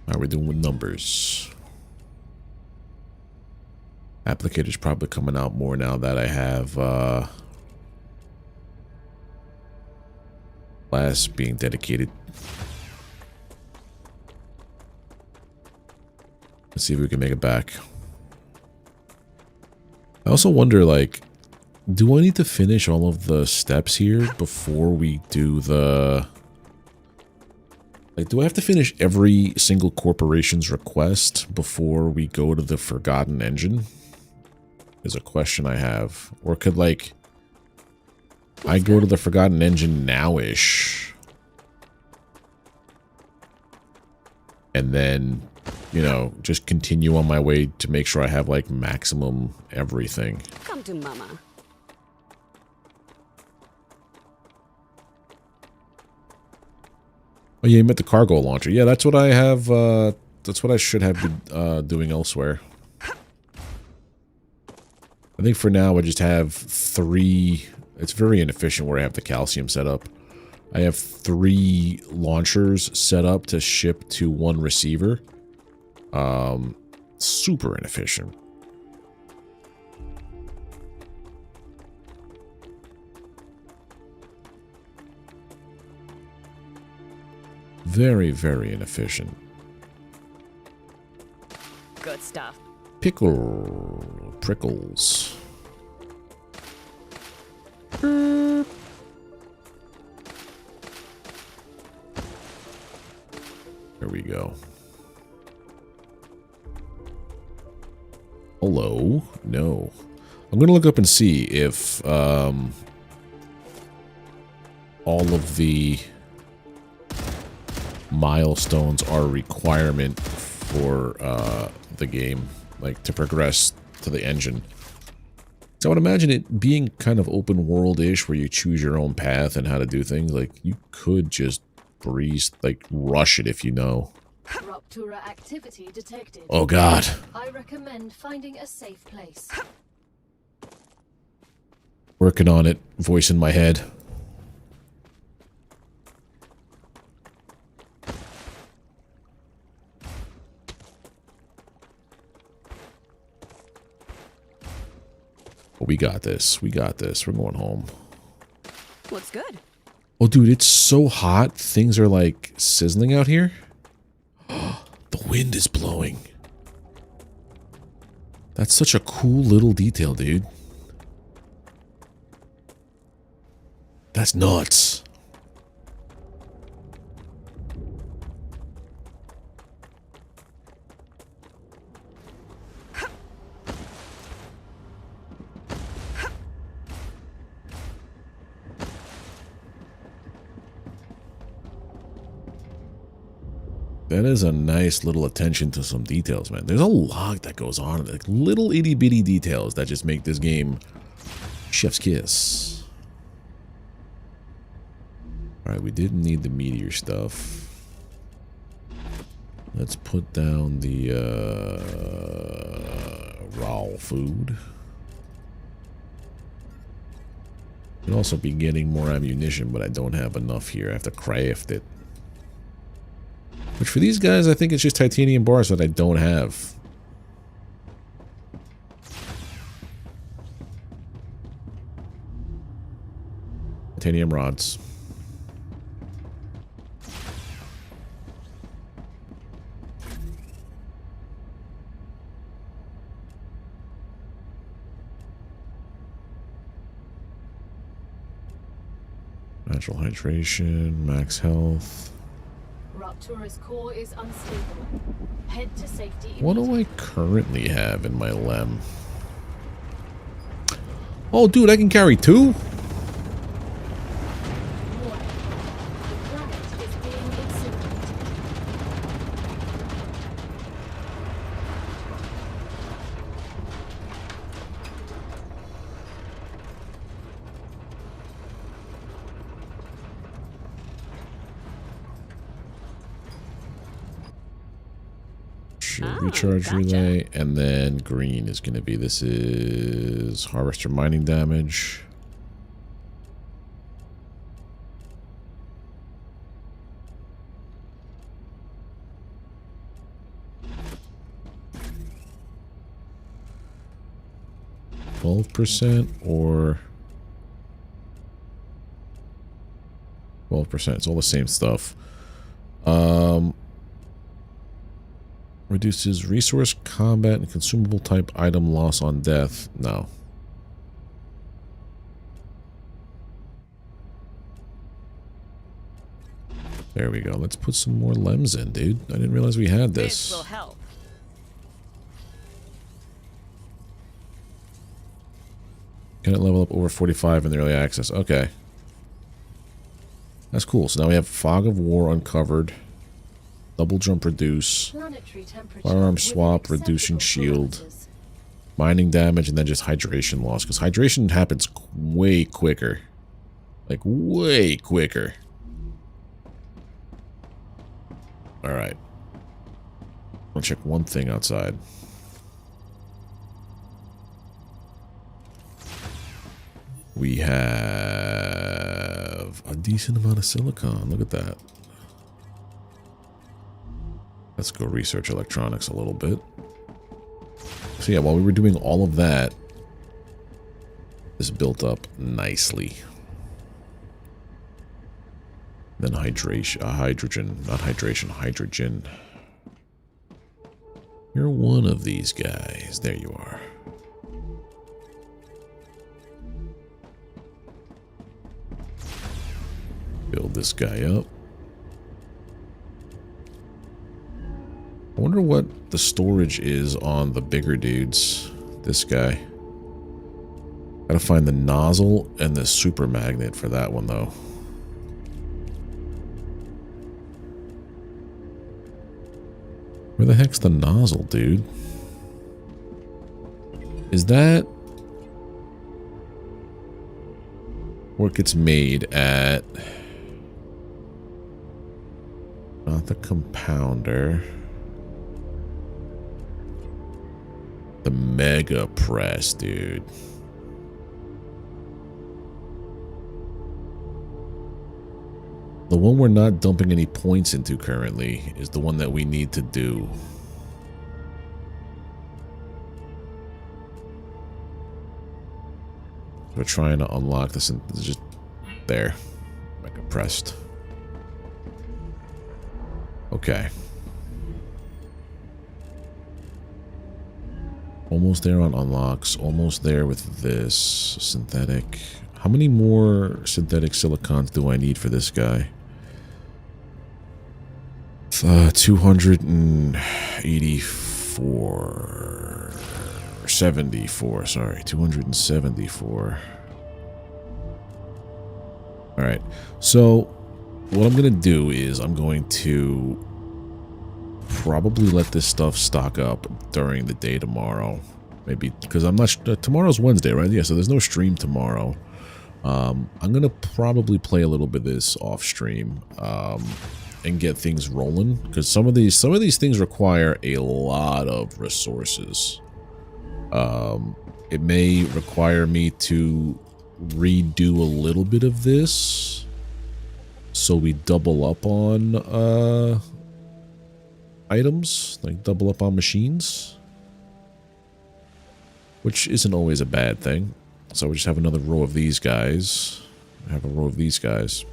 How are we doing with numbers? Applicator's probably coming out more now that I have class being dedicated. Let's see if we can make it back. I also wonder, like, do I need to finish all of the steps here before we do the... Like, do I have to finish every single corporation's request before we go to the Forgotten Engine? Is a question I have. Or could, like, I go to the Forgotten Engine now-ish? And then, you know, just continue on my way to make sure I have, like, maximum everything. Come to mama. Oh, yeah, you met the cargo launcher. Yeah, that's what I have, that's what I should have been doing elsewhere. I think for now I just have 3... It's very inefficient where I have the calcium set up. I have 3 launchers set up to ship to 1 receiver. Super inefficient. Very, very inefficient. Good stuff. Prickles. There we go. Hello? No. I'm gonna look up and see if all of the milestones are a requirement for the game, like to progress to the engine. So I would imagine it being kind of open world-ish where you choose your own path and how to do things. Like, you could just breeze, like, rush it if you know. Ruptura activity detected. Oh god. I recommend finding a safe place. Working on it. Voice in my head. We got this. We got this. We're going home. Looks good. Oh, dude, it's so hot. Things are, like, sizzling out here. The wind is blowing. That's such a cool little detail, dude. That's nuts. That is a nice little attention to some details, man. There's a lot that goes on. Like little itty bitty details that just make this game chef's kiss. Alright, we didn't need the meteor stuff. Let's put down the raw food. Could also be getting more ammunition, but I don't have enough here. I have to craft it. Which for these guys, I think it's just titanium bars that I don't have. Titanium rods. Natural hydration, max health. Raptura's core is unstable. Head to safety. What do I currently have in my LEM? Oh, dude, I can carry 2? Warning. The planet is being incinerated. recharge gotcha. relay, and then green is going to be, this is harvester mining damage. %, or 12%. It's all the same stuff. Reduces resource, combat, and consumable type item loss on death. No. There we go. Let's put some more lems in, dude. I didn't realize we had This this. will help. Can it level up over 45 in the early access? Okay. That's cool. So now we have Fog of War uncovered. Double jump reduce. Planetary temperature Firearm within swap, reducing acceptable shield. parameters. Mining damage, and then just hydration loss. Because hydration happens way quicker. Like, way quicker. Alright. I'll check one thing outside. We have a decent amount of silicon. Look at that. Let's go research electronics a little bit. So yeah, while we were doing all of that, this built up nicely. Then hydrogen. You're one of these guys. There you are. Build this guy up. I wonder what the storage is on the bigger dudes. This guy. Gotta find the nozzle and the super magnet for that one, though. Where the heck's the nozzle, dude? Is that where it gets made at? Not the compounder. The mega press, dude. The one we're not dumping any points into currently is the one that we need to do. We're trying to unlock this, and it's just there. Mega pressed. Okay. Almost there on unlocks. Almost there with this synthetic. How many more synthetic silicons do I need for this guy? 284. 74, sorry. 274. Alright. So, what I'm going to do is I'm going to probably let this stuff stock up during the day tomorrow. Maybe, because I'm not tomorrow's Wednesday, right? Yeah, so there's no stream tomorrow. I'm going to probably play a little bit of this off stream and get things rolling, because some of these things require a lot of resources. It may require me to redo a little bit of this so we double up on items, like double up on machines, which isn't always a bad thing. So we just have another row of these guys. I have a row of these guys.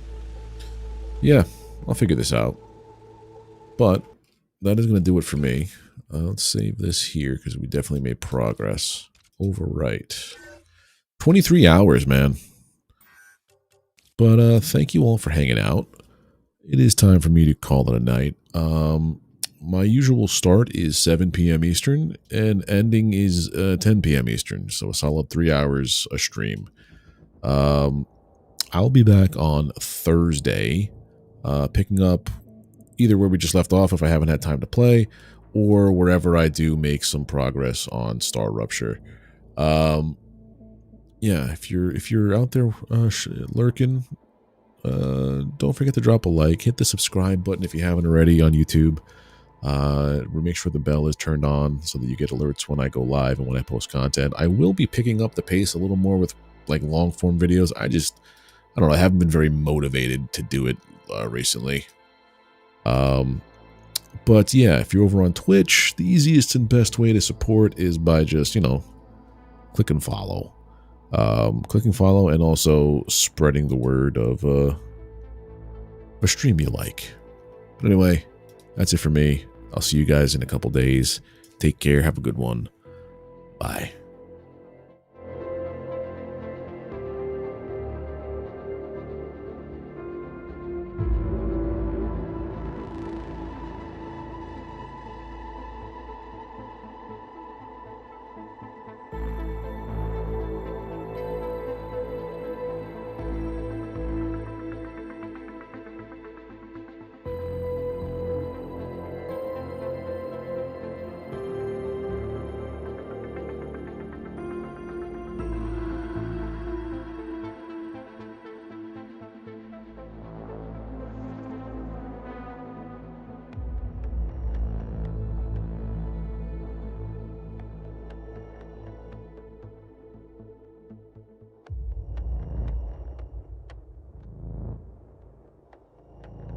Yeah, I'll figure this out. But that is going to do it for me. Let's save this here because we definitely made progress. Overwrite. 23 hours, man. But thank you all for hanging out. It is time for me to call it a night. My usual start is 7 p.m. Eastern, and ending is 10 p.m. Eastern, so a solid 3 hours a stream. I'll be back on Thursday, picking up either where we just left off if I haven't had time to play, or wherever I do make some progress on StarRupture. Yeah, if you're out there lurking, don't forget to drop a like, hit the subscribe button if you haven't already on YouTube. Make sure the bell is turned on so that you get alerts when I go live and when I post content. I will be picking up the pace a little more with like long form videos. I don't know, I haven't been very motivated to do it recently. But yeah, if you're over on Twitch, the easiest and best way to support is by just, you know, click and follow. Clicking follow and also spreading the word of a stream you like. But anyway, that's it for me. I'll see you guys in a couple days. Take care. Have a good one. Bye.